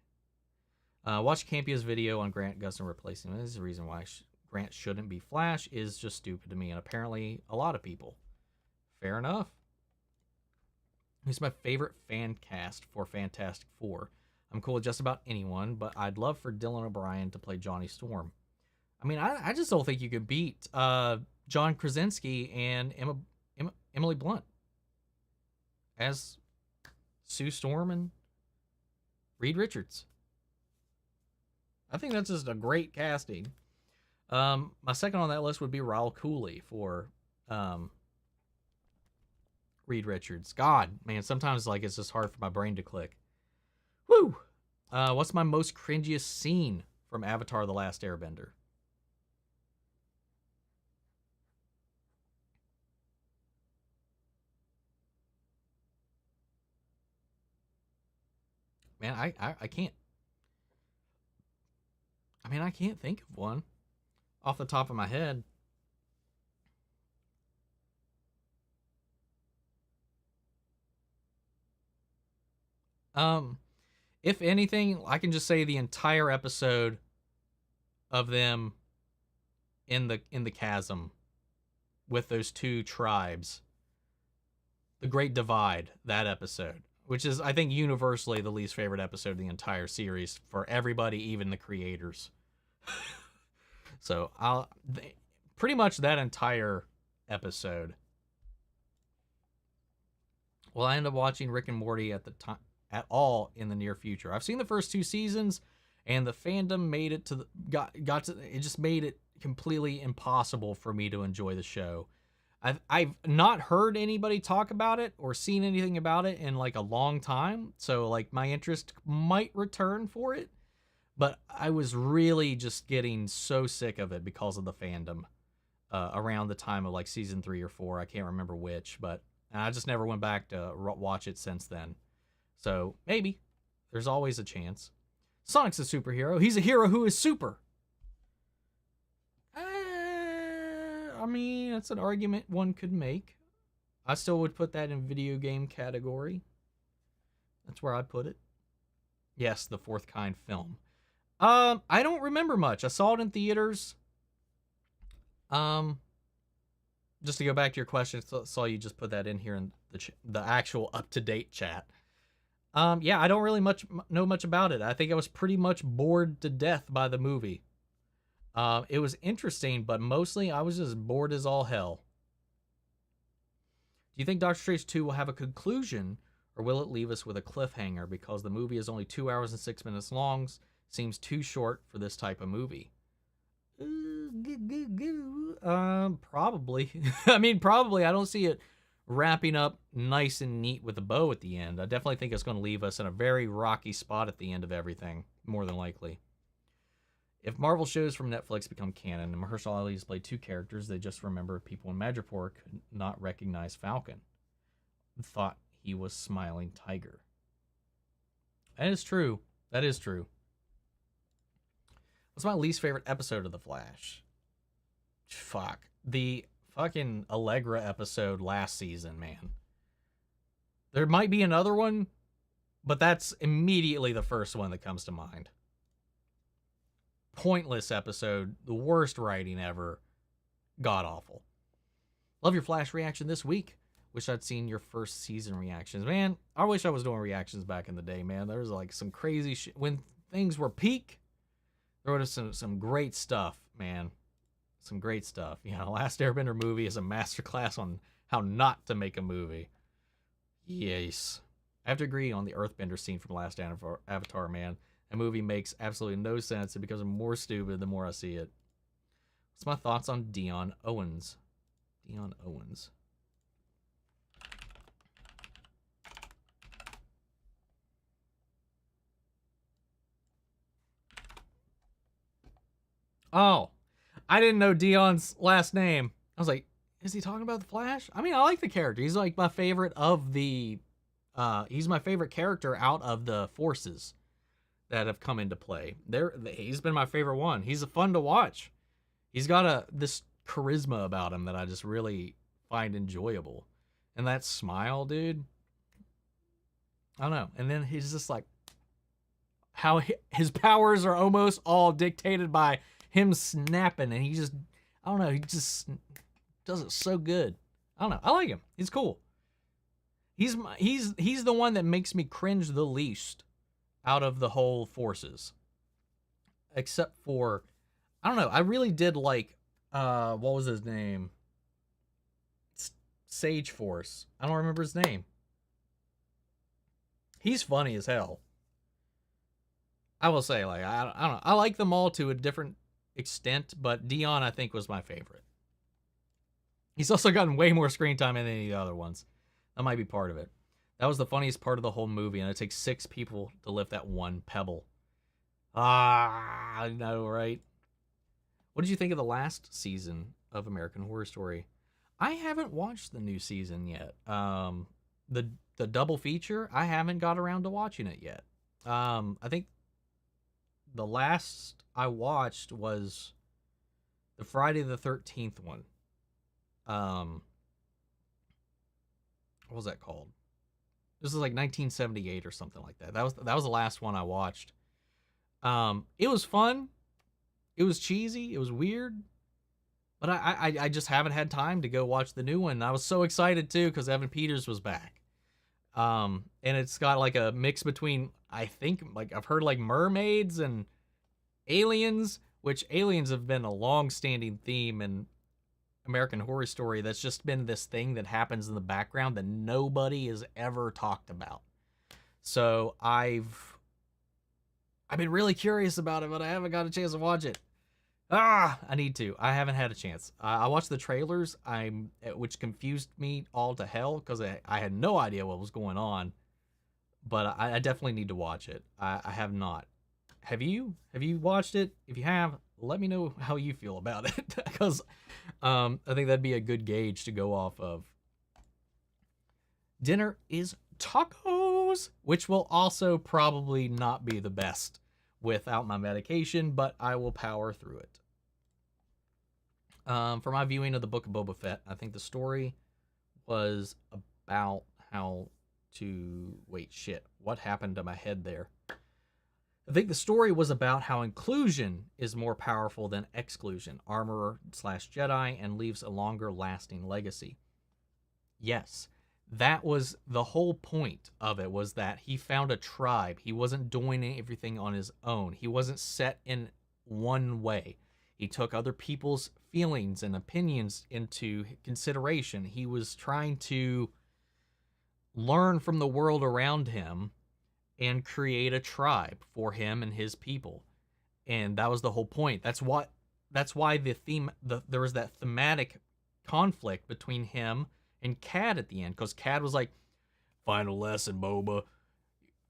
Watch Campia's video on Grant Gustin replacing him. This is the reason why Grant shouldn't be Flash is just stupid to me, and apparently a lot of people. Fair enough. Who's my favorite fan cast for Fantastic Four? I'm cool with just about anyone, but I'd love for Dylan O'Brien to play Johnny Storm. I mean, I just don't think you could beat John Krasinski and Emily Blunt as Sue Storm and Reed Richards. I think that's just a great casting. My second on that list would be Raul Cooley for Reed Richards. God, man, sometimes like it's just hard for my brain to click. Woo! What's my most cringiest scene from Avatar: The Last Airbender? Man, I can't. I mean, I can't think of one off the top of my head. Um, if anything, I can just say the entire episode of them in the chasm with those two tribes, the Great Divide, that episode, which is I think universally the least favorite episode of the entire series for everybody, even the creators. So pretty much that entire episode. Will I end up watching Rick and Morty at the time at all in the near future? I've seen the first two seasons, and the fandom made it to the got to it just made it completely impossible for me to enjoy the show. I've not heard anybody talk about it or seen anything about it in like a long time, so like my interest might return for it, but I was really just getting so sick of it because of the fandom around the time of like season 3 or 4. I can't remember which, but and I just never went back to watch it since then. So maybe there's always a chance. Sonic's a superhero. He's a hero who is super. I mean, that's an argument one could make. I still would put that in video game category. That's where I'd put it. Yes, the Fourth Kind film. I don't remember much. I saw it in theaters. Just to go back to your question, saw you just put that in here in the actual up-to-date chat. Yeah, I don't really know much about it. I think I was pretty much bored to death by the movie. It was interesting, but mostly I was just bored as all hell. Do you think Doctor Strange 2 will have a conclusion, or will it leave us with a cliffhanger because the movie is only 2 hours and 6 minutes long? Seems too short for this type of movie. Probably. I mean, probably. I don't see it wrapping up nice and neat with a bow at the end. I definitely think it's going to leave us in a very rocky spot at the end of everything, more than likely. If Marvel shows from Netflix become canon and Mahershala Ali has played two characters, they just remember people in Madripoor could not recognize Falcon. Thought he was Smiling Tiger. That is true. That is true. What's my least favorite episode of The Flash? Fuck. The fucking Allegra episode last season, man. There might be another one, but that's immediately the first one that comes to mind. Pointless episode, the worst writing ever, god awful. Love your Flash reaction this week. Wish I'd seen your first season reactions. Man, I wish I was doing reactions back in the day, man. There was like some crazy shit. When things were peak, there was some great stuff, man. Some great stuff. You know, Last Airbender movie is a masterclass on how not to make a movie. Yes. I have to agree on the Earthbender scene from Last Avatar, man. That movie makes absolutely no sense. It becomes more stupid the more I see it. What's my thoughts on Dion Owens? Dion Owens. Oh, I didn't know Dion's last name. I was like, is he talking about the Flash? I mean, I like the character. He's like my favorite of the he's my favorite character out of the forces that have come into play. He's been my favorite one. He's fun to watch. He's got this charisma about him that I just really find enjoyable. And that smile, dude. I don't know. And then he's just like how his powers are almost all dictated by him snapping, and he just, I don't know, he just does it so good. I don't know. I like him. He's cool. He's the one that makes me cringe the least out of the whole forces. Except for, I don't know. I really did like what was his name? Sage Force. I don't remember his name. He's funny as hell. I will say, like, I don't know. I like them all to a different extent, but Dion I think was my favorite. He's also gotten way more screen time than any of the other ones. That might be part of it. That was the funniest part of the whole movie, and it takes 6 people to lift that one pebble. Ah, I know, right? What did you think of the last season of American Horror Story? I haven't watched the new season yet. The double feature, I haven't got around to watching it yet. I think the last I watched was the Friday the 13th one. What was that called? This was like 1978 or something like that. That was the last one I watched. It was fun. It was cheesy. It was weird. But I just haven't had time to go watch the new one. I was so excited too because Evan Peters was back. And it's got like a mix between, I think, like I've heard like mermaids and aliens, which aliens have been a long-standing theme in American Horror Story. That's just been this thing that happens in the background that nobody has ever talked about. So I've been really curious about it, but I haven't got a chance to watch it. I need to. I haven't had a chance. I watched the trailers, which confused me all to hell because I had no idea what was going on. But I definitely need to watch it. I have not. Have you? Have you watched it? If you have, let me know how you feel about it because I think that'd be a good gauge to go off of. Dinner is tacos, which will also probably not be the best without my medication, but I will power through it. For my viewing of the Book of Boba Fett, I think the story was about how to... Wait, shit. What happened to my head there? I think the story was about how inclusion is more powerful than exclusion, armorer/Jedi, and leaves a longer lasting legacy. Yes, that was the whole point of it, was that he found a tribe. He wasn't doing everything on his own. He wasn't set in one way. He took other people's feelings and opinions into consideration. He was trying to learn from the world around him and create a tribe for him and his people. And that was the whole point. That's why there was that thematic conflict between him and Cad at the end, because Cad was like, final lesson, Boba,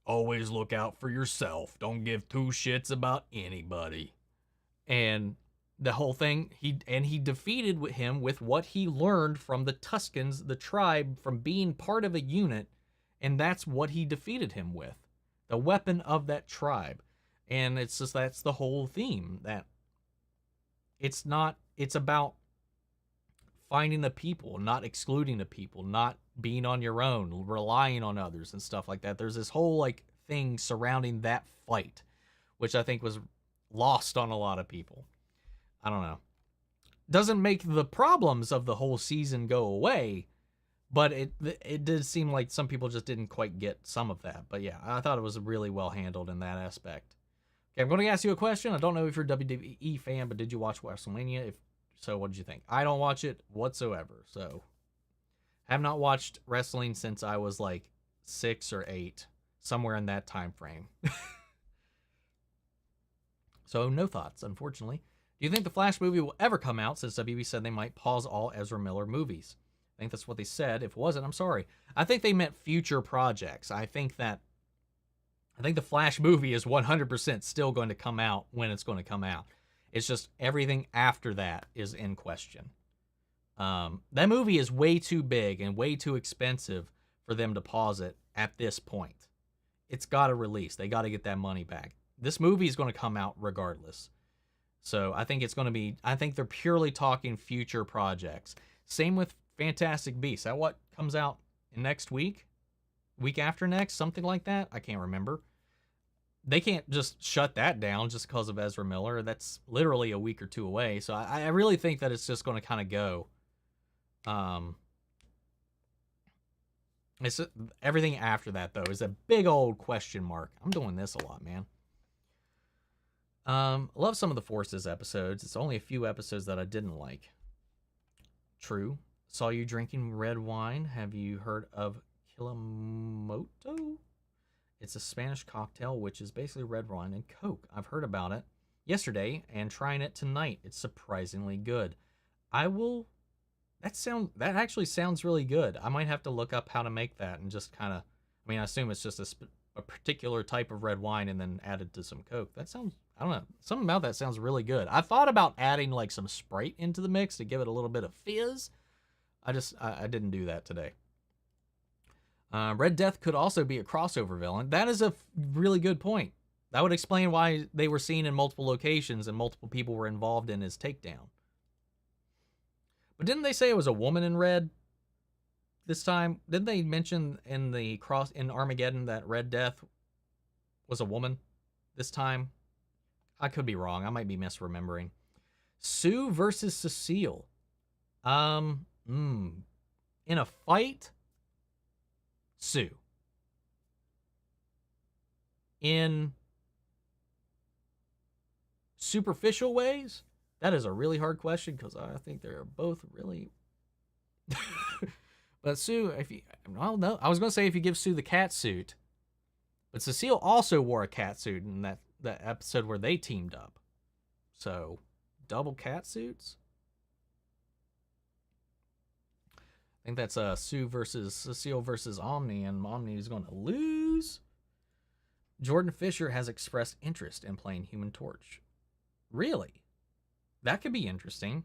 always look out for yourself. Don't give two shits about anybody. And the whole thing, he defeated him with what he learned from the Tuskens, the tribe, from being part of a unit, and that's what he defeated him with. The weapon of that tribe. And it's just, that's the whole theme. That it's about finding the people, not excluding the people, not being on your own, relying on others and stuff like that. There's this whole like thing surrounding that fight, which I think was lost on a lot of people. I don't know. Doesn't make the problems of the whole season go away, but it did seem like some people just didn't quite get some of that. But yeah, I thought it was really well handled in that aspect. Okay, I'm going to ask you a question. I don't know if you're a WWE fan, but did you watch WrestleMania? If so, what did you think? I don't watch it whatsoever. So, I have not watched wrestling since I was like 6 or 8, somewhere in that time frame. So, no thoughts, unfortunately. Do you think the Flash movie will ever come out, since WB said they might pause all Ezra Miller movies? I think that's what they said. If it wasn't, I'm sorry. I think they meant future projects. I think the Flash movie is 100% still going to come out when it's going to come out. It's just everything after that is in question. That movie is way too big and way too expensive for them to pause it at this point. It's got to release. They got to get that money back. This movie is going to come out regardless. So I think they're purely talking future projects. Same with Fantastic Beasts. That what comes out next week? Week after next? Something like that? I can't remember. They can't just shut that down just because of Ezra Miller. That's literally a week or two away. So I really think that it's just going to kind of go. It's everything after that, though, is a big old question mark. I'm doing this a lot, man. Love some of the Forces episodes. It's only a few episodes that I didn't like. True. Saw you drinking red wine. Have you heard of Kilomoto? It's a Spanish cocktail, which is basically red wine and Coke. I've heard about it yesterday and trying it tonight. It's surprisingly good. I will. That actually sounds really good. I might have to look up how to make that and just kind of. I mean, I assume it's just a particular type of red wine and then added to some Coke. That sounds. I don't know. Something about that sounds really good. I thought about adding like some Sprite into the mix to give it a little bit of fizz. I didn't do that today. Red Death could also be a crossover villain. That is a really good point. That would explain why they were seen in multiple locations and multiple people were involved in his takedown. But didn't they say it was a woman in red this time? Didn't they mention in Armageddon that Red Death was a woman this time? I could be wrong. I might be misremembering. Sue versus Cecile. In a fight, Sue. In superficial ways, that is a really hard question because I think they're both really. But Sue, well, no, I was gonna say if you give Sue the cat suit, but Cecile also wore a cat suit in that episode where they teamed up. So, double cat suits. I think that's Sue versus Cecile versus Omni, and Omni is going to lose. Jordan Fisher has expressed interest in playing Human Torch. Really? That could be interesting.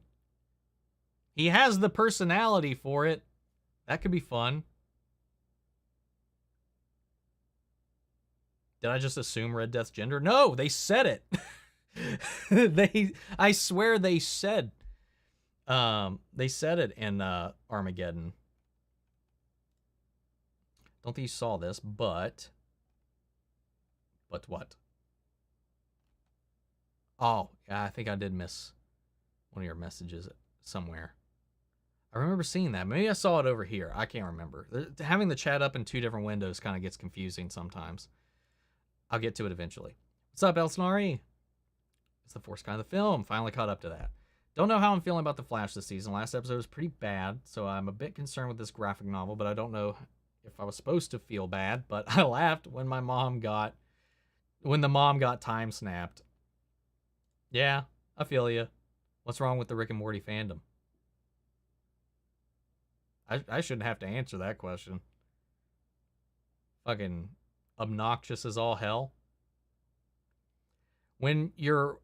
He has the personality for it. That could be fun. Did I just assume Red Death's gender? No, they said it. I swear they said it in Armageddon. Don't think you saw this, but what? Oh, yeah, I think I did miss one of your messages somewhere. I remember seeing that. Maybe I saw it over here. I can't remember. Having the chat up in two different windows kind of gets confusing sometimes. I'll get to it eventually. What's up, Elsnari? It's the Force kind of the film. Finally caught up to that. Don't know how I'm feeling about The Flash this season. Last episode was pretty bad, so I'm a bit concerned with this graphic novel, but I don't know if I was supposed to feel bad, but I laughed when the mom got time snapped. Yeah, I feel you. What's wrong with the Rick and Morty fandom? I shouldn't have to answer that question. Fucking obnoxious as all hell. When you're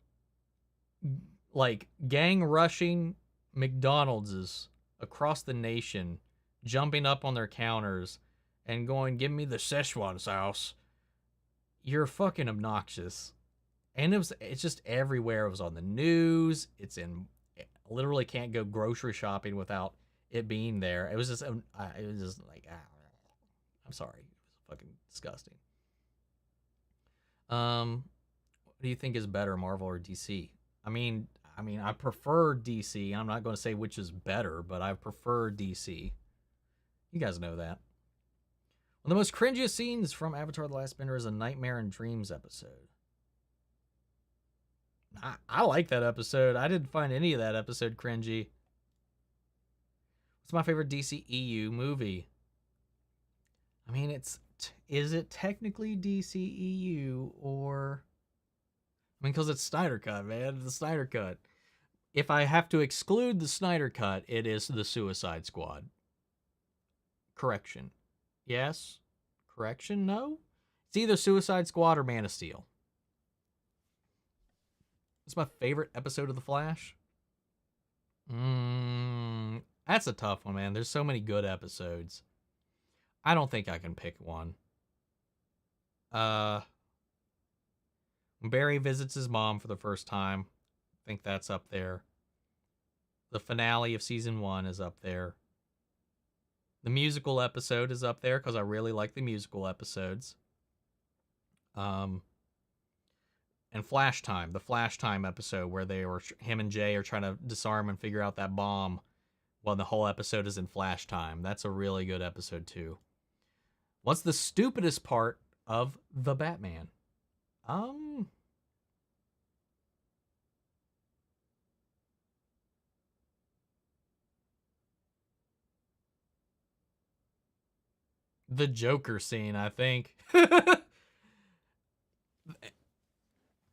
like gang rushing McDonald's across the nation, jumping up on their counters and going, "Give me the Szechuan sauce," you're fucking obnoxious. And it's just everywhere. It was on the news. Literally can't go grocery shopping without it being there. It was just like, I'm sorry. It was fucking disgusting. What do you think is better, Marvel or DC? I mean, I prefer DC. I'm not going to say which is better, but I prefer DC. You guys know that. One of the most cringiest scenes from Avatar: The Last Bender is a Nightmare and Dreams episode. I like that episode. I didn't find any of that episode cringy. What's my favorite DCEU movie? I mean, is it technically DCEU or... I mean, because it's Snyder Cut, man. The Snyder Cut. If I have to exclude the Snyder Cut, it is the Suicide Squad. Correction. Yes? Correction? No? It's either Suicide Squad or Man of Steel. What's my favorite episode of The Flash? That's a tough one, man. There's so many good episodes. I don't think I can pick one. When Barry visits his mom for the first time, I think that's up there. The finale of season 1 is up there. The musical episode is up there because I really like the musical episodes. And Flash Time, the Flash Time episode where him and Jay are trying to disarm and figure out that bomb while the whole episode is in Flash Time. That's a really good episode too. What's the stupidest part of The Batman? The Joker scene, I think. That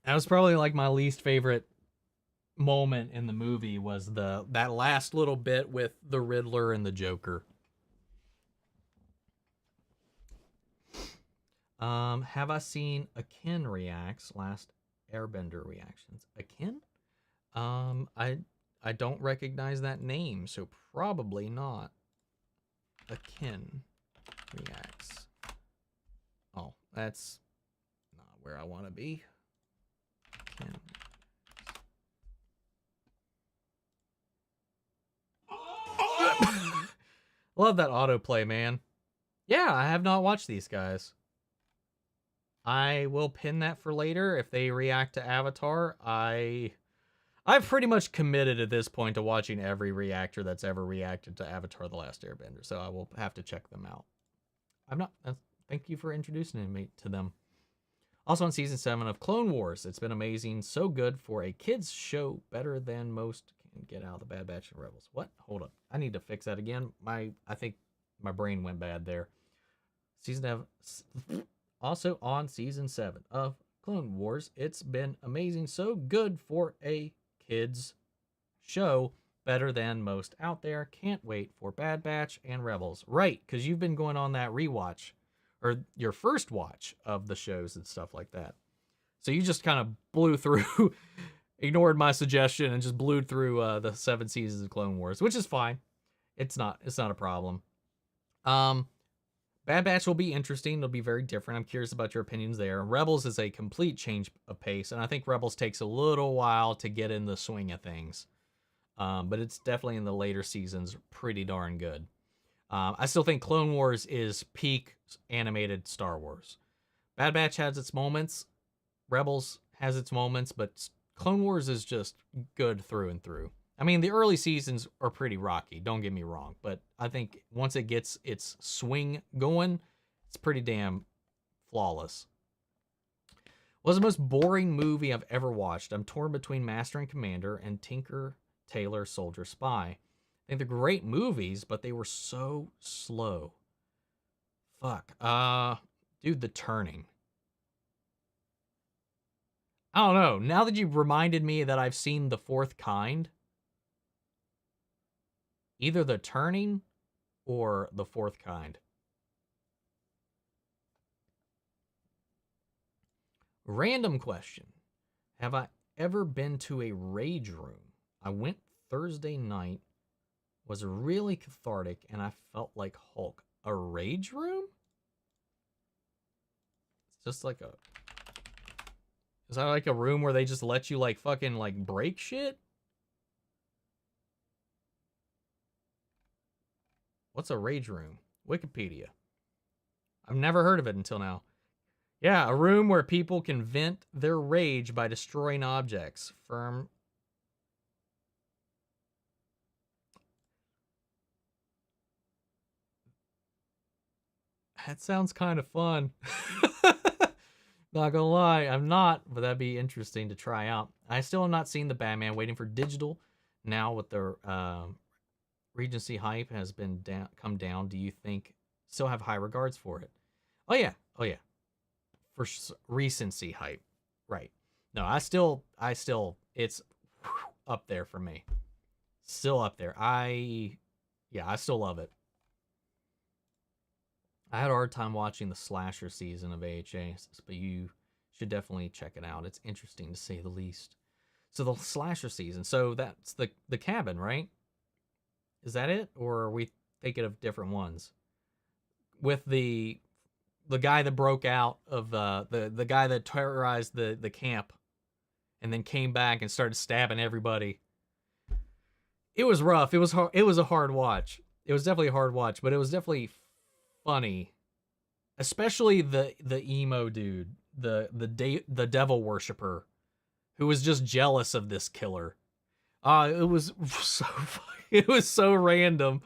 was probably like my least favorite moment in the movie was that last little bit with the Riddler and the Joker. Have I seen Akin reacts last Airbender reactions? Akin? I don't recognize that name, so probably not. Akin reacts. Oh, that's not where I want to be. Akin. Love that autoplay, man. Yeah, I have not watched these guys. I will pin that for later if they react to Avatar. I've pretty much committed at this point to watching every reactor that's ever reacted to Avatar: The Last Airbender, so I will have to check them out. I'm not. Thank you for introducing me to them. Also on season 7 of Clone Wars, it's been amazing. So good for a kids show, better than most can get out of the Bad Batch and Rebels. What? Hold up. I need to fix that again. I think my brain went bad there. Season 7. Also on season 7 of Clone Wars, it's been amazing. So good for a kids show, better than most out there. Can't wait for Bad Batch and Rebels. Right, because you've been going on that rewatch, or your first watch of the shows and stuff like that. So you just kind of blew through, ignored my suggestion, and just blew through the 7 seasons of Clone Wars, which is fine. It's not a problem. Bad Batch will be interesting. It'll be very different. I'm curious about your opinions there. Rebels is a complete change of pace, and I think Rebels takes a little while to get in the swing of things. But it's definitely in the later seasons pretty darn good. I still think Clone Wars is peak animated Star Wars. Bad Batch has its moments. Rebels has its moments, but Clone Wars is just good through and through. I mean, the early seasons are pretty rocky, don't get me wrong, but I think once it gets its swing going, it's pretty damn flawless. What's the most boring movie I've ever watched? I'm torn between Master and Commander and Tinker, Tailor, Soldier, Spy. I think they're great movies, but they were so slow. Fuck. Dude, The Turning. I don't know. Now that you've reminded me that I've seen The Fourth Kind, either The Turning or The Fourth Kind. Random question. Have I ever been to a rage room? I went Thursday night, was really cathartic, and I felt like Hulk. A rage room? It's just like a... Is that like a room where they just let you like fucking like break shit? What's a rage room? Wikipedia. I've never heard of it until now. Yeah, a room where people can vent their rage by destroying objects. Firm. That sounds kind of fun. Not gonna lie, I'm not, but that'd be interesting to try out. I still have not seen the Batman, waiting for digital. Now with the Regency hype has been come down, do you think still have high regards for it? Oh yeah, for recency hype, right? No, I still, it's up there for me. Still up there. I still love it. I had a hard time watching the slasher season of AHA, but you should definitely check it out. It's interesting to say the least. So the slasher season, so that's the cabin, right? Is that it, or are we thinking of different ones? With the guy that broke out of the guy that terrorized the camp, and then came back and started stabbing everybody. It was rough. It was hard. It was a hard watch. It was definitely a hard watch, but it was definitely funny, especially the emo dude, the devil worshiper, who was just jealous of this killer. It was so it was so random.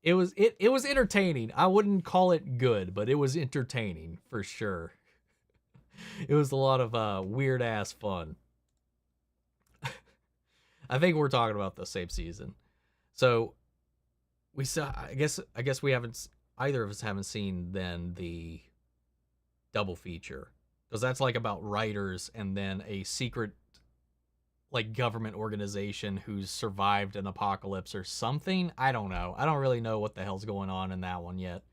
It was entertaining. I wouldn't call it good, but it was entertaining for sure. It was a lot of weird ass fun. I think we're talking about the same season. So we saw. I guess we haven't. either of us haven't seen then the double feature, because that's like about writers and then a secret like government organization who's survived an apocalypse or something. I don't know. I don't really know what the hell's going on in that one yet.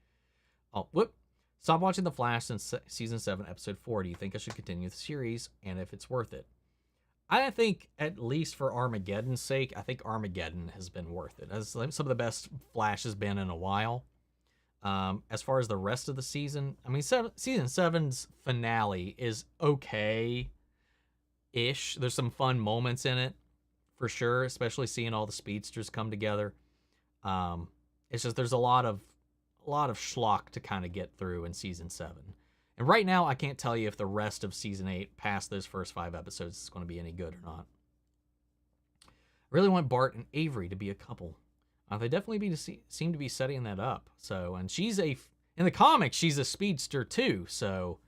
Oh, whoop. Stop watching The Flash since season 7, episode 4. Do you think I should continue the series, and if it's worth it? I think, at least for Armageddon's sake, I think Armageddon has been worth it. As some of the best Flash has been in a while. As far as the rest of the season, I mean, season 7's finale is okay-ish. There's some fun moments in it, for sure, especially seeing all the speedsters come together. It's just there's a lot of schlock to kind of get through in season 7. And right now, I can't tell you if the rest of season 8, past those first 5 episodes, is going to be any good or not. I really want Bart and Avery to be a couple. They definitely seem to be setting that up. So, and in the comics, she's a speedster too. So,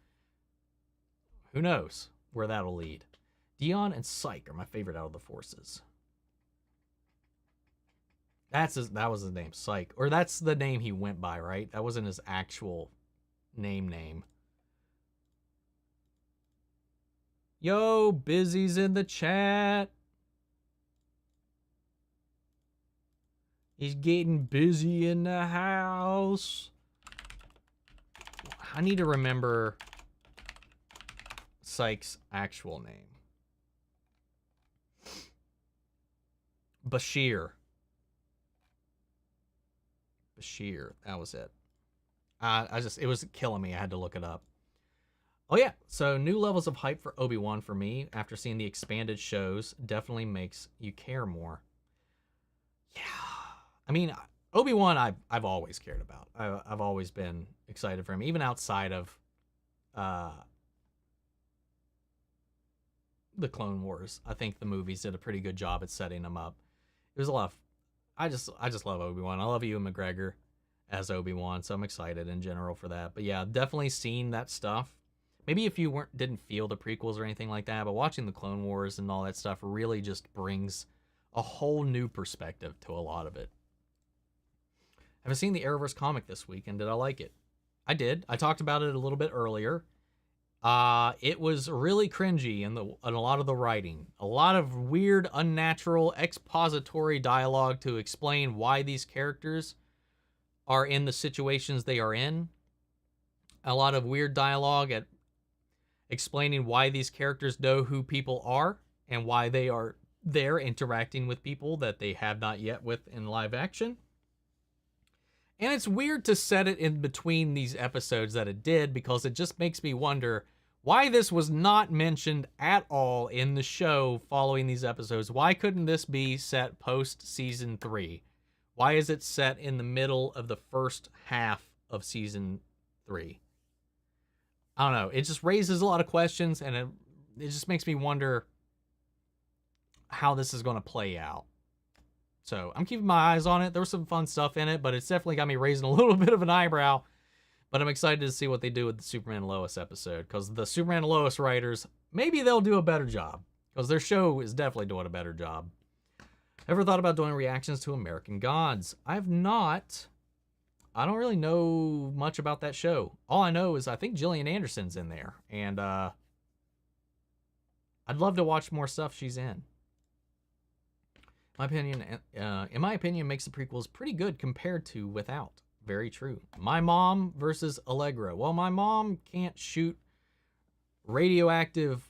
who knows where that'll lead. Dion and Psyche are my favorite out of the forces. That was his name, Psyche. Or that's the name he went by, right? That wasn't his actual name. Yo, Busy's in the chat. He's getting busy in the house. I need to remember Psyche's actual name. Bashir, that was it. It was killing me. I had to look it up. Oh yeah, so new levels of hype for Obi-Wan for me after seeing the expanded shows definitely makes you care more. Yeah, I mean, Obi-Wan I've always cared about. I've always been excited for him, even outside of the Clone Wars. I think the movies did a pretty good job at setting him up. It was a lot of, I just love Obi-Wan. I love Ewan McGregor as Obi-Wan, so I'm excited in general for that. But yeah, definitely seen that stuff. Maybe if you didn't feel the prequels or anything like that, but watching the Clone Wars and all that stuff really just brings a whole new perspective to a lot of it. Haven't seen the Arrowverse comic this week, and did I like it? I did. I talked about it a little bit earlier. It was really cringy in a lot of the writing. A lot of weird, unnatural, expository dialogue to explain why these characters are in the situations they are in. A lot of weird dialogue at explaining why these characters know who people are and why they are there interacting with people that they have not yet with in live action. And it's weird to set it in between these episodes that it did, because it just makes me wonder why this was not mentioned at all in the show following these episodes. Why couldn't this be set post season 3? Why is it set in the middle of the first half of season 3? I don't know. It just raises a lot of questions, and it just makes me wonder how this is going to play out. So I'm keeping my eyes on it. There was some fun stuff in it, but it's definitely got me raising a little bit of an eyebrow. But I'm excited to see what they do with the Superman and Lois episode, because the Superman and Lois writers, maybe they'll do a better job, because their show is definitely doing a better job. Ever thought about doing reactions to American Gods? I have not. I don't really know much about that show. All I know is I think Gillian Anderson's in there, and I'd love to watch more stuff she's in. In my opinion, makes the prequels pretty good compared to without. Very true. My mom versus Allegra. Well, my mom can't shoot radioactive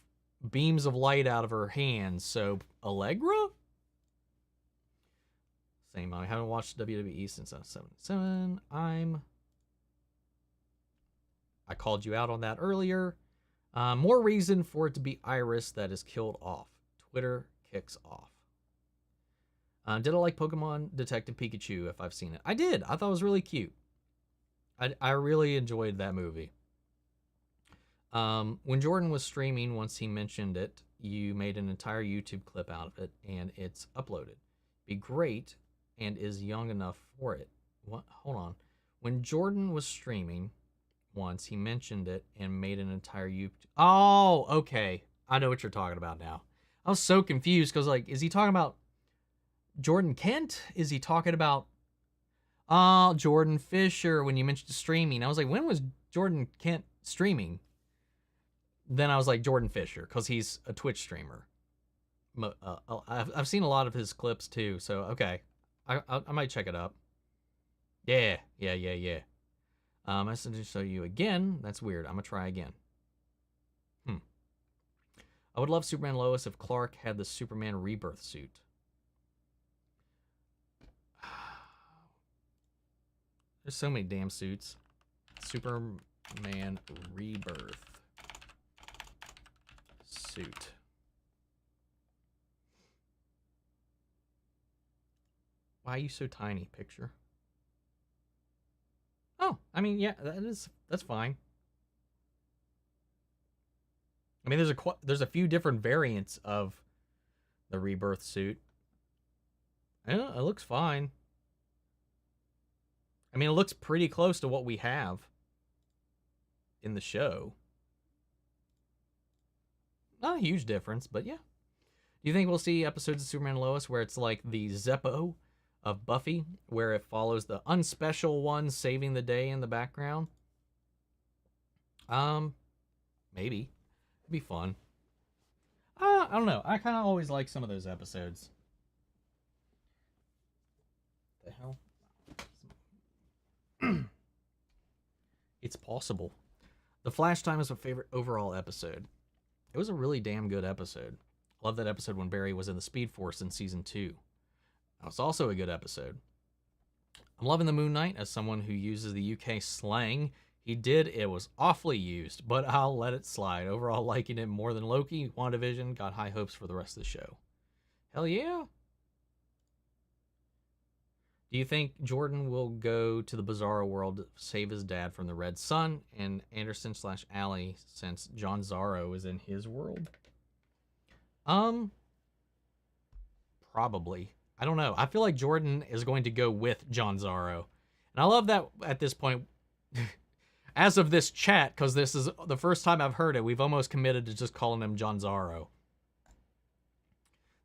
beams of light out of her hands, so Allegra? Same. I haven't watched WWE since I was 77. I called you out on that earlier. More reason for it to be Iris that is killed off. Twitter kicks off. Did I like Pokemon Detective Pikachu if I've seen it? I did. I thought it was really cute. I really enjoyed that movie. When Jordan was streaming, once he mentioned it, you made an entire YouTube clip out of it, and it's uploaded. Be great, and is young enough for it. What? Hold on. When Jordan was streaming once, he mentioned it and made an entire YouTube. Oh, okay. I know what you're talking about now. I was so confused because, like, is he talking about Jordan Kent? Is he talking about... Jordan Fisher, when you mentioned streaming, I was like, when was Jordan Kent streaming? Then I was like, Jordan Fisher, because he's a Twitch streamer. I've seen a lot of his clips too, so okay. I might check it up. Yeah. I said to show you again. That's weird. I'm gonna try again. I would love Superman Lois if Clark had the Superman Rebirth suit. There's so many damn suits. Superman Rebirth suit. Why are you so tiny, picture? Oh, I mean, yeah, that's fine. I mean, there's a few different variants of the Rebirth suit. Yeah, it looks fine. I mean, it looks pretty close to what we have in the show. Not a huge difference, but yeah. Do you think we'll see episodes of Superman and Lois where it's like the Zeppo of Buffy, where it follows the unspecial one saving the day in the background? Maybe. It'd be fun. I don't know. I kind of always like some of those episodes. The hell? It's possible. The Flash Time is my favorite overall episode. It was a really damn good episode. I love that episode when Barry was in the Speed Force in season 2. That was also a good episode. I'm loving the Moon Knight as someone who uses the UK slang. It was awfully used, but I'll let it slide. Overall, liking it more than Loki. WandaVision, got high hopes for the rest of the show. Hell yeah. Do you think Jordan will go to the Bizarro world to save his dad from the Red Sun and Anderson/Alley since John Zorro is in his world? Probably. I don't know. I feel like Jordan is going to go with John Zorro. And I love that at this point, as of this chat, because this is the first time I've heard it, we've almost committed to just calling him John Zorro.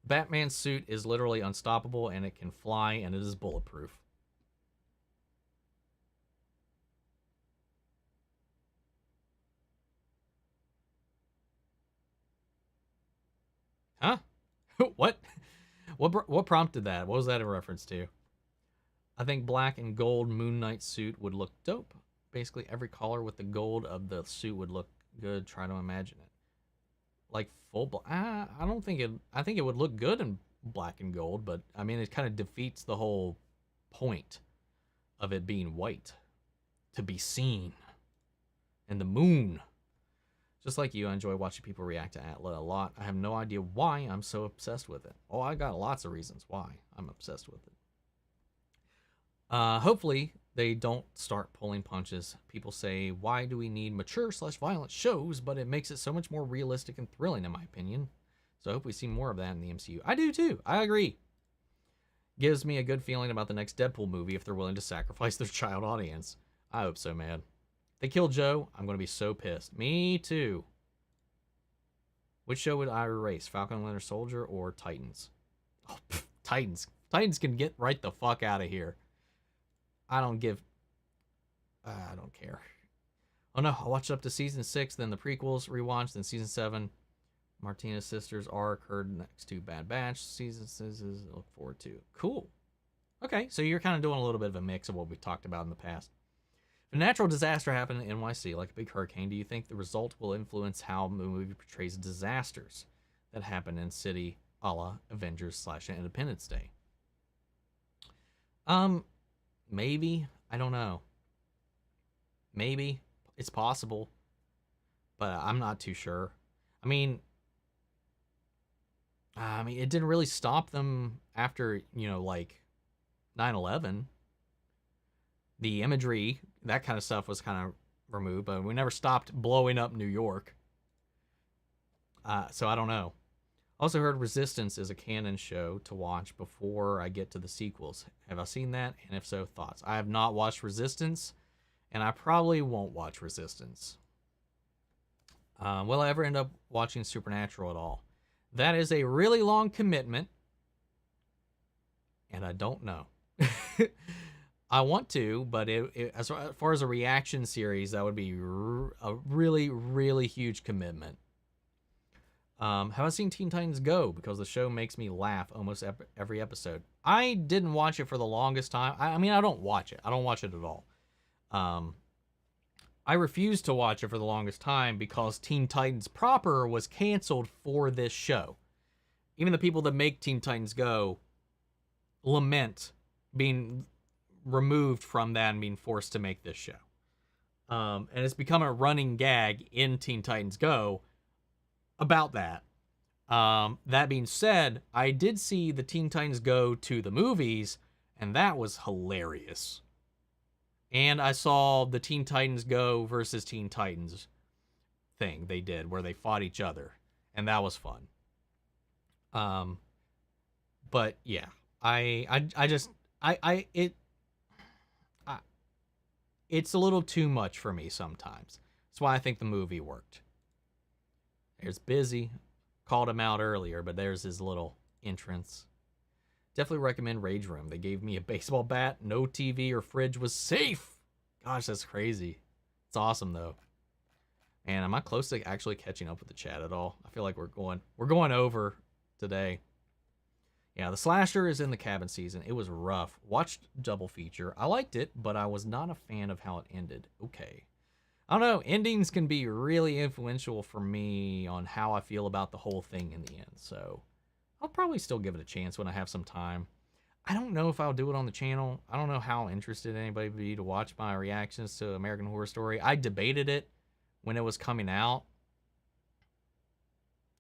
Batman's suit is literally unstoppable, and it can fly, and it is bulletproof. Huh? What? What prompted that? What was that a reference to? I think black and gold Moon Knight suit would look dope. Basically, every color with the gold of the suit would look good. Try to imagine it. Like full black. I don't think it. I think it would look good in black and gold, but I mean, it kind of defeats the whole point of it being white, to be seen, and the moon. Just like you, I enjoy watching people react to Atla a lot. I have no idea why I'm so obsessed with it. Oh, I got lots of reasons why I'm obsessed with it. Hopefully, they don't start pulling punches. People say, why do we need mature/violent shows? But it makes it so much more realistic and thrilling, in my opinion. So I hope we see more of that in the MCU. I do too. I agree. Gives me a good feeling about the next Deadpool movie if they're willing to sacrifice their child audience. I hope so, man. They kill Joe, I'm going to be so pissed. Me too. Which show would I erase? Falcon and Winter Soldier or Titans? Oh, Titans. Titans can get right the fuck out of here. I don't care. Oh no, I watched up to season 6, then the prequels, rewatched, then season 7. Martinez sisters arc, heard next to Bad Batch. Season 6 is look forward to. Cool. Okay, so you're kind of doing a little bit of a mix of what we talked about in the past. If a natural disaster happened in NYC, like a big hurricane, do you think the result will influence how the movie portrays disasters that happen in city, a la Avengers/Independence Day? Maybe. I don't know. Maybe. It's possible. But I'm not too sure. I mean, it didn't really stop them after, like 9/11. The imagery, that kind of stuff was kind of removed, but we never stopped blowing up New York. So I don't know. Also heard Resistance is a canon show to watch before I get to the sequels. Have I seen that? And if so, thoughts? I have not watched Resistance, and I probably won't watch Resistance. Will I ever end up watching Supernatural at all? That is a really long commitment, and I don't know. I want to, but as far as a reaction series, that would be a really, really huge commitment. Have I seen Teen Titans Go? Because the show makes me laugh almost every episode. I didn't watch it for the longest time. I mean, I don't watch it. I don't watch it at all. I refused to watch it for the longest time because Teen Titans proper was canceled for this show. Even the people that make Teen Titans Go lament being removed from that and being forced to make this show. And it's become a running gag in Teen Titans Go about that. That being said, I did see the Teen Titans Go to the movies, and that was hilarious. And I saw the Teen Titans Go versus Teen Titans thing they did where they fought each other, and that was fun. But yeah, it's a little too much for me sometimes. That's why I think the movie worked. There's Busy. Called him out earlier, but there's his little entrance. Definitely recommend Rage Room. They gave me a baseball bat. No TV or fridge was safe. Gosh, that's crazy. It's awesome, though. And am I close to actually catching up with the chat at all? I feel like we're going over today. Yeah, the slasher is in the cabin season. It was rough. Watched double feature. I liked it, but I was not a fan of how it ended. Okay. I don't know. Endings can be really influential for me on how I feel about the whole thing in the end. So I'll probably still give it a chance when I have some time. I don't know if I'll do it on the channel. I don't know how interested anybody would be to watch my reactions to American Horror Story. I debated it when it was coming out.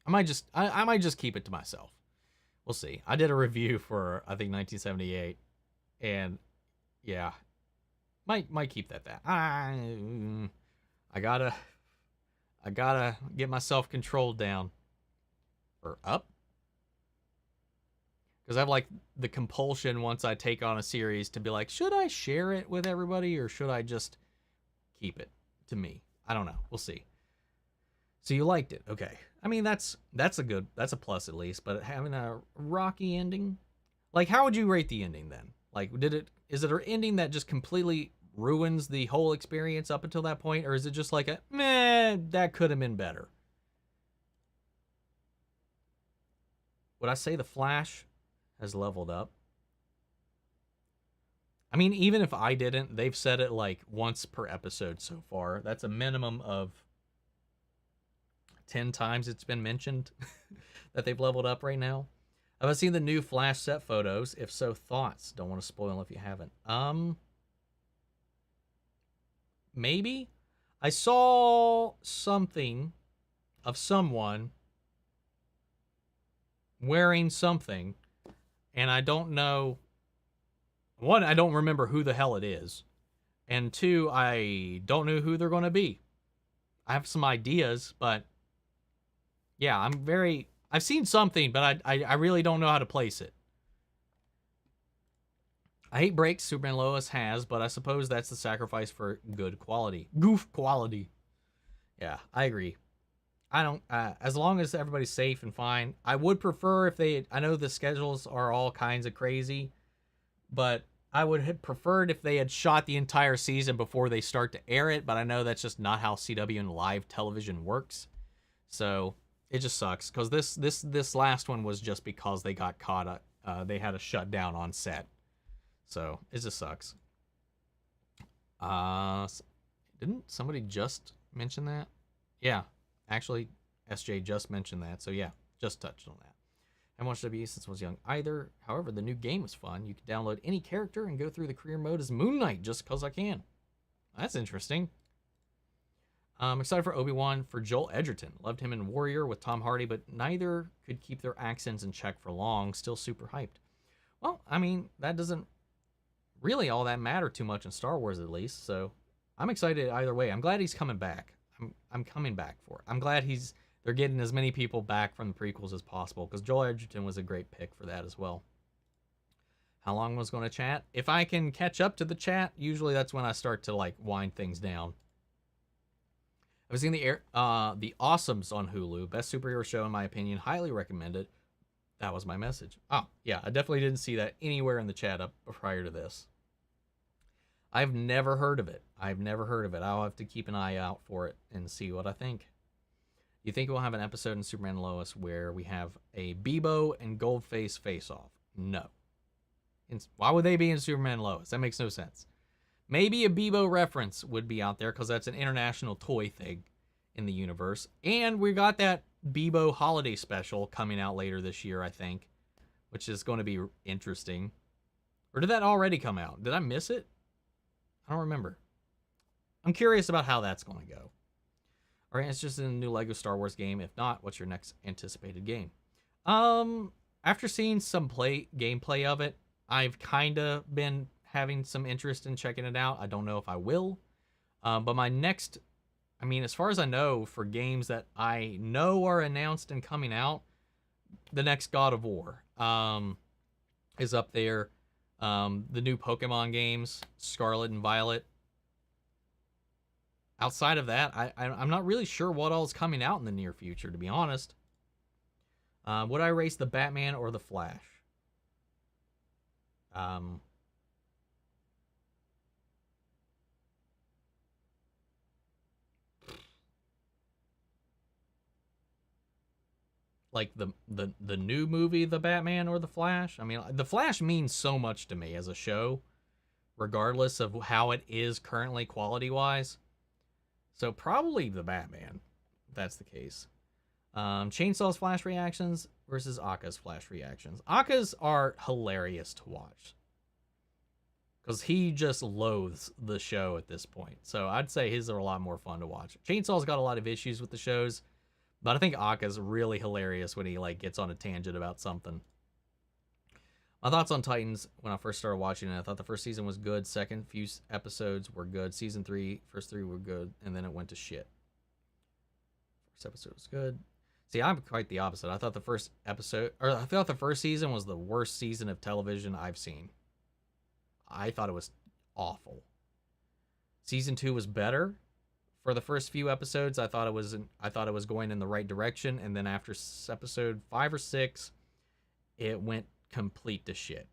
I might just keep it to myself. We'll see. I did a review for, I think, 1978. And yeah, might keep that. I gotta get my self-control down. Or up. Because I have like the compulsion once I take on a series to be like, should I share it with everybody or should I just keep it to me? I don't know. We'll see. So you liked it. Okay. I mean, that's a plus at least, but having a rocky ending, like how would you rate the ending then? Like is it an ending that just completely ruins the whole experience up until that point, or is it just like a meh, that could have been better? Would I say the Flash has leveled up? I mean, even if I didn't, they've said it like once per episode so far. That's a minimum of 10 times it's been mentioned that they've leveled up right now. Have I seen the new Flash set photos? If so, thoughts. Don't want to spoil if you haven't. Maybe. I saw something of someone wearing something, and I don't know. One, I don't remember who the hell it is. And two, I don't know who they're going to be. I have some ideas, but yeah, I've seen something, but I really don't know how to place it. I hate breaks Superman Lois has, but I suppose that's the sacrifice for good quality. Goof quality. Yeah, I agree. I don't, as long as everybody's safe and fine. I would prefer if I know the schedules are all kinds of crazy, but I would have preferred if they had shot the entire season before they start to air it, but I know that's just not how CW and live television works. So it just sucks, because this last one was just because they got caught, they had a shutdown on set. So it just sucks. Didn't somebody just mention that? Yeah, actually, SJ just mentioned that. So yeah, just touched on that. I haven't watched WB since I was young either. However, the new game is fun. You can download any character and go through the career mode as Moon Knight just because I can. That's interesting. I'm excited for Obi-Wan for Joel Edgerton. Loved him in Warrior with Tom Hardy, but neither could keep their accents in check for long. Still super hyped. Well, I mean, that doesn't really all that matter too much in Star Wars, at least. So I'm excited either way. I'm glad he's coming back. I'm coming back for it. I'm glad they're getting as many people back from the prequels as possible, because Joel Edgerton was a great pick for that as well. How long was going to chat? If I can catch up to the chat, usually that's when I start to like wind things down. I've seen the Awesomes on Hulu. Best superhero show in my opinion. Highly recommend it. That was my message. Oh, yeah, I definitely didn't see that anywhere in the chat up prior to this. I've never heard of it. I've never heard of it. I'll have to keep an eye out for it and see what I think. You think we'll have an episode in Superman and Lois where we have a Bebo and Goldface face off? No. Why would they be in Superman and Lois? That makes no sense. Maybe a Bebo reference would be out there because that's an international toy thing in the universe. And we got that Bebo holiday special coming out later this year, I think, which is going to be interesting. Or did that already come out? Did I miss it? I don't remember. I'm curious about how that's going to go. All right, it's just a new Lego Star Wars game. If not, what's your next anticipated game? After seeing some gameplay of it, I've kind of been having some interest in checking it out. I don't know if I will. But my next, I mean, as far as I know, for games that I know are announced and coming out, the next God of War is up there. The new Pokemon games, Scarlet and Violet. Outside of that, I'm not really sure what all is coming out in the near future, to be honest. Would I race the Batman or the Flash? Like the new movie, The Batman or the Flash? I mean, the Flash means so much to me as a show, regardless of how it is currently quality-wise. So probably the Batman, if that's the case. Chainsaw's Flash reactions versus Akka's Flash reactions. Akka's are hilarious to watch, because he just loathes the show at this point. So I'd say his are a lot more fun to watch. Chainsaw's got a lot of issues with the shows, but I think Akka's really hilarious when he gets on a tangent about something. My thoughts on Titans when I first started watching it. I thought the first season was good. Second few episodes were good. Season 3, first 3 were good, and then it went to shit. First episode was good. See, I'm quite the opposite. I thought the first season was the worst season of television I've seen. I thought it was awful. Season 2 was better. For the first few episodes, I thought it was going in the right direction, and then after episode 5 or 6, it went complete to shit.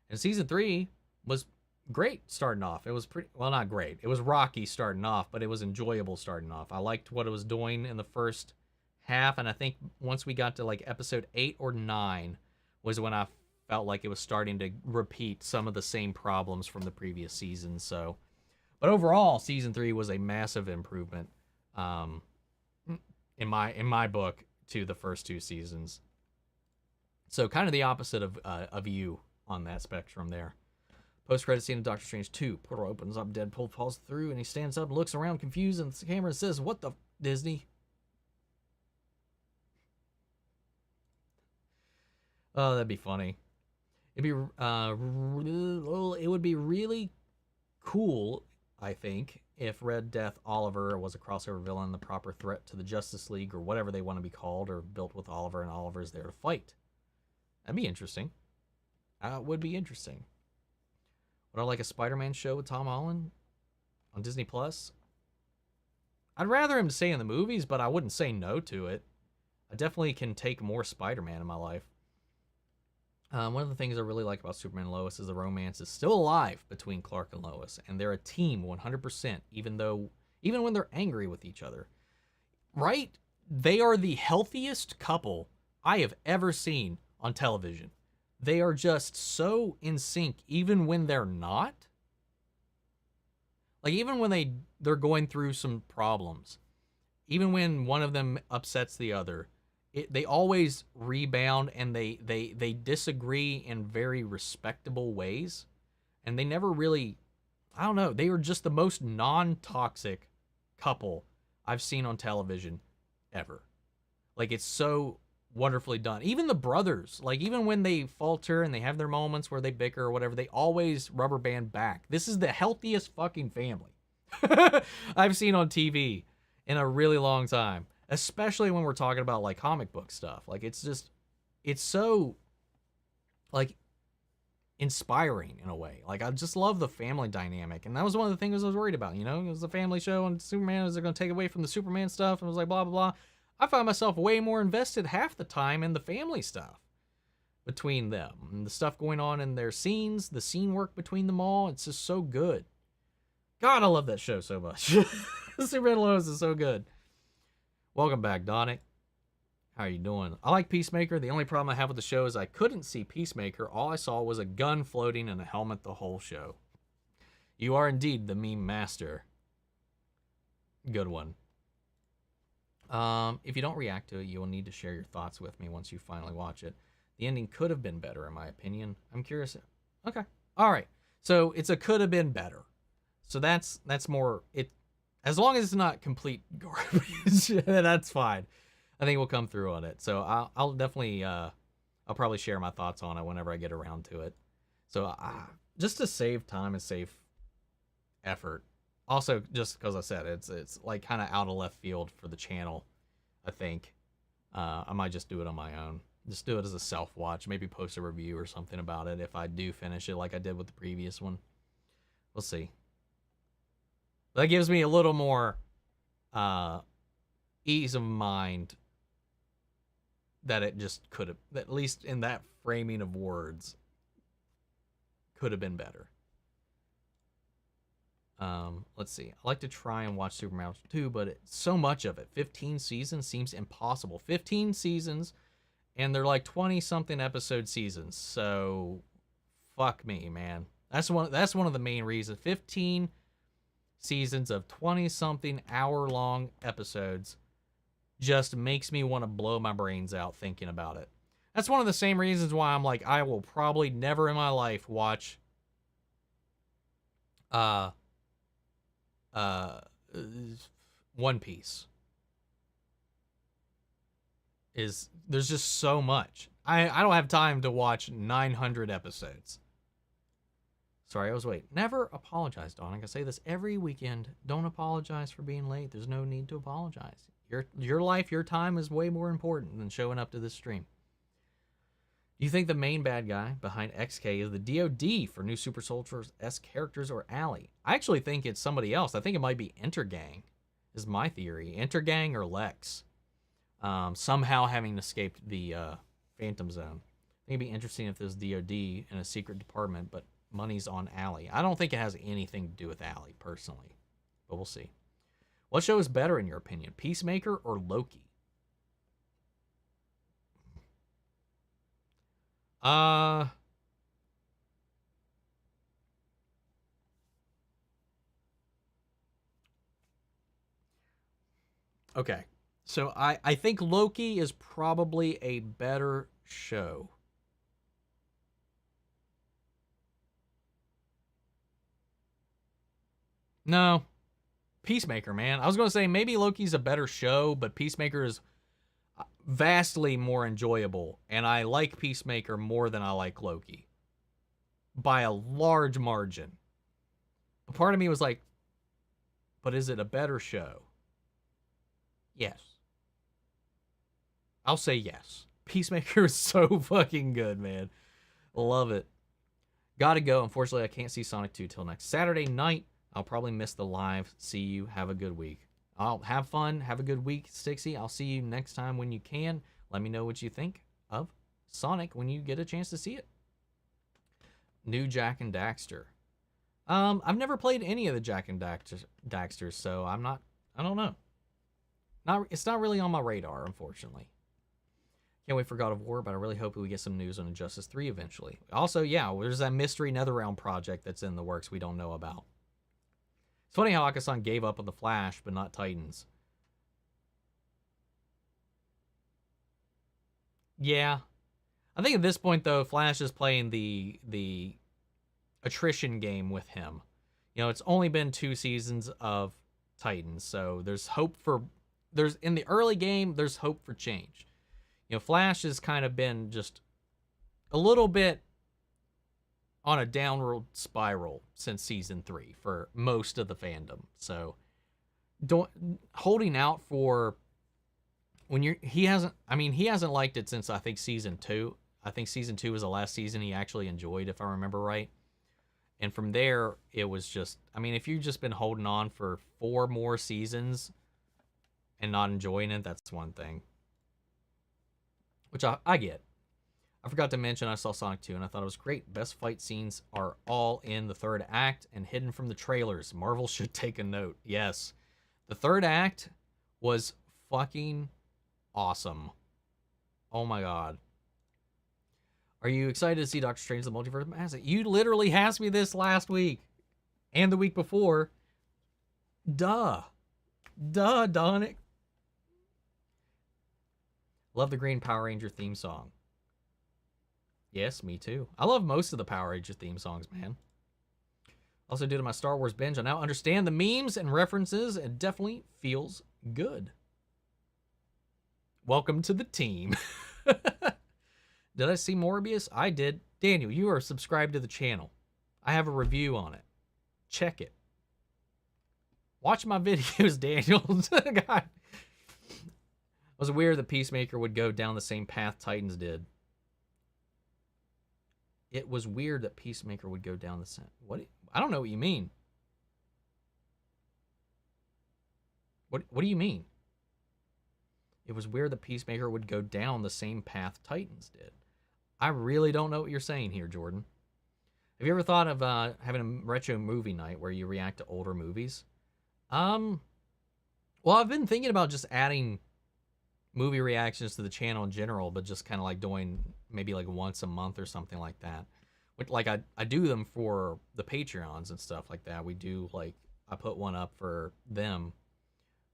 And season 3 was great starting off. It was not great. It was rocky starting off, but it was enjoyable starting off. I liked what it was doing in the first half, and I think once we got to episode 8 or 9 was when I felt like it was starting to repeat some of the same problems from the previous season. So, but overall, season 3 was a massive improvement, in my book, to the first 2 seasons. So kind of the opposite of you on that spectrum there. Post-credit scene of Doctor Strange 2. Portal opens up, Deadpool falls through, and he stands up, looks around confused, and the camera says, "What the Disney?" Oh, that'd be funny. It would be really cool, I think, if Red Death Oliver was a crossover villain, the proper threat to the Justice League, or whatever they want to be called, or built with Oliver, and Oliver's there to fight. That'd be interesting. It would be interesting. Would I like a Spider-Man show with Tom Holland on Disney Plus? I'd rather him stay in the movies, but I wouldn't say no to it. I definitely can take more Spider-Man in my life. One of the things I really like about Superman and Lois is the romance is still alive between Clark and Lois, and they're a team 100%, even when they're angry with each other. Right? They are the healthiest couple I have ever seen on television. They are just so in sync, even when they're not. Even when they're going through some problems, even when one of them upsets the other, they always rebound, and they disagree in very respectable ways, and they never really, I don't know, they are just the most non-toxic couple I've seen on television ever. It's so wonderfully done. Even the brothers, even when they falter and they have their moments where they bicker or whatever, they always rubber band back. This is the healthiest fucking family I've seen on TV in a really long time, especially when we're talking about comic book stuff. It's so inspiring in a way. I just love the family dynamic, and that was one of the things I was worried about. It was a family show, and Superman, is they're going to take away from the Superman stuff, and it was blah blah blah. I found myself way more invested half the time in the family stuff between them and the stuff going on in their scenes, the scene work between them all. It's just so good. God, I love that show so much. Superman Lois is so good. Welcome back, Donick. How are you doing? I like Peacemaker. The only problem I have with the show is I couldn't see Peacemaker. All I saw was a gun floating and a helmet the whole show. You are indeed the meme master. Good one. If you don't react to it, you will need to share your thoughts with me once you finally watch it. The ending could have been better, in my opinion. I'm curious. Okay. All right. So it's a could have been better. So that's more it. As long as it's not complete garbage, that's fine. I think we'll come through on it. So I'll definitely I'll probably share my thoughts on it whenever I get around to it. So just to save time and save effort. Also, just because I said it's like kind of out of left field for the channel. I think I might just do it on my own. Just do it as a self-watch. Maybe post a review or something about it if I do finish it like I did with the previous one. We'll see. That gives me a little more ease of mind that it just could have, at least in that framing of words, could have been better. Let's see. I like to try and watch Superman 2, but so much of it, 15 seasons, seems impossible. 15 seasons, and they're like 20-something episode seasons. So, fuck me, man. That's one of the main reasons. 15 seasons of 20-something hour-long episodes just makes me want to blow my brains out thinking about it. That's one of the same reasons why I'm like, I will probably never in my life watch One Piece. There's just so much. I don't have time to watch 900 episodes. Sorry, I was waiting. Never apologize, Don. I say this every weekend. Don't apologize for being late. There's no need to apologize. Your life, your time is way more important than showing up to this stream. Do you think the main bad guy behind XK is the DOD for new Super Soldiers S characters or Alley? I actually think it's somebody else. I think it might be Intergang, is my theory. Intergang or Lex. Somehow having escaped the Phantom Zone. I think it'd be interesting if there's DOD in a secret department, but money's on Alley. I don't think it has anything to do with Alley, personally. But we'll see. What show is better in your opinion? Peacemaker or Loki? Okay. So I think Loki is probably a better show. No. Peacemaker, man. I was going to say maybe Loki's a better show, but Peacemaker is vastly more enjoyable, and I like Peacemaker more than I like Loki. By a large margin. A part of me was like, but is it a better show? Yes. I'll say yes. Peacemaker is so fucking good, man. Love it. Gotta go. Unfortunately, I can't see Sonic 2 till next Saturday night. I'll probably miss the live. See you. Have a good week. I'll have fun. Have a good week, Stixie. I'll see you next time when you can. Let me know what you think of Sonic when you get a chance to see it. New Jak and Daxter. I've never played any of the Jak and Daxters, so I don't know. It's not really on my radar, unfortunately. Can't wait for God of War, but I really hope we get some news on Injustice 3 eventually. Also, yeah, there's that mystery NetherRealm project that's in the works we don't know about. It's funny how Akasan gave up on the Flash, but not Titans. Yeah. I think at this point, though, Flash is playing the attrition game with him. You know, it's only been 2 seasons of Titans, so there's hope for... in the early game, there's hope for change. You know, Flash has kind of been just a little bit on a downward spiral since season 3 for most of the fandom. So, holding out for when he hasn't liked it since I think season 2. I think season 2 was the last season he actually enjoyed, if I remember right. And from there, it was just, I mean, if you've just been holding on for 4 more seasons and not enjoying it, that's one thing. Which I get. I forgot to mention I saw Sonic 2 and I thought it was great. Best fight scenes are all in the third act and hidden from the trailers. Marvel should take a note. Yes. The third act was fucking awesome. Oh my god. Are you excited to see Doctor Strange the Multiverse of Madness? You literally asked me this last week and the week before. Duh, Donick. Love the Green Power Ranger theme song. Yes, me too. I love most of the Power Ranger theme songs, man. Also, due to my Star Wars binge, I now understand the memes and references. It definitely feels good. Welcome to the team. Did I see Morbius? I did. Daniel, you are subscribed to the channel. I have a review on it. Check it. Watch my videos, Daniel. God. Was it weird that Peacemaker would go down the same path Titans did? It was weird that Peacemaker would go down the same... What? I don't know what you mean. What do you mean? It was weird that Peacemaker would go down the same path Titans did. I really don't know what you're saying here, Jordan. Have you ever thought of having a retro movie night where you react to older movies? Well, I've been thinking about just adding movie reactions to the channel in general, but just kind of like doing maybe like once a month or something like that. Like I do them for the Patreons and stuff like that. We do like, I put one up for them.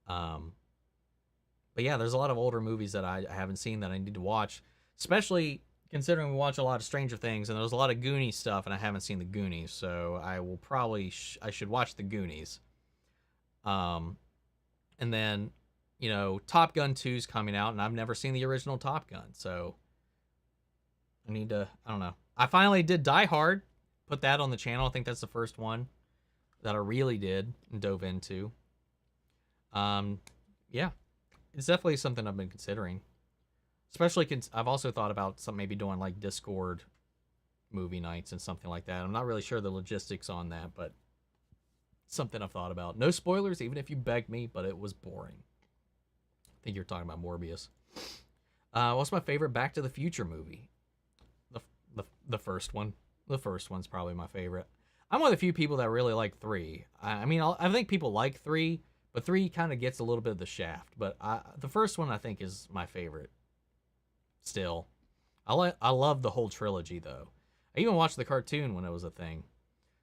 But yeah, there's a lot of older movies that I haven't seen that I need to watch, especially considering we watch a lot of Stranger Things and there's a lot of Goonies stuff and I haven't seen the Goonies. So I will probably, I should watch the Goonies. And then, you know, Top Gun 2 is coming out, and I've never seen the original Top Gun, so I need to, I don't know. I finally did Die Hard, put that on the channel. I think that's the first one that I really did and dove into. Yeah, it's definitely something I've been considering. Especially, I've also thought about maybe doing like Discord movie nights and something like that. I'm not really sure the logistics on that, but something I've thought about. No spoilers, even if you begged me, but it was boring. I think you're talking about Morbius. What's my favorite Back to the Future movie? The first one. The first one's probably my favorite. I'm one of the few people that really like 3. I mean, I think people like 3, but 3 kind of gets a little bit of the shaft. But the first one I think is my favorite. Still, I love the whole trilogy though. I even watched the cartoon when it was a thing.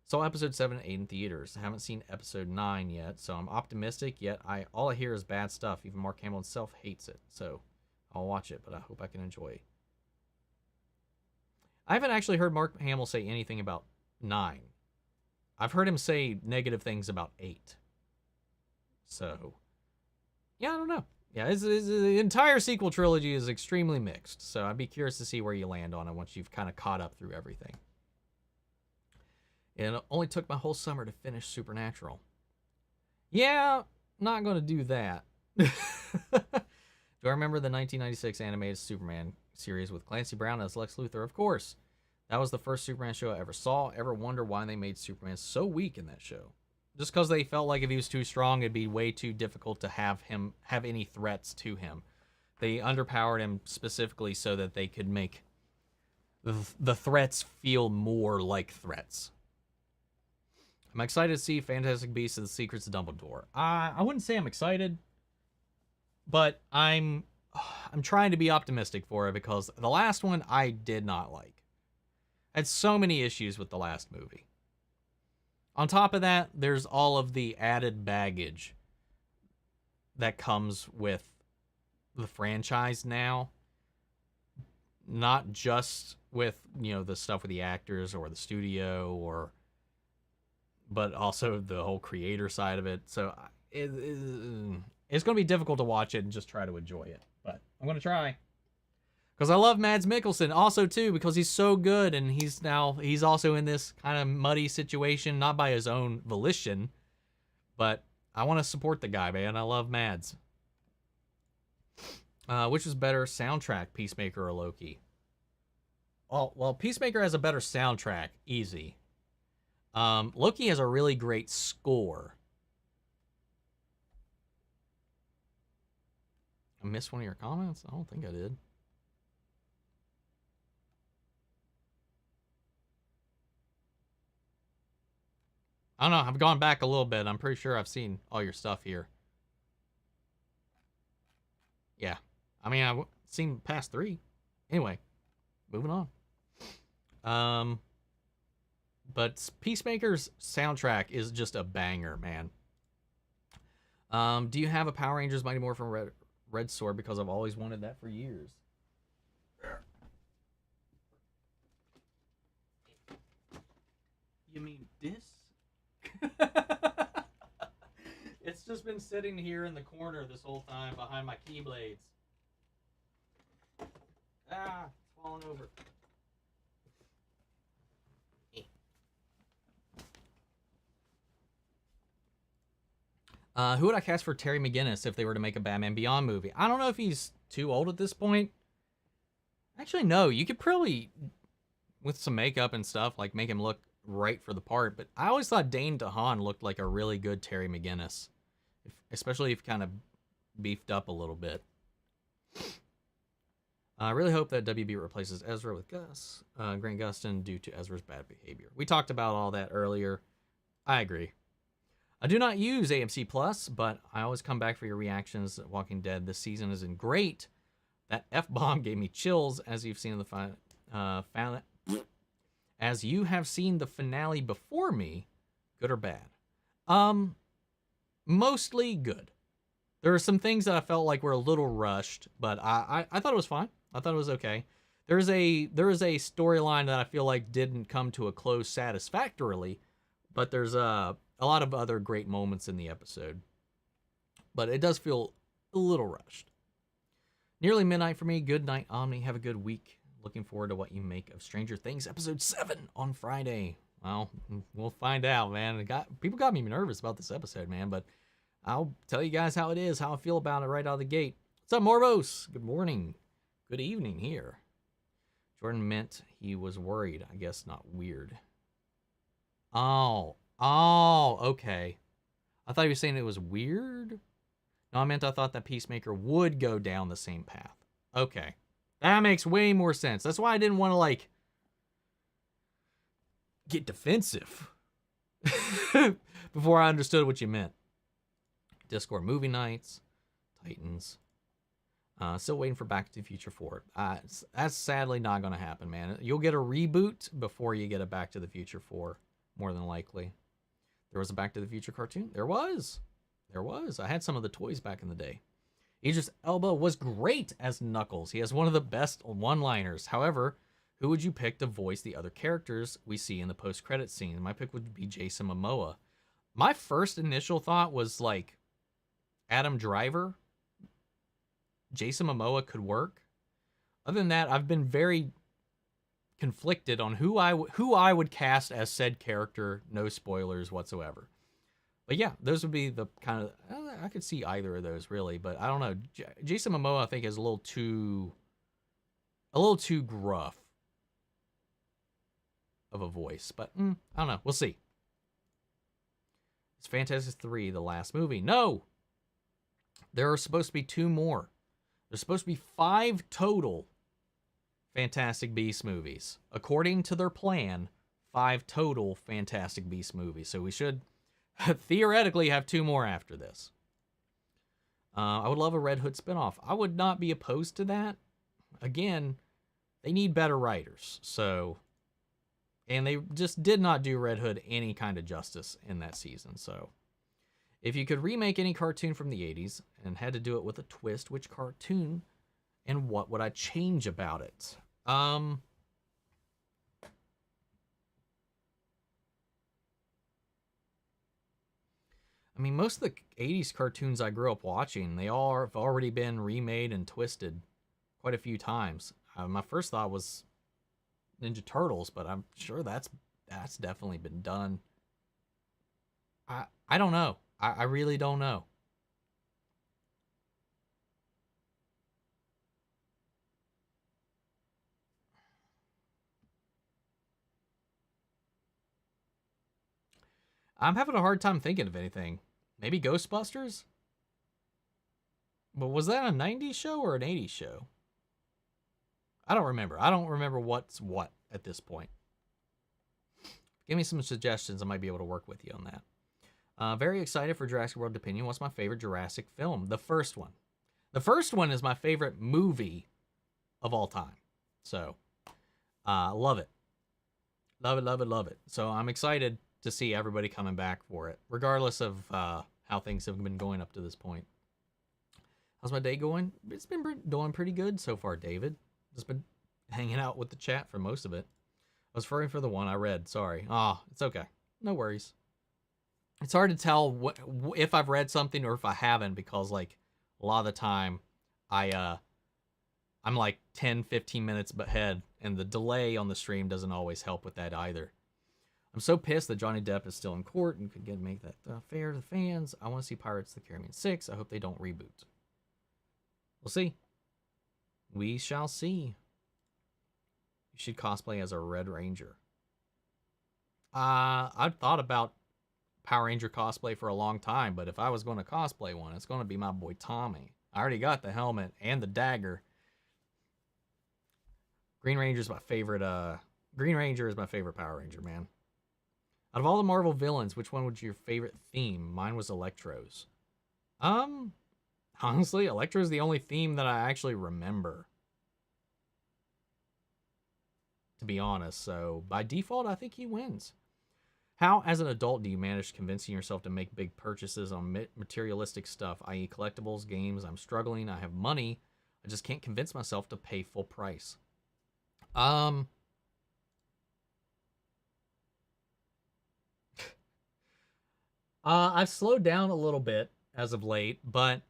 Saw episode 7 and 8 in theaters. I haven't seen episode 9 yet, so I'm optimistic, yet all I hear is bad stuff. Even Mark Hamill himself hates it, so I'll watch it, but I hope I can enjoy it. I haven't actually heard Mark Hamill say anything about 9. I've heard him say negative things about 8. So, yeah, I don't know. Yeah, the entire sequel trilogy is extremely mixed, so I'd be curious to see where you land on it once you've kind of caught up through everything. And it only took my whole summer to finish Supernatural. Yeah, not going to do that. Do I remember the 1996 animated Superman series with Clancy Brown as Lex Luthor? Of course. That was the first Superman show I ever saw. Ever wonder why they made Superman so weak in that show? Just because they felt like if he was too strong, it'd be way too difficult to have any threats to him. They underpowered him specifically so that they could make the threats feel more like threats. I'm excited to see Fantastic Beasts and the Secrets of Dumbledore. I wouldn't say I'm excited, but I'm trying to be optimistic for it because the last one I did not like. I had so many issues with the last movie. On top of that, there's all of the added baggage that comes with the franchise now. Not just with, you know, the stuff with the actors or the studio but also the whole creator side of it. So it's going to be difficult to watch it and just try to enjoy it. But I'm going to try. Because I love Mads Mikkelsen also, too, because he's so good. And he's also in this kind of muddy situation, not by his own volition. But I want to support the guy, man. I love Mads. Which was better soundtrack, Peacemaker or Loki? Oh, well, Peacemaker has a better soundtrack. Easy. Loki has a really great score. I missed one of your comments? I don't think I did. I don't know. I've gone back a little bit. I'm pretty sure I've seen all your stuff here. Yeah. I mean, I've seen past 3. Anyway, moving on. But Peacemaker's soundtrack is just a banger, man. Do you have a Power Rangers Mighty Morphin Red Sword? Because I've always wanted that for years. You mean this? It's just been sitting here in the corner this whole time behind my keyblades. Ah, it's falling over. Who would I cast for Terry McGinnis if they were to make a Batman Beyond movie? I don't know if he's too old at this point. Actually, no. You could probably, with some makeup and stuff, like make him look right for the part. But I always thought Dane DeHaan looked like a really good Terry McGinnis, especially if kind of beefed up a little bit. I really hope that WB replaces Ezra with Grant Gustin due to Ezra's bad behavior. We talked about all that earlier. I agree. I do not use AMC Plus, but I always come back for your reactions. Walking Dead this season isn't great. That F-bomb gave me chills, as you've seen in the as you have seen the finale before me. Good or bad? Mostly good. There are some things that I felt like were a little rushed, but I thought it was fine. I thought it was okay. There is a storyline that I feel like didn't come to a close satisfactorily, but there's a lot of other great moments in the episode. But it does feel a little rushed. Nearly midnight for me. Good night, Omni. Have a good week. Looking forward to what you make of Stranger Things episode 7 on Friday. Well, we'll find out, man. People got me nervous about this episode, man, but I'll tell you guys how it is, how I feel about it right out of the gate. What's up, Morbos? Good morning. Good evening here. Jordan meant he was worried. I guess not weird. Oh, okay. I thought he was saying it was weird. No, I thought that Peacemaker would go down the same path. Okay. That makes way more sense. That's why I didn't want to, like, get defensive before I understood what you meant. Discord movie nights, Titans. Still waiting for Back to the Future 4. That's sadly not going to happen, man. You'll get a reboot before you get a Back to the Future 4, more than likely. There was a Back to the Future cartoon. There was. I had some of the toys back in the day. Idris Elba was great as Knuckles. He has one of the best one-liners. However, who would you pick to voice the other characters we see in the post-credit scene? My pick would be Jason Momoa. My first initial thought was, like, Adam Driver. Jason Momoa could work. Other than that, I've been very conflicted on who I would cast as said character. No spoilers whatsoever. But yeah, those would be the kind of, I could see either of those really, but I don't know. Jason Momoa, I think, is a little too gruff of a voice, but I don't know. We'll see. Is Fantastic 3 the last movie? No. There are supposed to be 2 more. There's supposed to be 5 total Fantastic Beasts movies. According to their plan, 5 total Fantastic Beasts movies. So we should theoretically have 2 more after this. I would love a Red Hood spinoff. I would not be opposed to that. Again, they need better writers. And they just did not do Red Hood any kind of justice in that season. So if you could remake any cartoon from the 80s and had to do it with a twist, which cartoon and what would I change about it? I mean, most of the 80s cartoons I grew up watching, they all have already been remade and twisted quite a few times. My first thought was Ninja Turtles, but I'm sure that's definitely been done. I don't know. I really don't know. I'm having a hard time thinking of anything. Maybe Ghostbusters? But was that a 90s show or an 80s show? I don't remember. I don't remember what's what at this point. Give me some suggestions. I might be able to work with you on that. Very excited for Jurassic World Opinion. What's my favorite Jurassic film? The first one. The first one is my favorite movie of all time. So, love it. Love it, love it, love it. So I'm excited to see everybody coming back for it, regardless of how things have been going up to this point. How's my day going? It's been doing pretty good so far, David. Just been hanging out with the chat for most of it. I was referring for the one I read. Sorry. It's okay. No worries. It's hard to tell if I've read something or if I haven't, because like a lot of the time I'm like 10, 15 minutes ahead, and the delay on the stream doesn't always help with that either. I'm so pissed that Johnny Depp is still in court and could make that fair to the fans. I want to see Pirates of the Caribbean 6. I hope they don't reboot. We'll see. We shall see. You should cosplay as a Red Ranger. I've thought about Power Ranger cosplay for a long time, but if I was going to cosplay one, it's going to be my boy Tommy. I already got the helmet and the dagger. Green Ranger is my favorite Power Ranger, man. Out of all the Marvel villains, which one was your favorite theme? Mine was Electro's. Honestly, Electro's the only theme that I actually remember, to be honest. So by default, I think he wins. How, as an adult, do you manage convincing yourself to make big purchases on materialistic stuff, i.e. collectibles, games? I'm struggling. I have money. I just can't convince myself to pay full price. I've slowed down a little bit as of late, but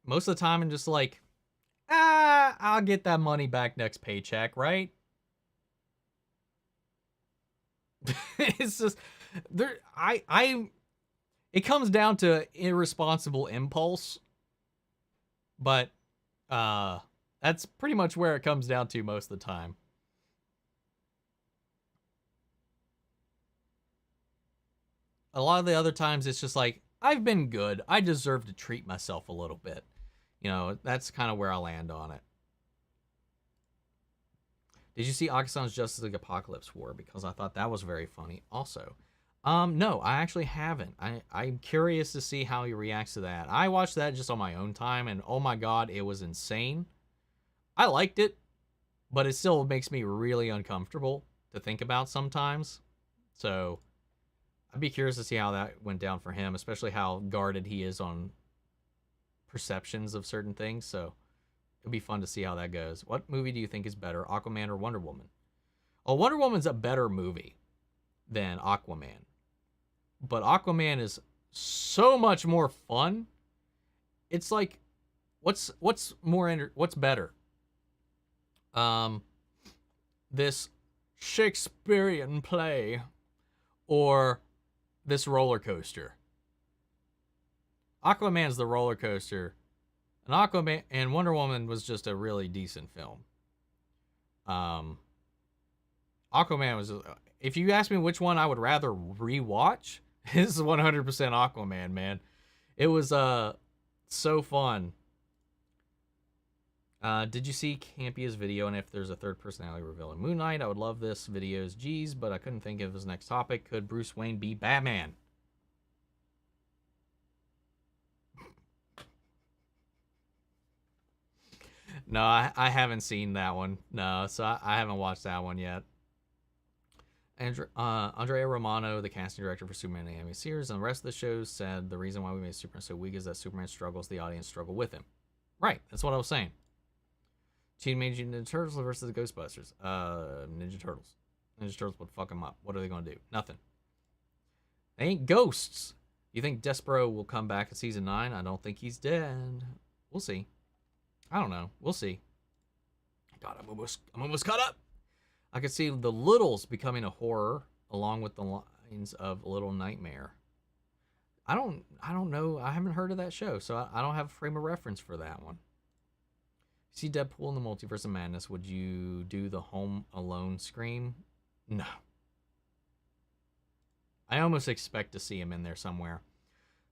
most of the time I'm just like, I'll get that money back next paycheck, right? It's just there. It comes down to irresponsible impulse, but that's pretty much where it comes down to most of the time. A lot of the other times it's just like, I've been good. I deserve to treat myself a little bit. You know, that's kind of where I land on it. Did you see Akasan's Justice League Apocalypse War? Because I thought that was very funny also. No, I actually haven't. I'm curious to see how he reacts to that. I watched that just on my own time, and oh my god, it was insane. I liked it, but it still makes me really uncomfortable to think about sometimes. So I'd be curious to see how that went down for him, especially how guarded he is on perceptions of certain things. So it'll be fun to see how that goes. What movie do you think is better, Aquaman or Wonder Woman? Oh, Wonder Woman's a better movie than Aquaman. But Aquaman is so much more fun. It's like, what's better? This Shakespearean play or this roller coaster? Aquaman's the roller coaster, and Aquaman and Wonder Woman was just a really decent film. Aquaman was, if you ask me which one I would rather rewatch, this is 100% Aquaman, man. It was so fun. Did you see Campia's video, and if there's a third personality reveal in Moon Knight? I would love this video's G's, but I couldn't think of his next topic. Could Bruce Wayne be Batman? No, I haven't seen that one. No, so I haven't watched that one yet. Andrea Romano, the casting director for Superman the Animated Series, and the rest of the shows said the reason why we made Superman so weak is that Superman struggles, the audience struggle with him. Right, that's what I was saying. Teenage Mutant Ninja Turtles versus the Ghostbusters. Ninja Turtles. Ninja Turtles would fuck them up. What are they going to do? Nothing. They ain't ghosts. You think Despero will come back in season 9? I don't think he's dead. We'll see. I don't know. We'll see. God, I'm almost caught up. I could see the Littles becoming a horror along with the lines of Little Nightmare. I don't know. I haven't heard of that show, so I don't have a frame of reference for that one. See Deadpool in the Multiverse of Madness. Would you do the Home Alone scream? No. I almost expect to see him in there somewhere.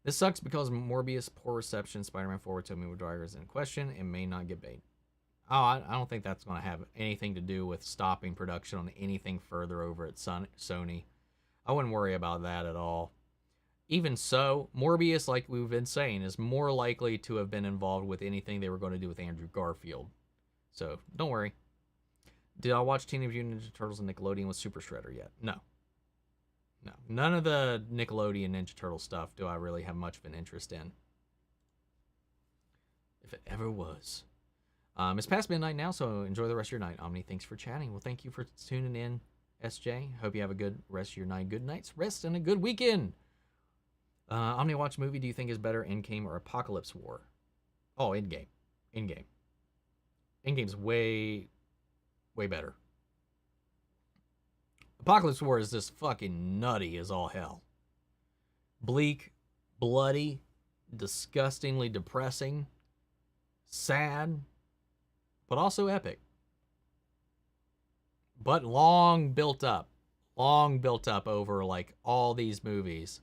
This sucks because Morbius, poor reception, Spider-Man 4, Tobey Maguire is in question, and may not get made. Oh, I don't think that's going to have anything to do with stopping production on anything further over at Sony. I wouldn't worry about that at all. Even so, Morbius, like we've been saying, is more likely to have been involved with anything they were going to do with Andrew Garfield. So don't worry. Did I watch Teenage Mutant Ninja Turtles and Nickelodeon with Super Shredder yet? No. No. None of the Nickelodeon Ninja Turtle stuff do I really have much of an interest in. If it ever was. It's past midnight now, so enjoy the rest of your night. Omni, thanks for chatting. Well, thank you for tuning in, SJ. Hope you have a good rest of your night. Good night's rest and a good weekend. Omni, watch movie do you think is better, Endgame or Apocalypse War? Oh, Endgame. Endgame. Endgame's way better. Apocalypse War is just fucking nutty as all hell. Bleak, bloody, disgustingly depressing, sad, but also epic. But long built up over like all these movies.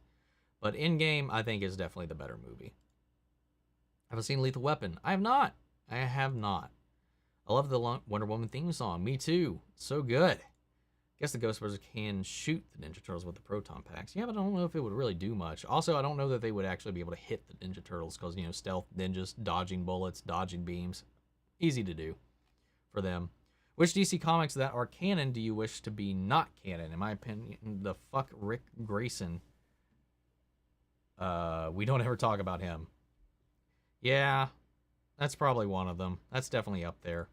But Endgame, I think, is definitely the better movie. Have I seen Lethal Weapon? I have not. I love the Wonder Woman theme song. Me too. So good. Guess the Ghostbusters can shoot the Ninja Turtles with the proton packs. Yeah, but I don't know if it would really do much. Also, I don't know that they would actually be able to hit the Ninja Turtles because, stealth ninjas, dodging bullets, dodging beams. Easy to do for them. Which DC comics that are canon do you wish to be not canon? In my opinion, the fuck Rick Grayson. We don't ever talk about him. Yeah, that's probably one of them. That's definitely up there.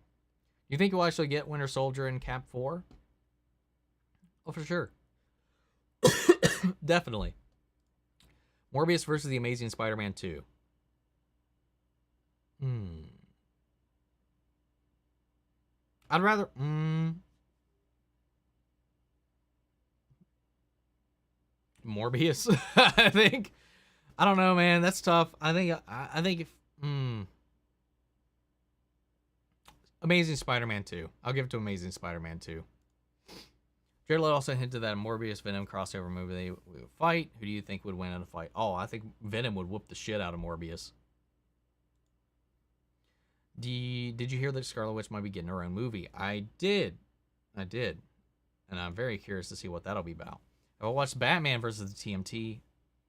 You think we'll actually get Winter Soldier in Cap 4? Oh, for sure. Definitely. Morbius versus the Amazing Spider-Man 2. I'd rather... Morbius, I think. I don't know, man. That's tough. I think if... Amazing Spider-Man 2. I'll give it to Amazing Spider-Man 2. Jared Leto also hinted that a Morbius Venom crossover movie they would fight. Who do you think would win in a fight? Oh, I think Venom would whoop the shit out of Morbius. Did you hear that Scarlet Witch might be getting her own movie? I did. And I'm very curious to see what that'll be about. I watched Batman versus the TMT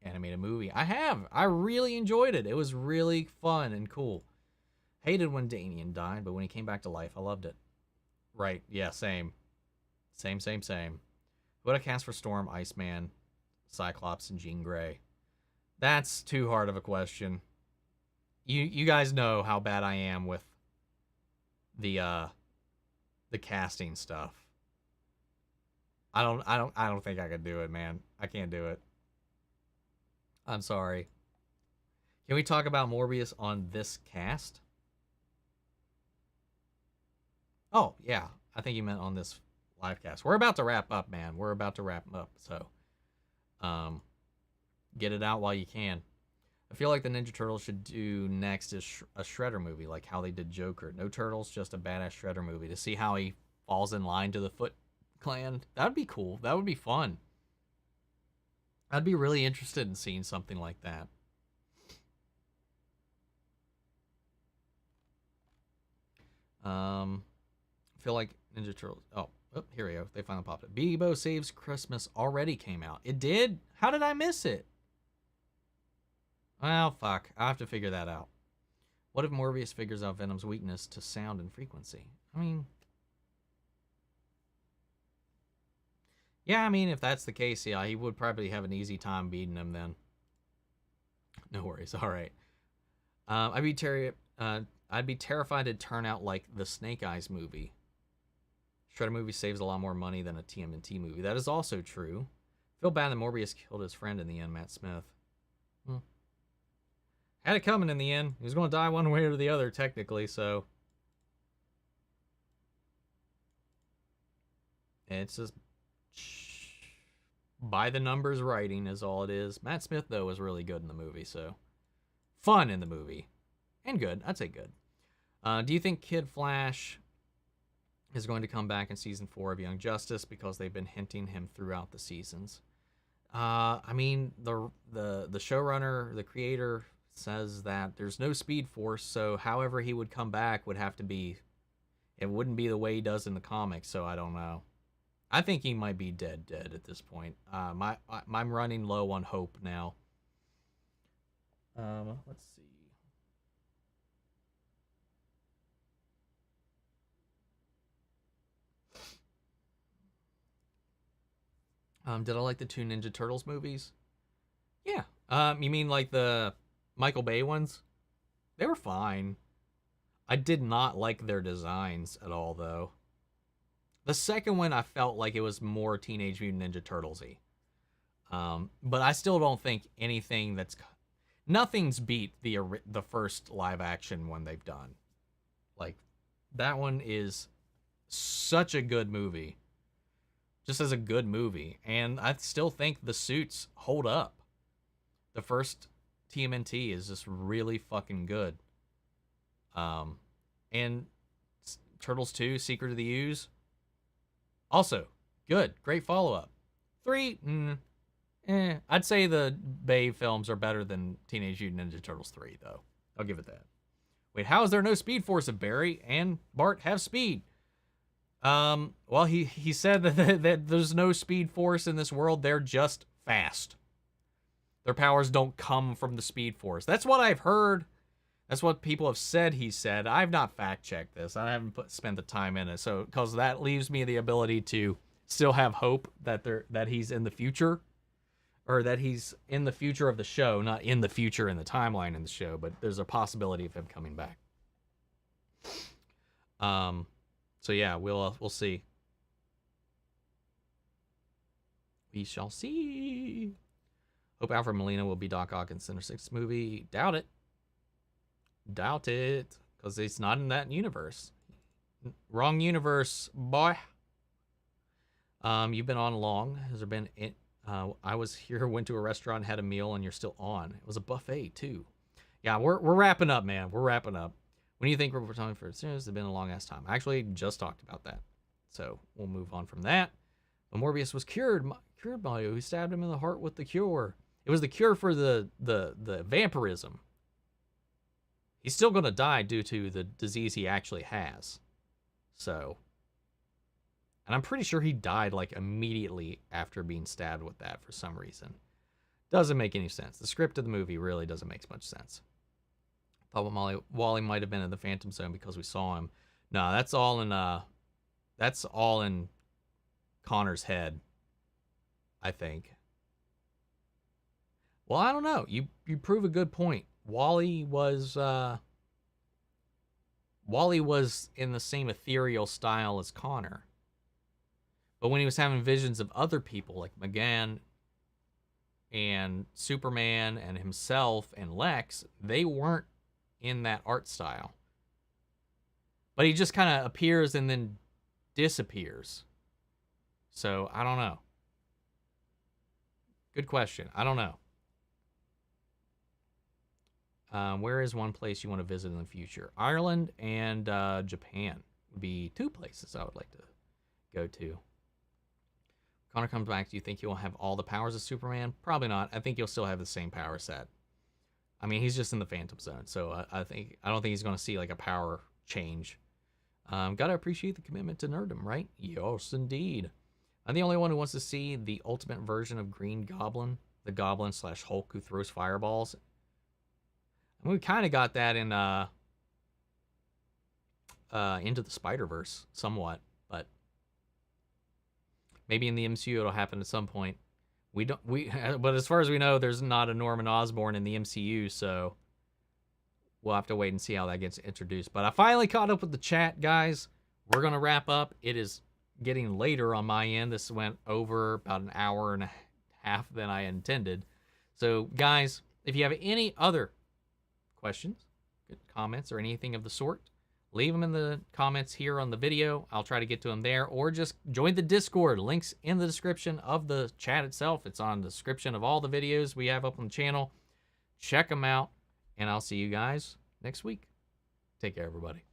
animated movie. I have. I really enjoyed it. It was really fun and cool. Hated when Damian died, but when he came back to life, I loved it. Right. Yeah, same. Same. Who would I cast for Storm, Iceman, Cyclops, and Jean Grey? That's too hard of a question. You guys know how bad I am with the casting stuff. I don't think I could do it, man. I can't do it. I'm sorry. Can we talk about Morbius on this cast? Oh, yeah. I think you meant on this live cast. We're about to wrap up, man. We're about to wrap up. So, get it out while you can. I feel like the Ninja Turtles should do next is a Shredder movie, like how they did Joker. No Turtles, just a badass Shredder movie to see how he falls in line to the Foot Clan. That would be cool. That would be fun. I'd be really interested in seeing something like that. I feel like Ninja Turtles. Oh, here we go. They finally popped it. Bebo Saves Christmas already came out. It did? How did I miss it? Well, fuck. I have to figure that out. What if Morbius figures out Venom's weakness to sound and frequency? I mean... Yeah, I mean, if that's the case, yeah, he would probably have an easy time beating him then. No worries. All right. I'd be terrified to turn out like the Snake Eyes movie. Shredder movie saves a lot more money than a TMNT movie. That is also true. Feel bad that Morbius killed his friend in the end, Matt Smith. Had it coming in the end. He was going to die one way or the other, technically, so... It's just... by the numbers writing is all it is. Matt Smith, though, was really good in the movie, so... Fun in the movie. And good. I'd say good. Do you think Kid Flash is going to come back in Season 4 of Young Justice? Because they've been hinting him throughout the seasons. I mean, the showrunner, the creator, says that there's no Speed Force, so however he would come back would have to be... It wouldn't be the way he does in the comics, so I don't know. I think he might be dead at this point. I'm running low on hope now. Let's see. Did I like the two Ninja Turtles movies? Yeah. You mean like the Michael Bay ones? They were fine. I did not like their designs at all, though. The second one, I felt like it was more Teenage Mutant Ninja Turtles-y. But I still don't think anything that's... Nothing's beat the first live-action one they've done. Like, that one is such a good movie. Just as a good movie. And I still think the suits hold up. The first TMNT is just really fucking good. And Turtles 2, Secret of the Ooze, also good. Great follow-up. 3, I'd say the Bay films are better than Teenage Mutant Ninja Turtles 3, though. I'll give it that. Wait, how is there no Speed Force if Barry and Bart have speed? Well, he said that there's no Speed Force in this world. They're just fast. Their powers don't come from the Speed Force. That's what I've heard. That's what people have said he said. I've not fact-checked this. I haven't spent the time in it. So, because that leaves me the ability to still have hope that he's in the future. Or that he's in the future of the show. Not in the future in the timeline in the show. But there's a possibility of him coming back. So yeah, we'll see. We shall see. Hope Alfred Molina will be Doc Ock in Sinister-Six movie. Doubt it. Doubt it. Because he's not in that universe. Wrong universe, boy. You've been on long. Has there been... I was here, went to a restaurant, had a meal, and you're still on. It was a buffet, too. Yeah, we're wrapping up, man. We're wrapping up. When do you think we're talking for? It's been a long-ass time. I actually just talked about that. So we'll move on from that. But Morbius was cured by who stabbed him in the heart with the cure. It was the cure for the vampirism. He's still going to die due to the disease he actually has. So... And I'm pretty sure he died, like, immediately after being stabbed with that for some reason. Doesn't make any sense. The script of the movie really doesn't make much sense. Thought Wally might have been in the Phantom Zone because we saw him. No, that's all in Connor's head, I think. Well, I don't know. You prove a good point. Wally was in the same ethereal style as Connor. But when he was having visions of other people like McGann and Superman and himself and Lex, they weren't in that art style. But he just kind of appears and then disappears. So, I don't know. Good question. I don't know. Where is one place you want to visit in the future? Ireland and Japan would be two places I would like to go to. Connor comes back, do you think he'll have all the powers of Superman? Probably not. I think he'll still have the same power set. I mean, he's just in the Phantom Zone, so I don't think he's going to see like a power change. Gotta appreciate the commitment to nerddom, right? Yes, indeed. I'm the only one who wants to see the ultimate version of Green Goblin, the Goblin/Hulk who throws fireballs. I mean, we kind of got that in Into the Spider-Verse, somewhat. Maybe in the MCU it'll happen at some point. But as far as we know, there's not a Norman Osborn in the MCU, so we'll have to wait and see how that gets introduced. But I finally caught up with the chat, guys. We're gonna wrap up. It is getting later on my end. This went over about an hour and a half than I intended. So, guys, if you have any other questions, comments, or anything of the sort, leave them in the comments here on the video. I'll try to get to them there. Or just join the Discord. Links in the description of the chat itself. It's on the description of all the videos we have up on the channel. Check them out. And I'll see you guys next week. Take care, everybody.